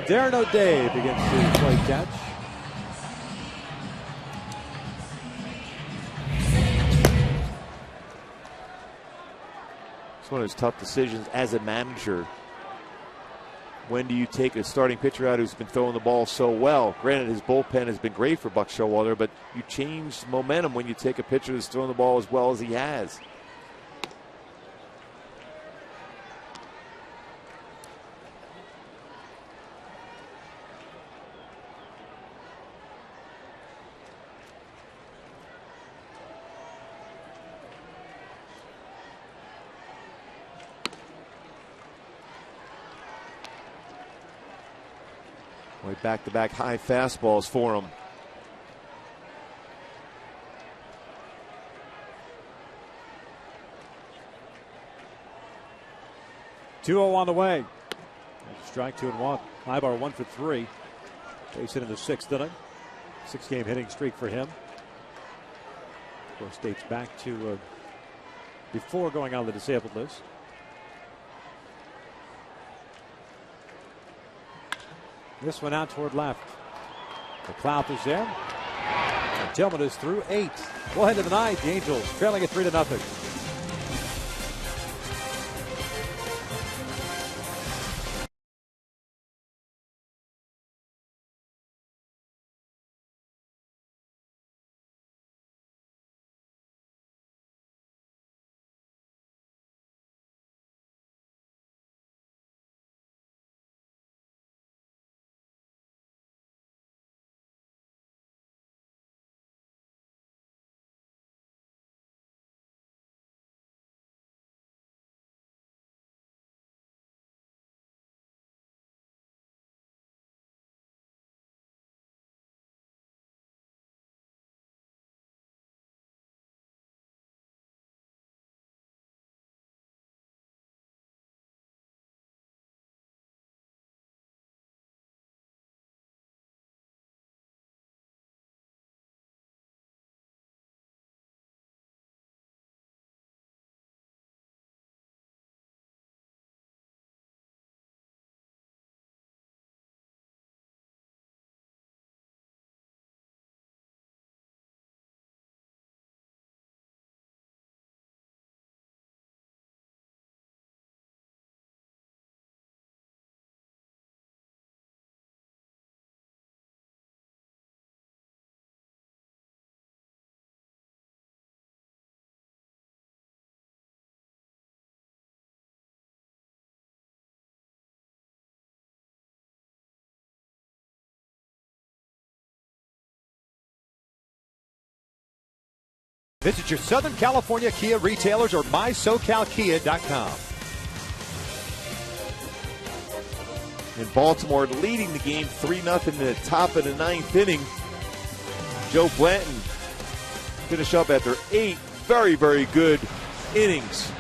Speaker 3: Darren O'Day begins to play catch.
Speaker 6: It's one of those tough decisions as a manager. When do you take a starting pitcher out who's been throwing the ball so well? Granted, his bullpen has been great for Buck Showalter, but you change momentum when you take a pitcher that's throwing the ball as well as he has. Back-to-back high fastballs for him.
Speaker 3: .2-0 on the way. Strike 2-1. Ibar 1 for 3. Base hit in the 6th inning. 6-game hitting streak for him. Of course, dates back to before going on the disabled list. This one out toward left. McLeod is there. Tillman is through 8. We'll head to the ninth. The Angels trailing at 3-0. Visit your Southern California Kia retailers or mysocalkia.com.
Speaker 6: In Baltimore, leading the game 3-0 in the top of the 9th inning. Joe Blanton finish up after 8 very, very good innings.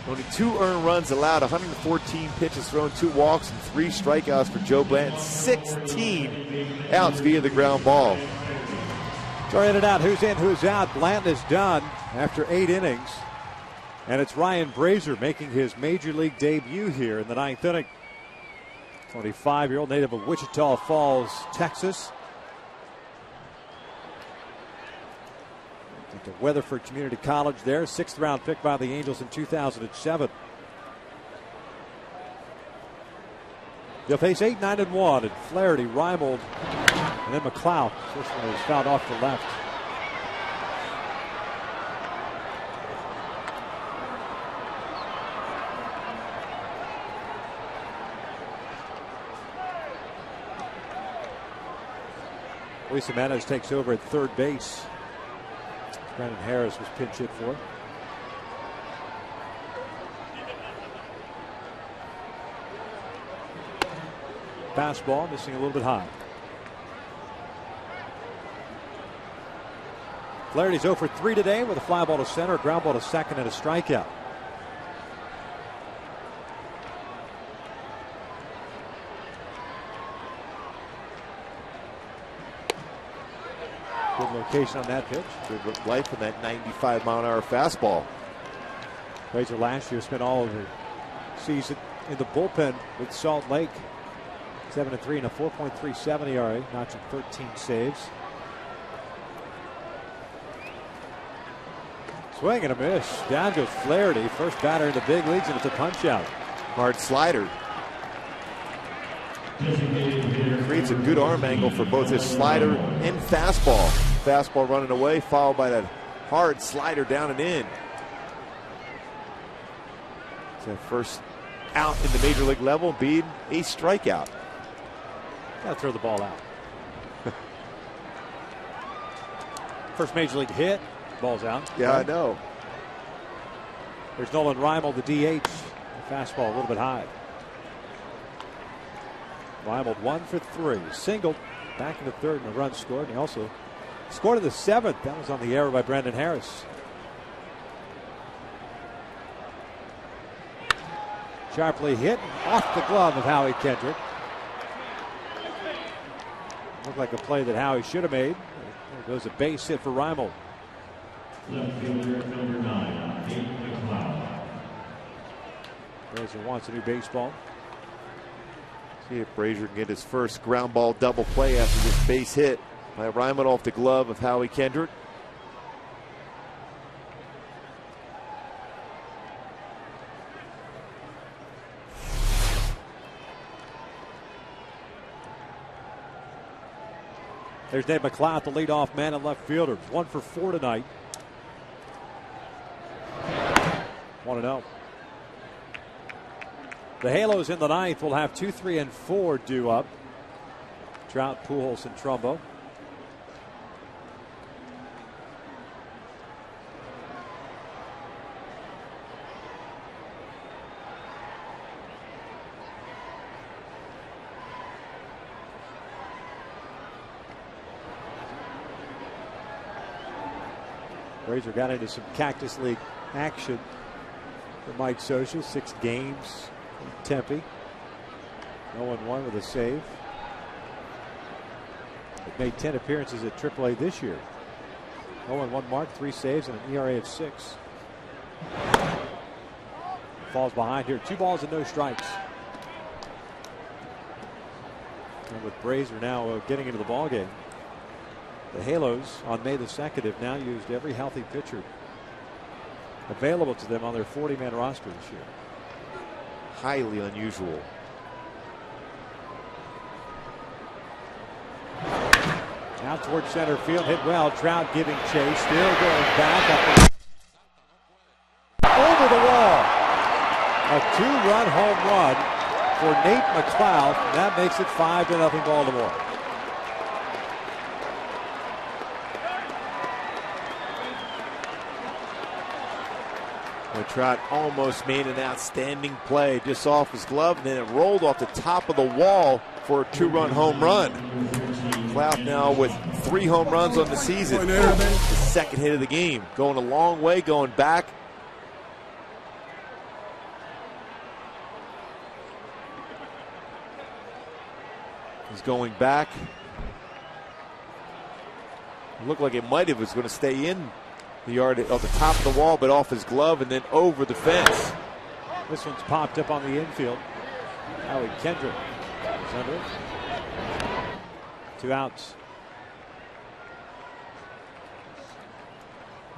Speaker 6: Only 2 earned runs allowed, 114 pitches thrown, 2 walks, and 3 strikeouts for Joe Blanton. 16 outs via the ground ball.
Speaker 3: Started it out, who's in, who's out. Blanton is done after 8 innings. And it's Ryan Brazier making his major league debut here in the 9th inning. 25-year-old native of Wichita Falls, Texas. Went to Weatherford Community College there. 6th round pick by the Angels in 2007. They'll face 8, 9, and 1. And Flaherty, Reimold, and then McLeod. This one is fouled off the left. Luis Jimenez takes over at third base. Brandon Harris was pinch hit for. Fastball missing a little bit high. Flaherty's 0 for 3 today with a fly ball to center, a ground ball to second, and a strikeout. Good location on that pitch.
Speaker 6: Good life in that 95-mile-an-hour fastball.
Speaker 3: Frazier last year spent all of the season in the bullpen with Salt Lake. 7-3 and a 4.37 ERA, notching 13 saves. Swing and a miss. Down goes Flaherty, first batter in the big leagues, and it's a punch out.
Speaker 6: Hard slider. Creates a good arm angle for both his slider and fastball. Fastball running away, followed by that hard slider down and in. It's that first out in the major league level, being a strikeout.
Speaker 3: Gotta throw the ball out. First major league hit, ball's out.
Speaker 6: Yeah, I know.
Speaker 3: There's Nolan Reimold, the DH. The fastball a little bit high. Reimold 1 for 3. Singled back in the third and a run scored. And he also scored in the 7th. That was on the error by Brandon Harris. Sharply hit off the glove of Howie Kendrick. Looked like a play that Howie should have made. There goes a base hit for Reimold.
Speaker 1: Left fielder, number 9, Nate McLeod.
Speaker 3: Brazier wants a new baseball.
Speaker 6: See if Brazier can get his first ground ball double play after this base hit. by Ryman off the glove of Howie Kendrick.
Speaker 3: There's Dave McLeod, the leadoff man and left fielder. 1 for 4 tonight. 1-0. The Halos in the ninth will have 2, 3, and 4 due up. Trout, Pujols, and Trumbo. Razor got into some Cactus League action for Mike Scioscia. 6 games in Tempe. 0-1 with a save. It made 10 appearances at AAA this year. 0-1 mark, 3 saves, and an ERA of 6. Falls behind here. 2 balls and no strikes. And with Brazier now getting into the ballgame, the Halos on May the 2nd have now used every healthy pitcher available to them on their 40-man roster this year.
Speaker 6: Highly unusual.
Speaker 3: Out towards center field, hit well. Trout giving chase, still going back up over the wall. A 2-run home run for Nate McLeod. That makes it 5-0 Baltimore.
Speaker 6: Trout almost made an outstanding play just off his glove, and then it rolled off the top of the wall for a 2-run home run. McLeod now with 3 home runs on the season. The second hit of the game. Going a long way, going back. He's going back. It looked like it might have was going to stay in the yard of the top of the wall, but off his glove and then over the fence.
Speaker 3: This one's popped up on the infield. Howie Kendrick is under it. 2 outs.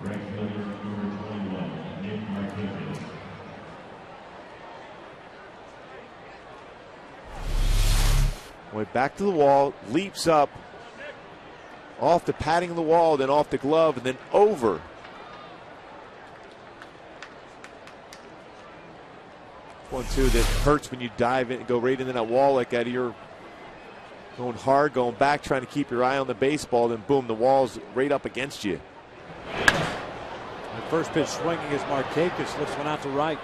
Speaker 1: Right fielder number 21, Nick Martinez.
Speaker 6: Went back to the wall, leaps up, off the padding of the wall, then off the glove, and then over. One, two that hurts when you dive in and go right into that wall like that. You're going hard, going back, trying to keep your eye on the baseball, then boom, the wall's right up against you.
Speaker 3: The first pitch swinging as Markakis lifts one out to right.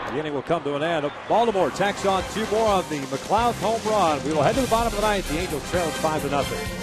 Speaker 3: The inning will come to an end. Baltimore tacks on 2 more on the McLeod home run. We will head to the bottom of the ninth. The Angels trail 5-0.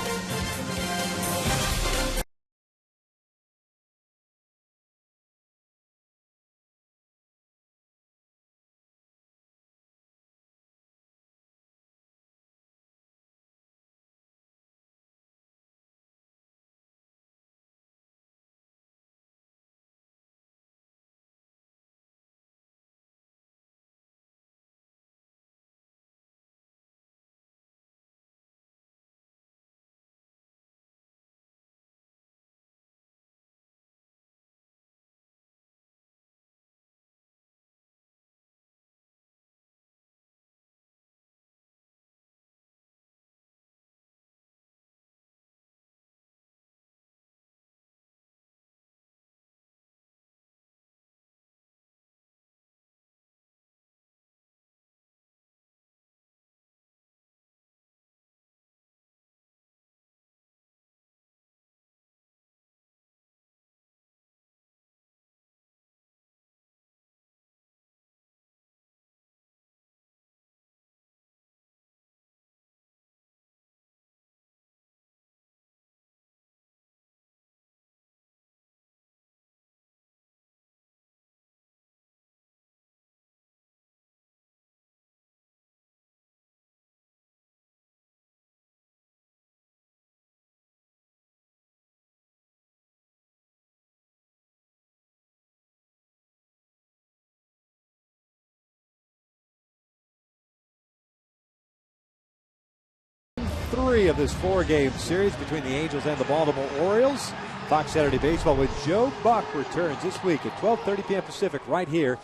Speaker 3: 3 of this 4-game series between the Angels and the Baltimore Orioles. Fox Saturday Baseball with Joe Buck returns this week at 12:30 p.m. Pacific right here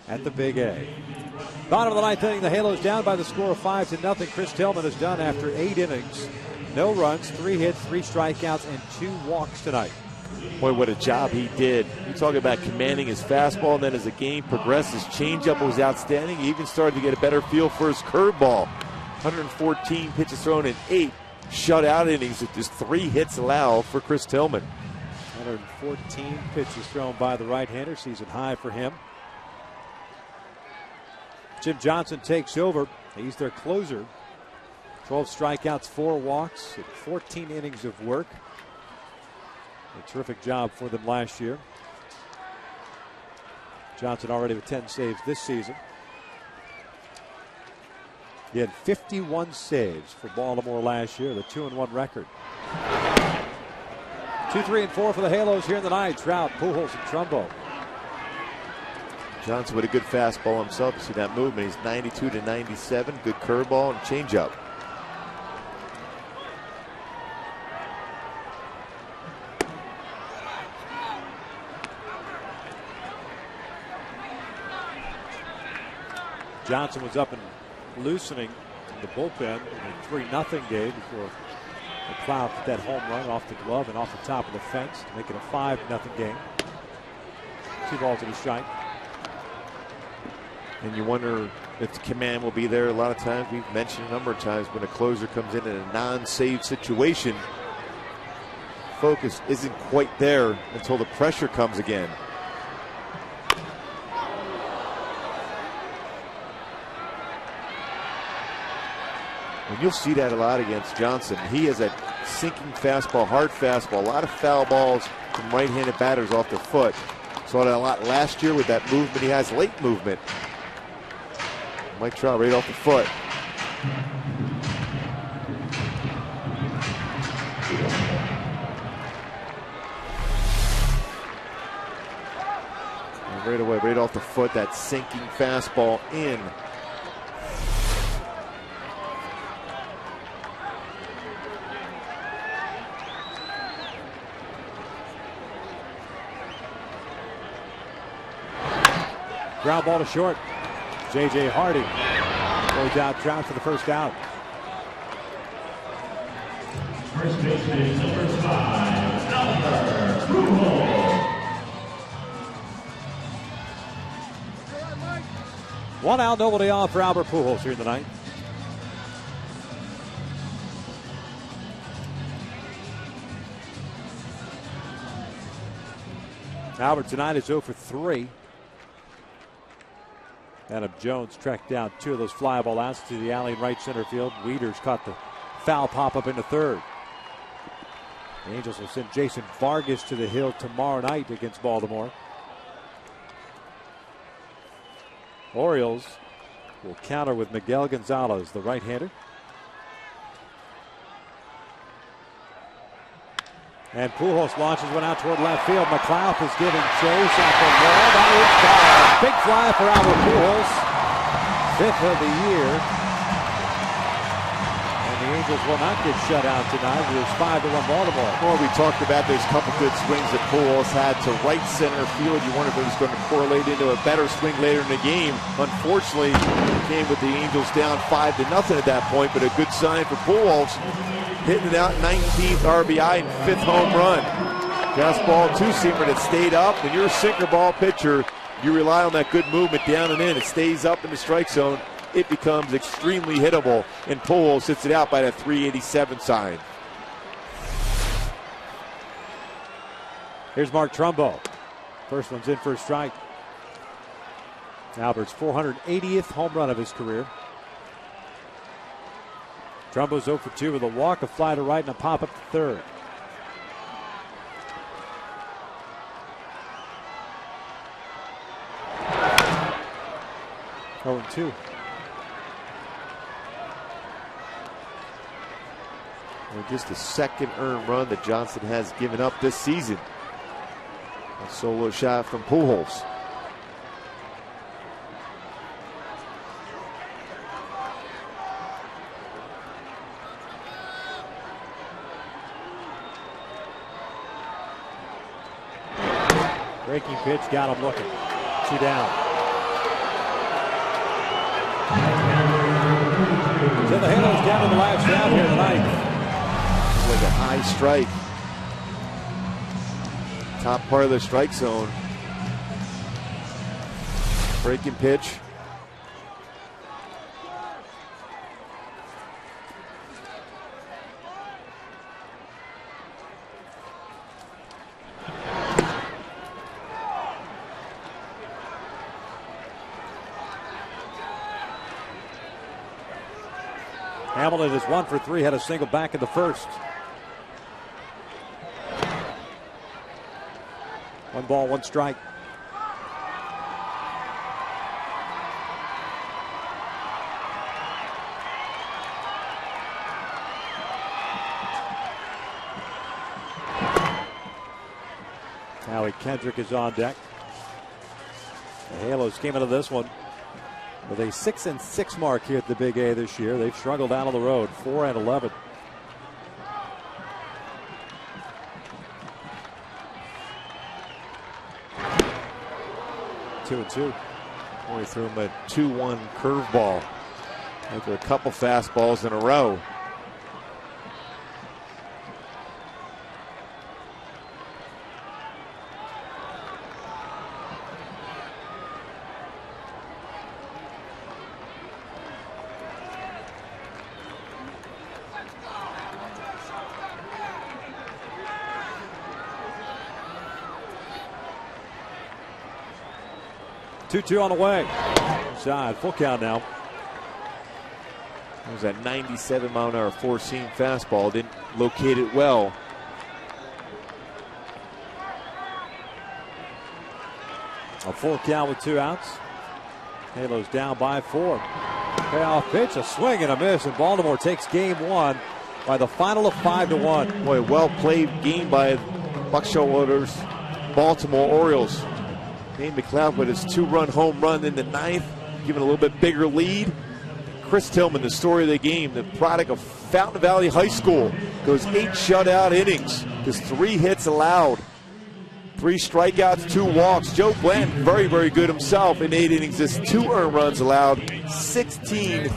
Speaker 3: at the Big A. Bottom of the ninth inning, the Halos down by the score of 5-0. Chris Tillman is done after 8 innings. No runs, 3 hits, 3 strikeouts, and 2 walks tonight.
Speaker 6: Boy, what a job he did. You talk about commanding his fastball, and then as the game progressed, his changeup was outstanding. He even started to get a better feel for his curveball. 114 pitches thrown in 8 shutout innings with just 3 hits allowed for Chris Tillman.
Speaker 3: 114 pitches thrown by the right-hander, season high for him. Jim Johnson takes over. He's their closer. 12 strikeouts, 4 walks, 14 innings of work. A terrific job for them last year. Johnson already with 10 saves this season. He had 51 saves for Baltimore last year, the 2-1 record. 2, 3, and 4 for the Halos here in the ninth. Trout, Pujols, and Trumbo.
Speaker 6: Johnson with a good fastball himself. You see that movement. He's 92 to 97. Good curveball and changeup.
Speaker 3: Johnson was up and loosening in the bullpen in a 3-0 game before McLeod put that home run off the glove and off the top of the fence to make it a 5-0 game. 2 balls and a strike.
Speaker 6: And you wonder if the command will be there. A lot of times, we've mentioned a number of times, when a closer comes in a non-save situation, focus isn't quite there until the pressure comes again. And you'll see that a lot against Johnson. He has a sinking fastball, hard fastball, a lot of foul balls from right-handed batters off the foot. Saw that a lot last year with that movement he has, late movement. Mike Trout right off the foot. And right away, right off the foot, that sinking fastball in.
Speaker 3: Ground ball to short. J.J. Hardy goes out Trout for the first out.
Speaker 1: First baseman, number 5, Albert Pujols.
Speaker 3: 1 out, nobody off for Albert Pujols here in the ninth. Albert tonight is 0 for 3. Adam Jones tracked down 2 of those fly ball outs to the alley in right center field. Wieters caught the foul pop up into third. The Angels will send Jason Vargas to the hill tomorrow night against Baltimore. Orioles will counter with Miguel Gonzalez, the right-hander. And Pujols launches one out toward left field. McLeod is giving chase at the wall. That is foul. Big fly for Albert Pujols. 5th of the year. And the Angels will not get shut out tonight. It was 5-1 Baltimore.
Speaker 6: Well, we talked about there's a couple good swings that Pujols had to right center field. You wonder if it was going to correlate into a better swing later in the game. Unfortunately, it came with the Angels down 5-0 at that point, but a good sign for Pujols. Hitting it out, 19th RBI and 5th home run. Fastball, 2-seamer that stayed up. When you're a sinker ball pitcher, you rely on that good movement down and in. It stays up in the strike zone. It becomes extremely hittable, and Pujols sits it out by that 387 sign.
Speaker 3: Here's Mark Trumbo. First one's in for a strike. Albert's 480th home run of his career. Trumbo's 0 for 2 with a walk, a fly to right, and a pop up to third. Oh, and 2.
Speaker 6: Well, just the second earned run that Johnson has given up this season. A solo shot from Pujols.
Speaker 3: Breaking pitch, got him looking. 2 down. So the Halos down to the last round here tonight.
Speaker 6: Like a high strike. Top part of the strike zone. Breaking pitch.
Speaker 3: Hamilton is 1 for 3, had a single back in the first. 1 ball, 1 strike. Howie Kendrick is on deck. The Halos came into this one with a 6-6 mark here at the Big A this year. They've struggled down on the road, 4-11. Two and two.
Speaker 6: Only threw him a 2-1 curveball after a couple fastballs in a row.
Speaker 3: Two on the way. Inside, full count now.
Speaker 6: It was that 97-mile-an-hour four-seam fastball. Didn't locate it well.
Speaker 3: A full count with 2 outs. Halos down by 4. Payoff pitch, a swing and a miss, and Baltimore takes game 1 by the final of 5-1.
Speaker 6: Boy, well-played game by Buckshot Baltimore Orioles. Nate McLeod with his 2-run home run in the 9th, giving a little bit bigger lead. Chris Tillman, the story of the game, the product of Fountain Valley High School, goes 8 shutout innings, just 3 hits allowed, 3 strikeouts, 2 walks. Joe Bland, very, very good himself in 8 innings, just 2 earned runs allowed, 16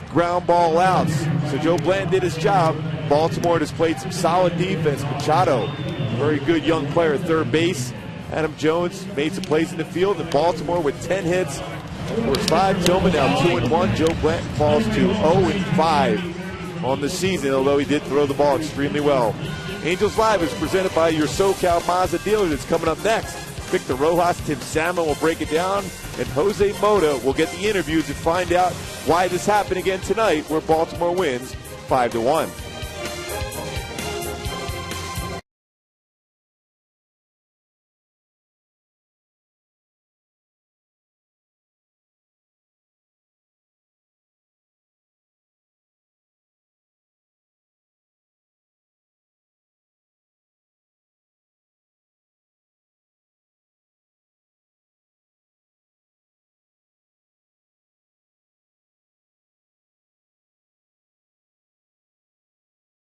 Speaker 6: ground ball outs. So Joe Bland did his job. Baltimore displayed some solid defense. Machado, very good young player at third base. Adam Jones made some plays in the field, and Baltimore with 10 hits. Scores 5. Tillman now 2-1. Joe Blanton falls to 0-5 on the season, although he did throw the ball extremely well. Angels Live is presented by your SoCal Mazda dealers. It's coming up next. Victor Rojas, Tim Salmon will break it down, and Jose Mota will get the interviews and find out why this happened again tonight, where Baltimore wins 5-1.